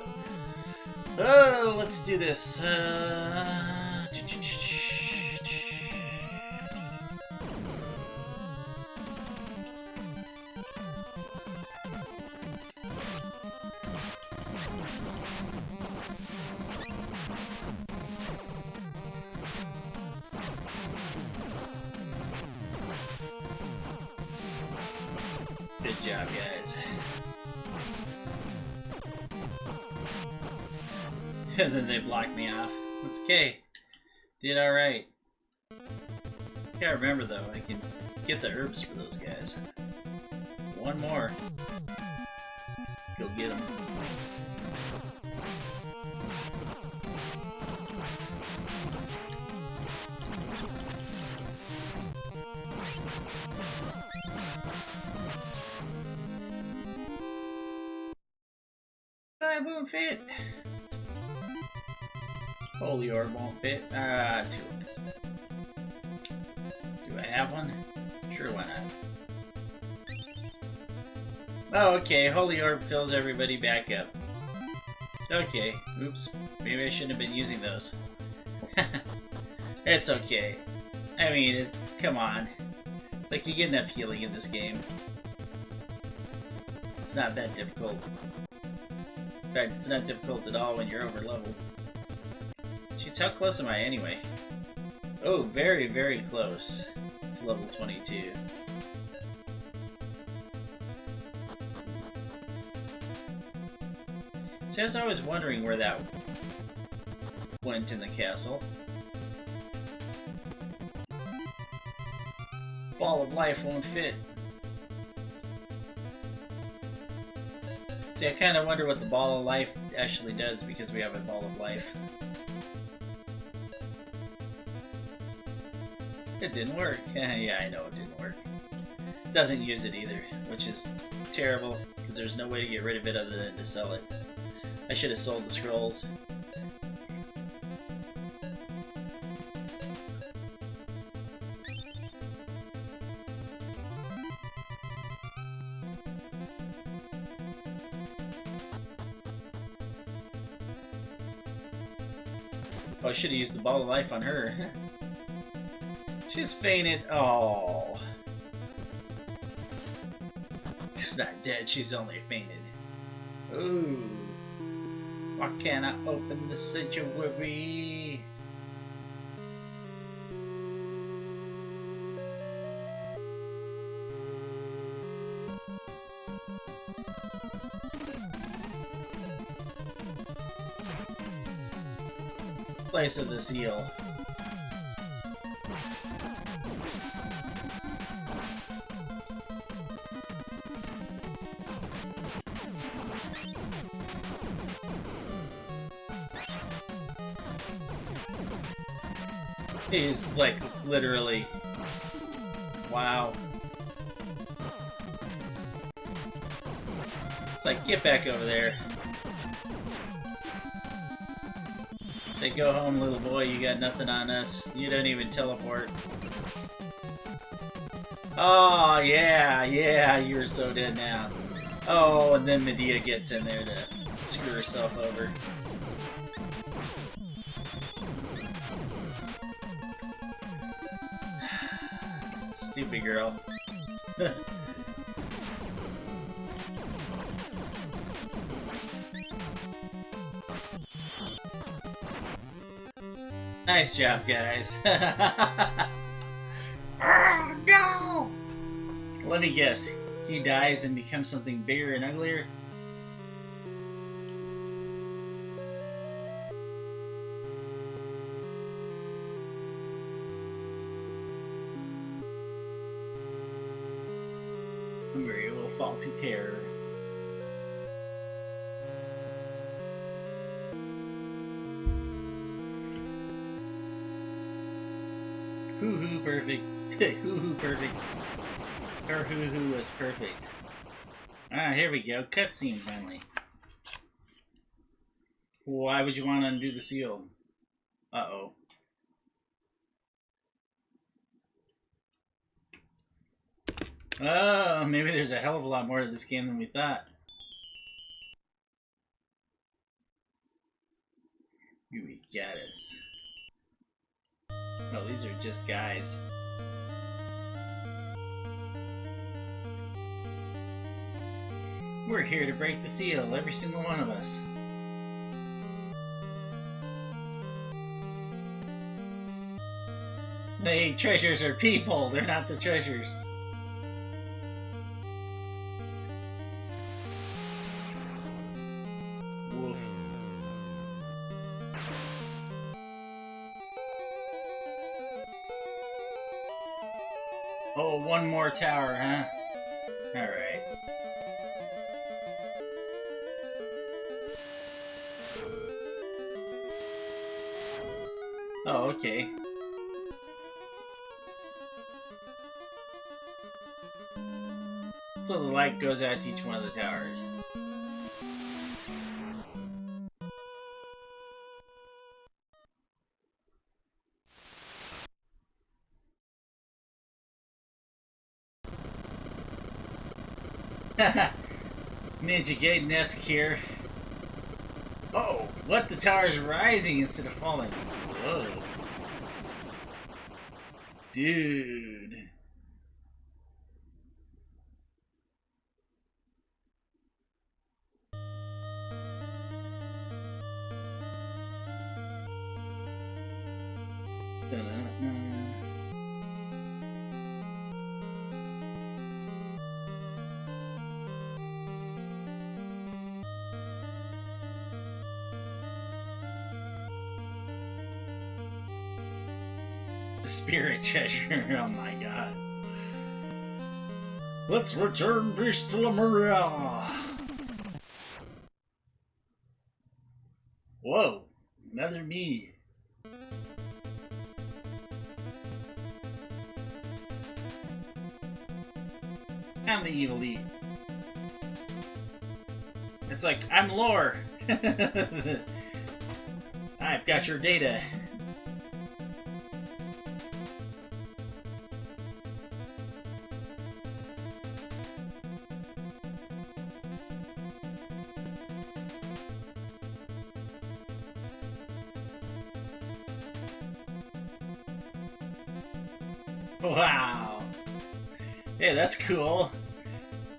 Oh, let's do this. Good job, guys. And then they blocked me off. It's okay. Did alright. Gotta remember though, I can get the herbs for those guys. One more. Go get them. I won't fit. Holy orb won't fit. Two. Do I have one? Sure, why not? Oh, okay. Holy orb fills everybody back up. Okay. Oops. Maybe I shouldn't have been using those. It's okay. I mean, come on. It's like you get enough healing in this game. It's not that difficult. In fact, it's not difficult at all when you're over leveled. Jeez, how close am I anyway? Oh, very, very close to level 22. See, I was always wondering where that went in the castle. Ball of life won't fit. See, I kind of wonder what the ball of life actually does because we have a ball of life. It didn't work. Yeah, I know it didn't work. It doesn't use it either, which is terrible because there's no way to get rid of it other than to sell it. I should have sold the scrolls. Oh, I should have used the ball of life on her. She's fainted. Oh. She's not dead, she's only fainted. Ooh. Why can't I open the sanctuary? Place of the seal. He's like literally, wow. It's like, get back over there. Say, go home, little boy, you got nothing on us. You don't even teleport. Oh, yeah, you're so dead now. Oh, and then Medea gets in there to screw herself over. Stupid girl. Nice job, guys. Oh, no! Let me guess. He dies and becomes something bigger and uglier? Hungary will fall to terror. Hoo-hoo perfect. Hoo-hoo perfect. Her hoo-hoo was perfect. Ah, here we go. Cutscene finally. Why would you want to undo the seal? Uh-oh. Oh, maybe there's a hell of a lot more to this game than we thought. Here we got us. Oh, these are just guys. We're here to break the seal, every single one of us. The treasures are people, they're not the treasures. Woof. Oh, one more tower, huh? Alright. Oh, okay. So the light goes out to each one of the towers. Ninja Gaiden-esque here. Oh, what? The tower's rising instead of falling. Whoa. Dude. The spirit treasure, oh my god. Let's return peace to Lemuria. Whoa, another me. I'm the evil E. It's like, I'm lore. I've got your data. Wow. Hey, that's cool.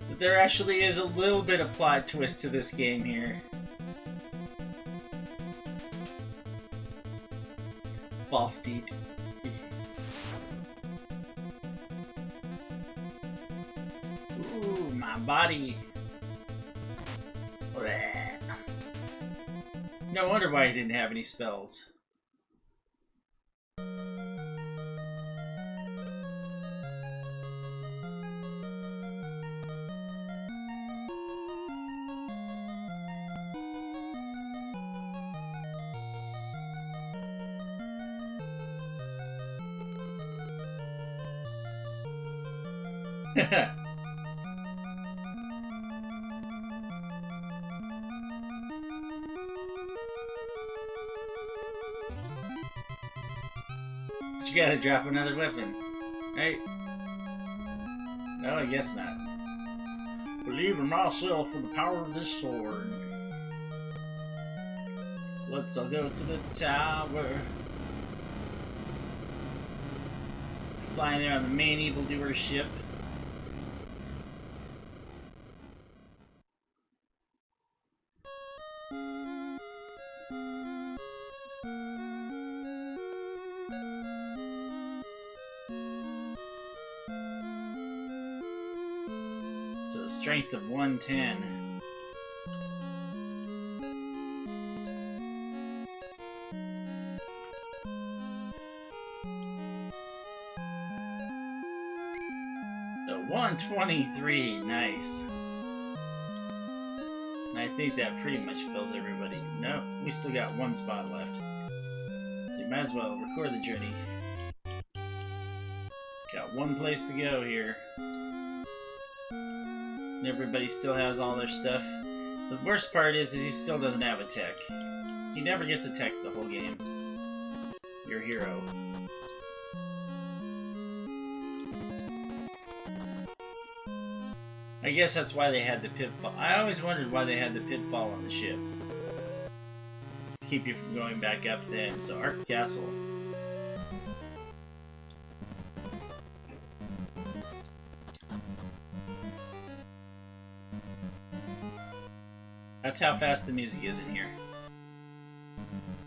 But there actually is a little bit of plot twist to this game here. False deed. Ooh, my body. Blech. No wonder why he didn't have any spells. But you gotta drop another weapon, right? No, I guess not. Believe in myself for the power of this sword. Let's all go to the tower. Flying there on the main evildoer ship. So strength of 110. So 123, nice. And I think that pretty much fills everybody. No, we still got one spot left. So you might as well record the journey. Got one place to go here. And everybody still has all their stuff. The worst part is he still doesn't have a tech. He never gets a tech the whole game. Your hero. I guess that's why they had the pitfall. I always wondered why they had the pitfall on the ship. To keep you from going back up then. So Ark Castle. That's how fast the music is in here.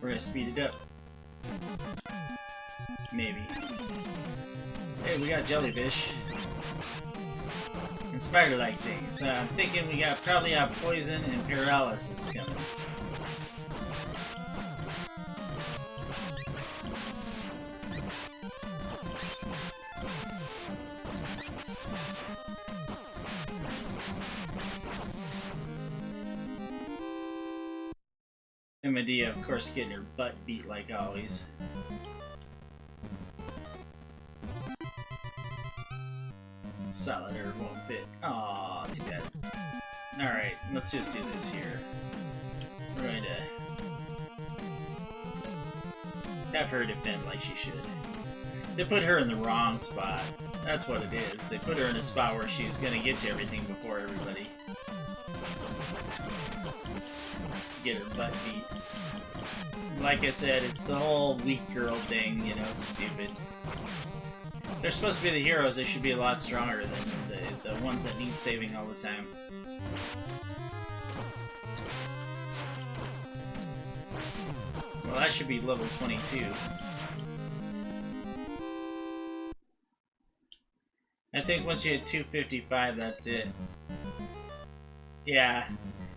We're gonna speed it up. Maybe. Hey, we got jellyfish. And spider-like things. So I'm thinking we probably have poison and paralysis coming. And Medea, of course, getting her butt beat like always. Solid herb won't fit. Aw, too bad. Alright, let's just do this here. We're going to have her defend like she should. They put her in the wrong spot. That's what it is. They put her in a spot where she's going to get to everything before everybody. Get her butt beat. Like I said, it's the whole weak girl thing, you know, it's stupid. They're supposed to be the heroes, they should be a lot stronger than the ones that need saving all the time. Well, that should be level 22. I think once you hit 255, that's it. Yeah,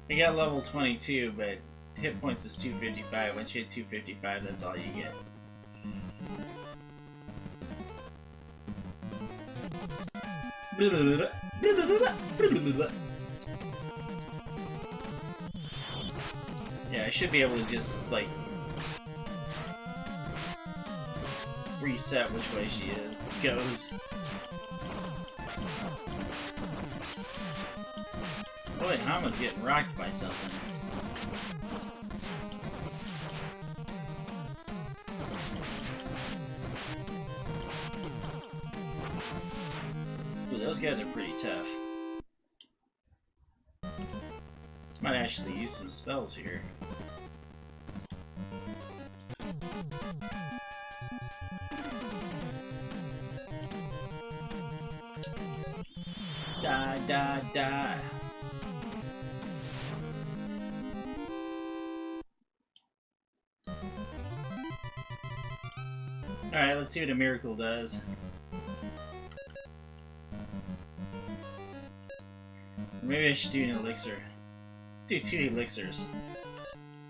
I got level 22, but hit points is 255. Once you hit 255, that's all you get. Yeah, I should be able to just, like, reset which way she goes. Boy, Hama's getting rocked by something. Ooh, those guys are pretty tough. Might actually use some spells here. Die, die, die. Alright, let's see what a miracle does. Maybe I should do an elixir. Do 2 elixirs.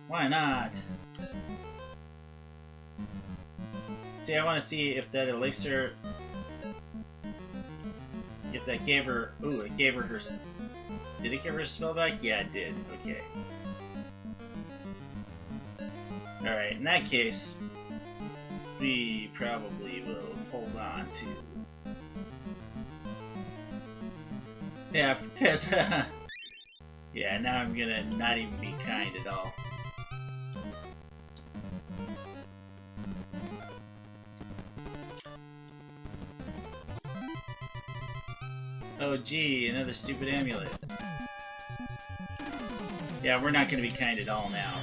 Why not? See, I want to see if that elixir... If that gave her... Ooh, it gave her... Did it give her a spell back? Yeah, it did. Okay. Alright, in that case... We probably will hold on to... Yeah, because... yeah, now I'm gonna not even be kind at all. Oh, gee, another stupid amulet. Yeah, we're not going to be kind at all now.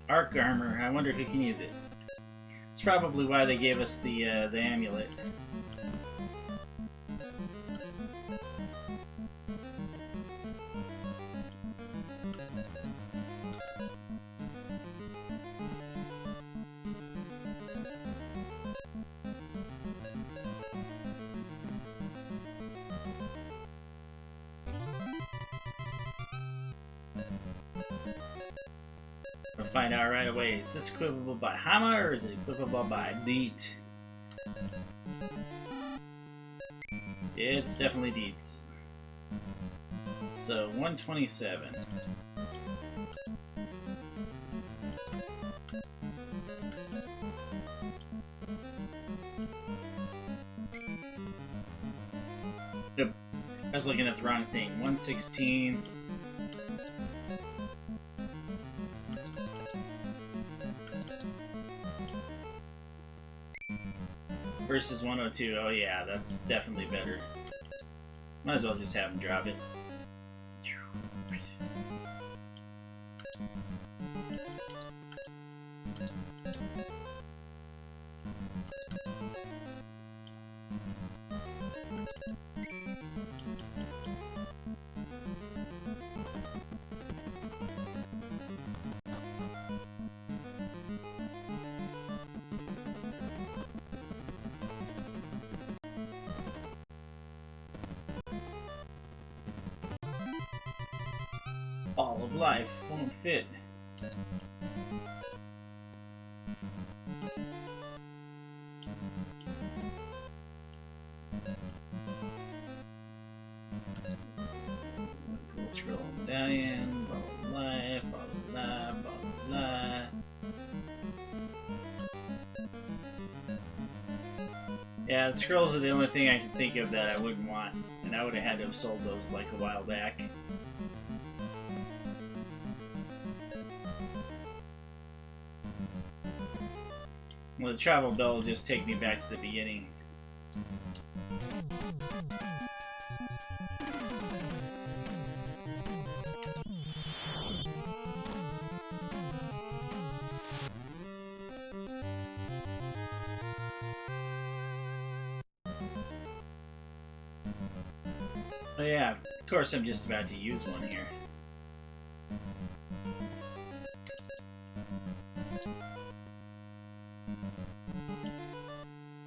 Arc armor. I wonder who can use it. It's probably why they gave us the amulet. We'll find out right away. Is this equipable by Hama or is it equipable by Deet? It's definitely Deets. So 127. Yep. I was looking at the wrong thing. 116. Versus 102. Oh yeah, that's definitely better. Might as well just have him drop it. Ball of life won't fit. Cool scroll medallion, ball of life, ball of life, ball of life. Yeah, the scrolls are the only thing I can think of that I wouldn't want, and I would have had to have sold those like a while back. Well, the travel bell will just take me back to the beginning. Oh yeah, of course I'm just about to use one here.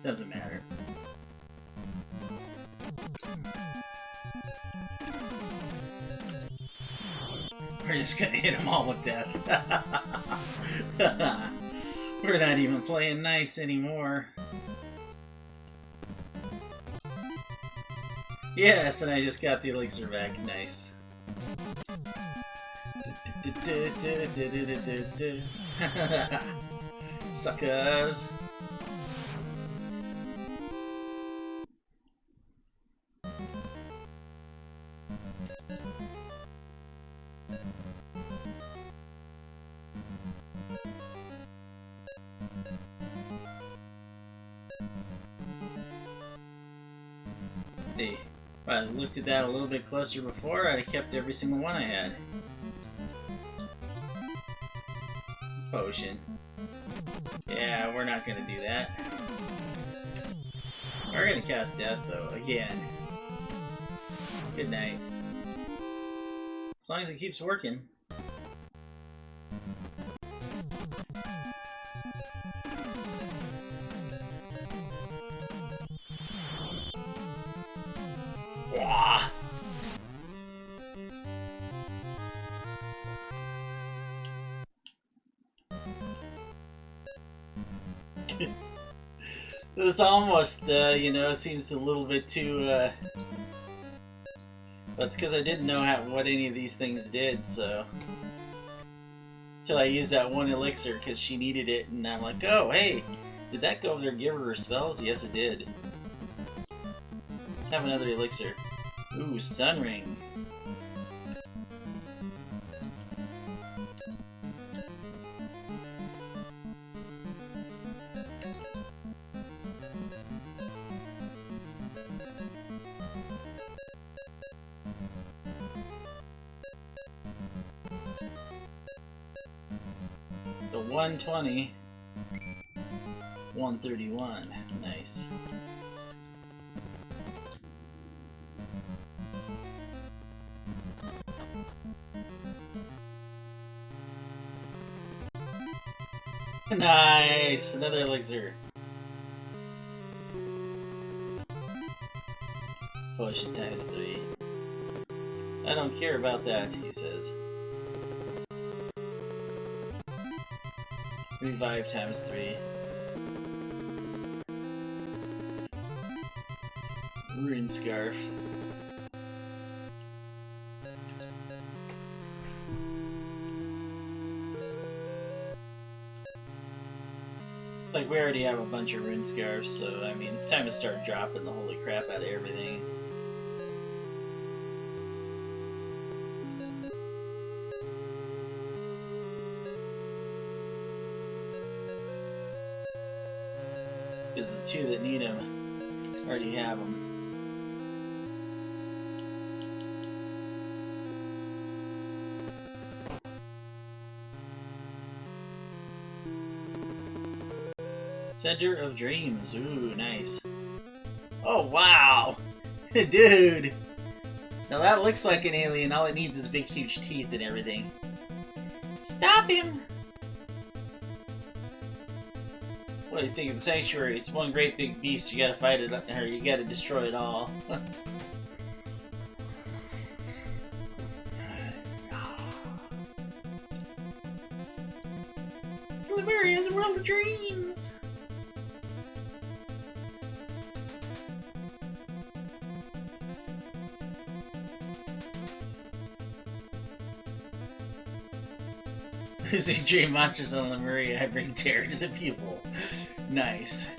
Doesn't matter. We're just gonna hit them all with death. We're not even playing nice anymore. Yes, and I just got the elixir back. Nice. Suckers. If I looked at that a little bit closer before, I'd have kept every single one I had. Potion. Yeah, we're not gonna do that. We're gonna cast death though, again. Good night. As long as it keeps working. Wah! This almost, you know, seems a little bit too, That's because I didn't know what any of these things did, so... Till I used that one elixir because she needed it, and I'm like, oh, hey! Did that go over there and give her spells? Yes, it did. Have another elixir. Ooh, sun ring. The 120. 131. Nice. Nice! Another elixir. Potion times 3. I don't care about that, he says. Revive times 3. Rune scarf. Like, we already have a bunch of rune scarves, so I mean, it's time to start dropping the holy crap out of everything. Because the two that need them already have them. Center of Dreams. Ooh, nice. Oh, wow! Dude! Now that looks like an alien. All it needs is big, huge teeth and everything. Stop him! What do you think of the Sanctuary? It's one great big beast. You gotta fight it, or you gotta destroy it all. Liberia's World of Dreams! Losing dream monsters on Lemuria, I bring terror to the people. Nice.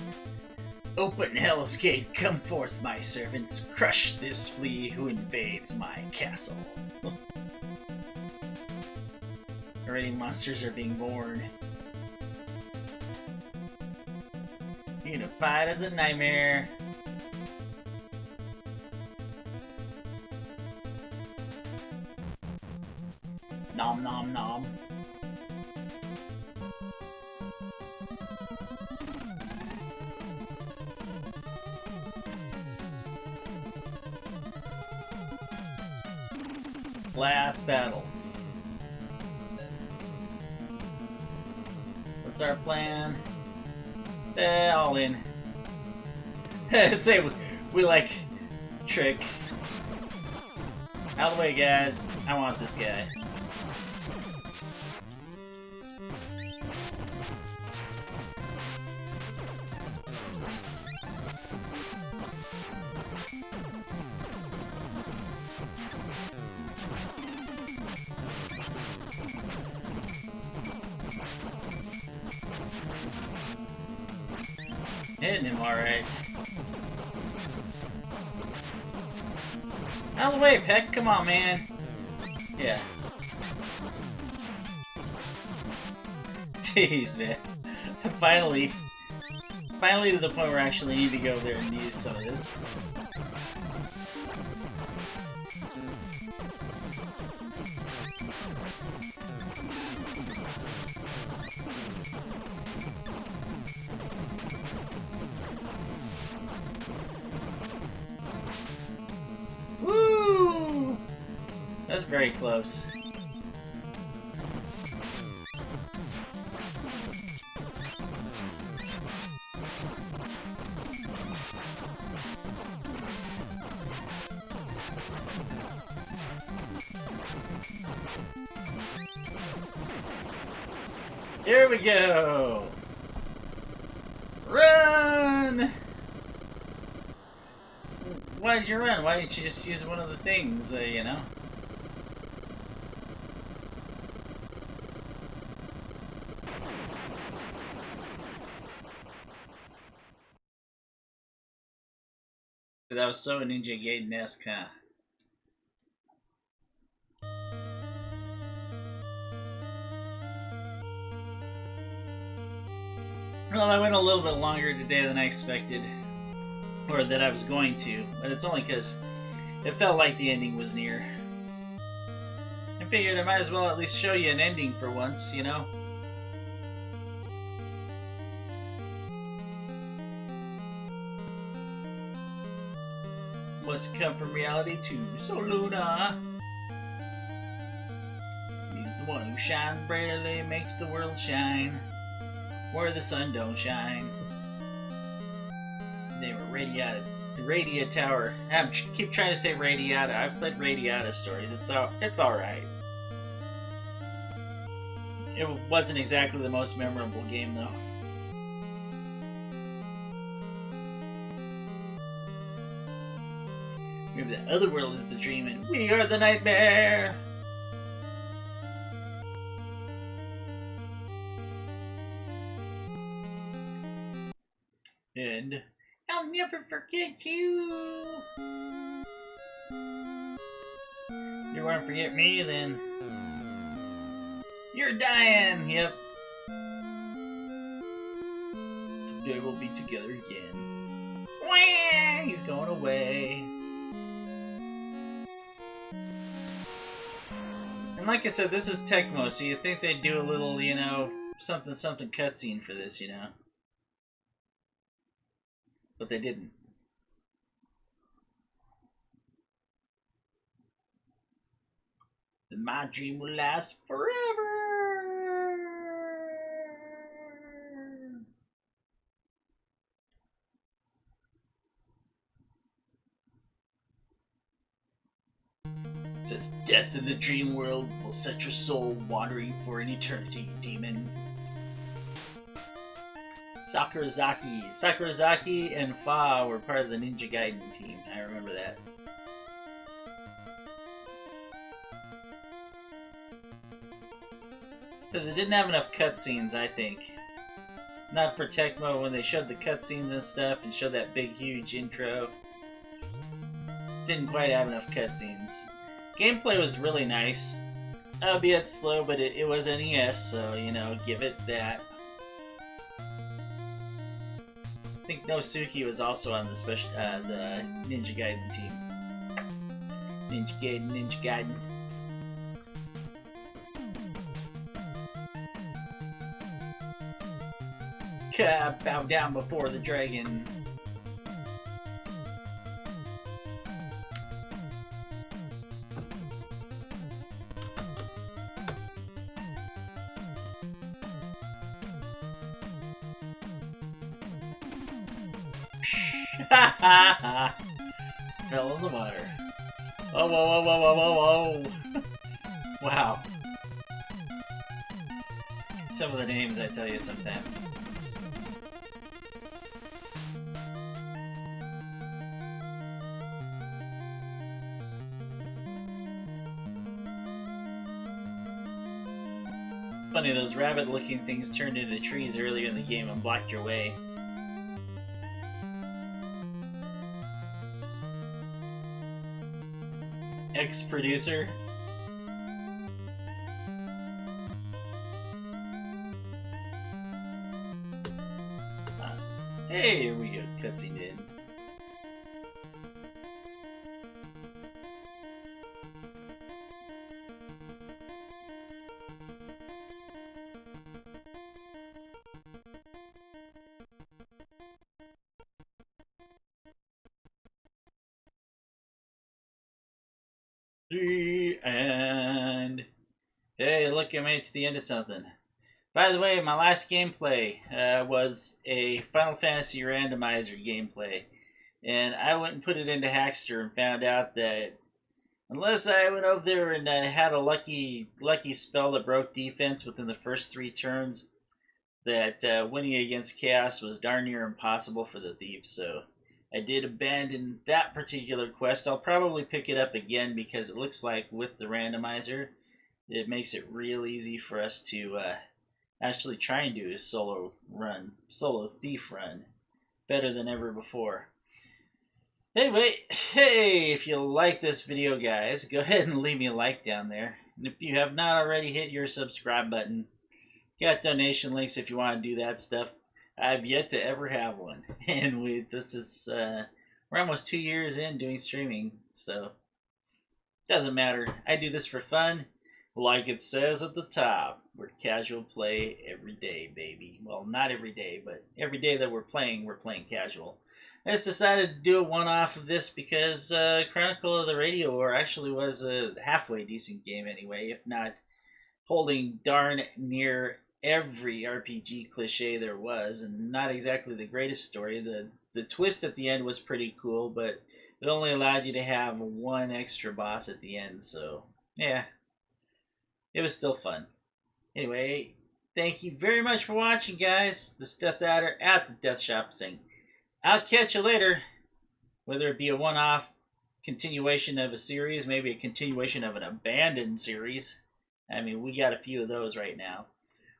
Open hell's gate, come forth, my servants. Crush this flea who invades my castle. Already monsters are being born. Unified as a nightmare. Nom nom nom. Last battle. What's our plan? All in. Say we like trick. Out of the way, guys. I want this guy. Hitting him alright. Out of the way, Peck. Come on, man. Yeah. Jeez, man. Finally to the point where I actually need to go there and use some of this. Woo! That's very close. Here we go! Run! Why did you run? Why didn't you just use one of the things, you know? That was so Ninja Gaiden-esque, huh? Well, I went a little bit longer today than I expected. Or that I was going to. But it's only because it felt like the ending was near. I figured I might as well at least show you an ending for once, you know? Must come from reality too. So Luna, he's the one who shines brightly, makes the world shine where the sun don't shine. They were Radia Tower. I keep trying to say Radiata. I've played Radiata stories. It's all right. It wasn't exactly the most memorable game though. Maybe the other world is the dream and we are the nightmare. And I'll never forget you. You won't forget me, then you're dying. Yep. Today we'll be together again. Wah! He's going away. And like I said, this is Tecmo, so you think they'd do a little, you know, something cutscene for this, you know. But they didn't. Then my dream will last forever. It says, death in the dream world will set your soul wandering for an eternity, demon. Sakurazaki and Fa were part of the Ninja Gaiden team. I remember that. So they didn't have enough cutscenes, I think. Not for Tecmo when they showed the cutscenes and stuff and showed that big, huge intro. Didn't quite have enough cutscenes. Gameplay was really nice. Albeit slow, but it was NES, so, you know, give it that. I think Nosuke was also on the the Ninja Gaiden team. Ninja Gaiden. Bow down before the dragon. Fell in the water. Oh, whoa, whoa, whoa, whoa, whoa, whoa. Wow. Some of the names I tell you sometimes. Funny, those rabbit-looking things turned into trees earlier in the game and blocked your way. Ex-producer. Hey, here we go. Cutscene in. And hey, look, I made it to the end of something. By the way, my last gameplay was a Final Fantasy randomizer gameplay, and I went and put it into Hackster and found out that unless I went over there and had a lucky spell that broke defense within the first 3 turns, that winning against Chaos was darn near impossible for the thieves. So I did abandon that particular quest. I'll probably pick it up again because it looks like with the randomizer, it makes it real easy for us to actually try and do a solo thief run, better than ever before. Anyway, hey, if you like this video, guys, go ahead and leave me a like down there. And if you have not already, hit your subscribe button. Got donation links if you want to do that stuff. I've yet to ever have one. And we're almost 2 years in doing streaming, so doesn't matter. I do this for fun. Like it says at the top, we're casual play every day, baby. Well, not every day, but every day that we're playing casual. I just decided to do a one-off of this because Chronicle of the Radia War actually was a halfway decent game anyway, if not holding darn near every RPG cliche there was, and not exactly the greatest story. The twist at the end was pretty cool, but it only allowed you to have one extra boss at the end, so yeah, it was still fun. Anyway, thank you very much for watching, guys. This dethaddr at the Death Shop saying, I'll catch you later. Whether it be a one-off continuation of a series, maybe a continuation of an abandoned series. I mean, we got a few of those right now.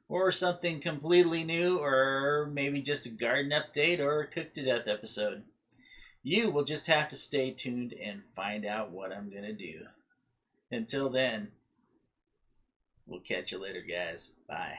Or something completely new, or maybe just a garden update or a Cooked to Death episode. You will just have to stay tuned and find out what I'm going to do. Until then, we'll catch you later, guys. Bye.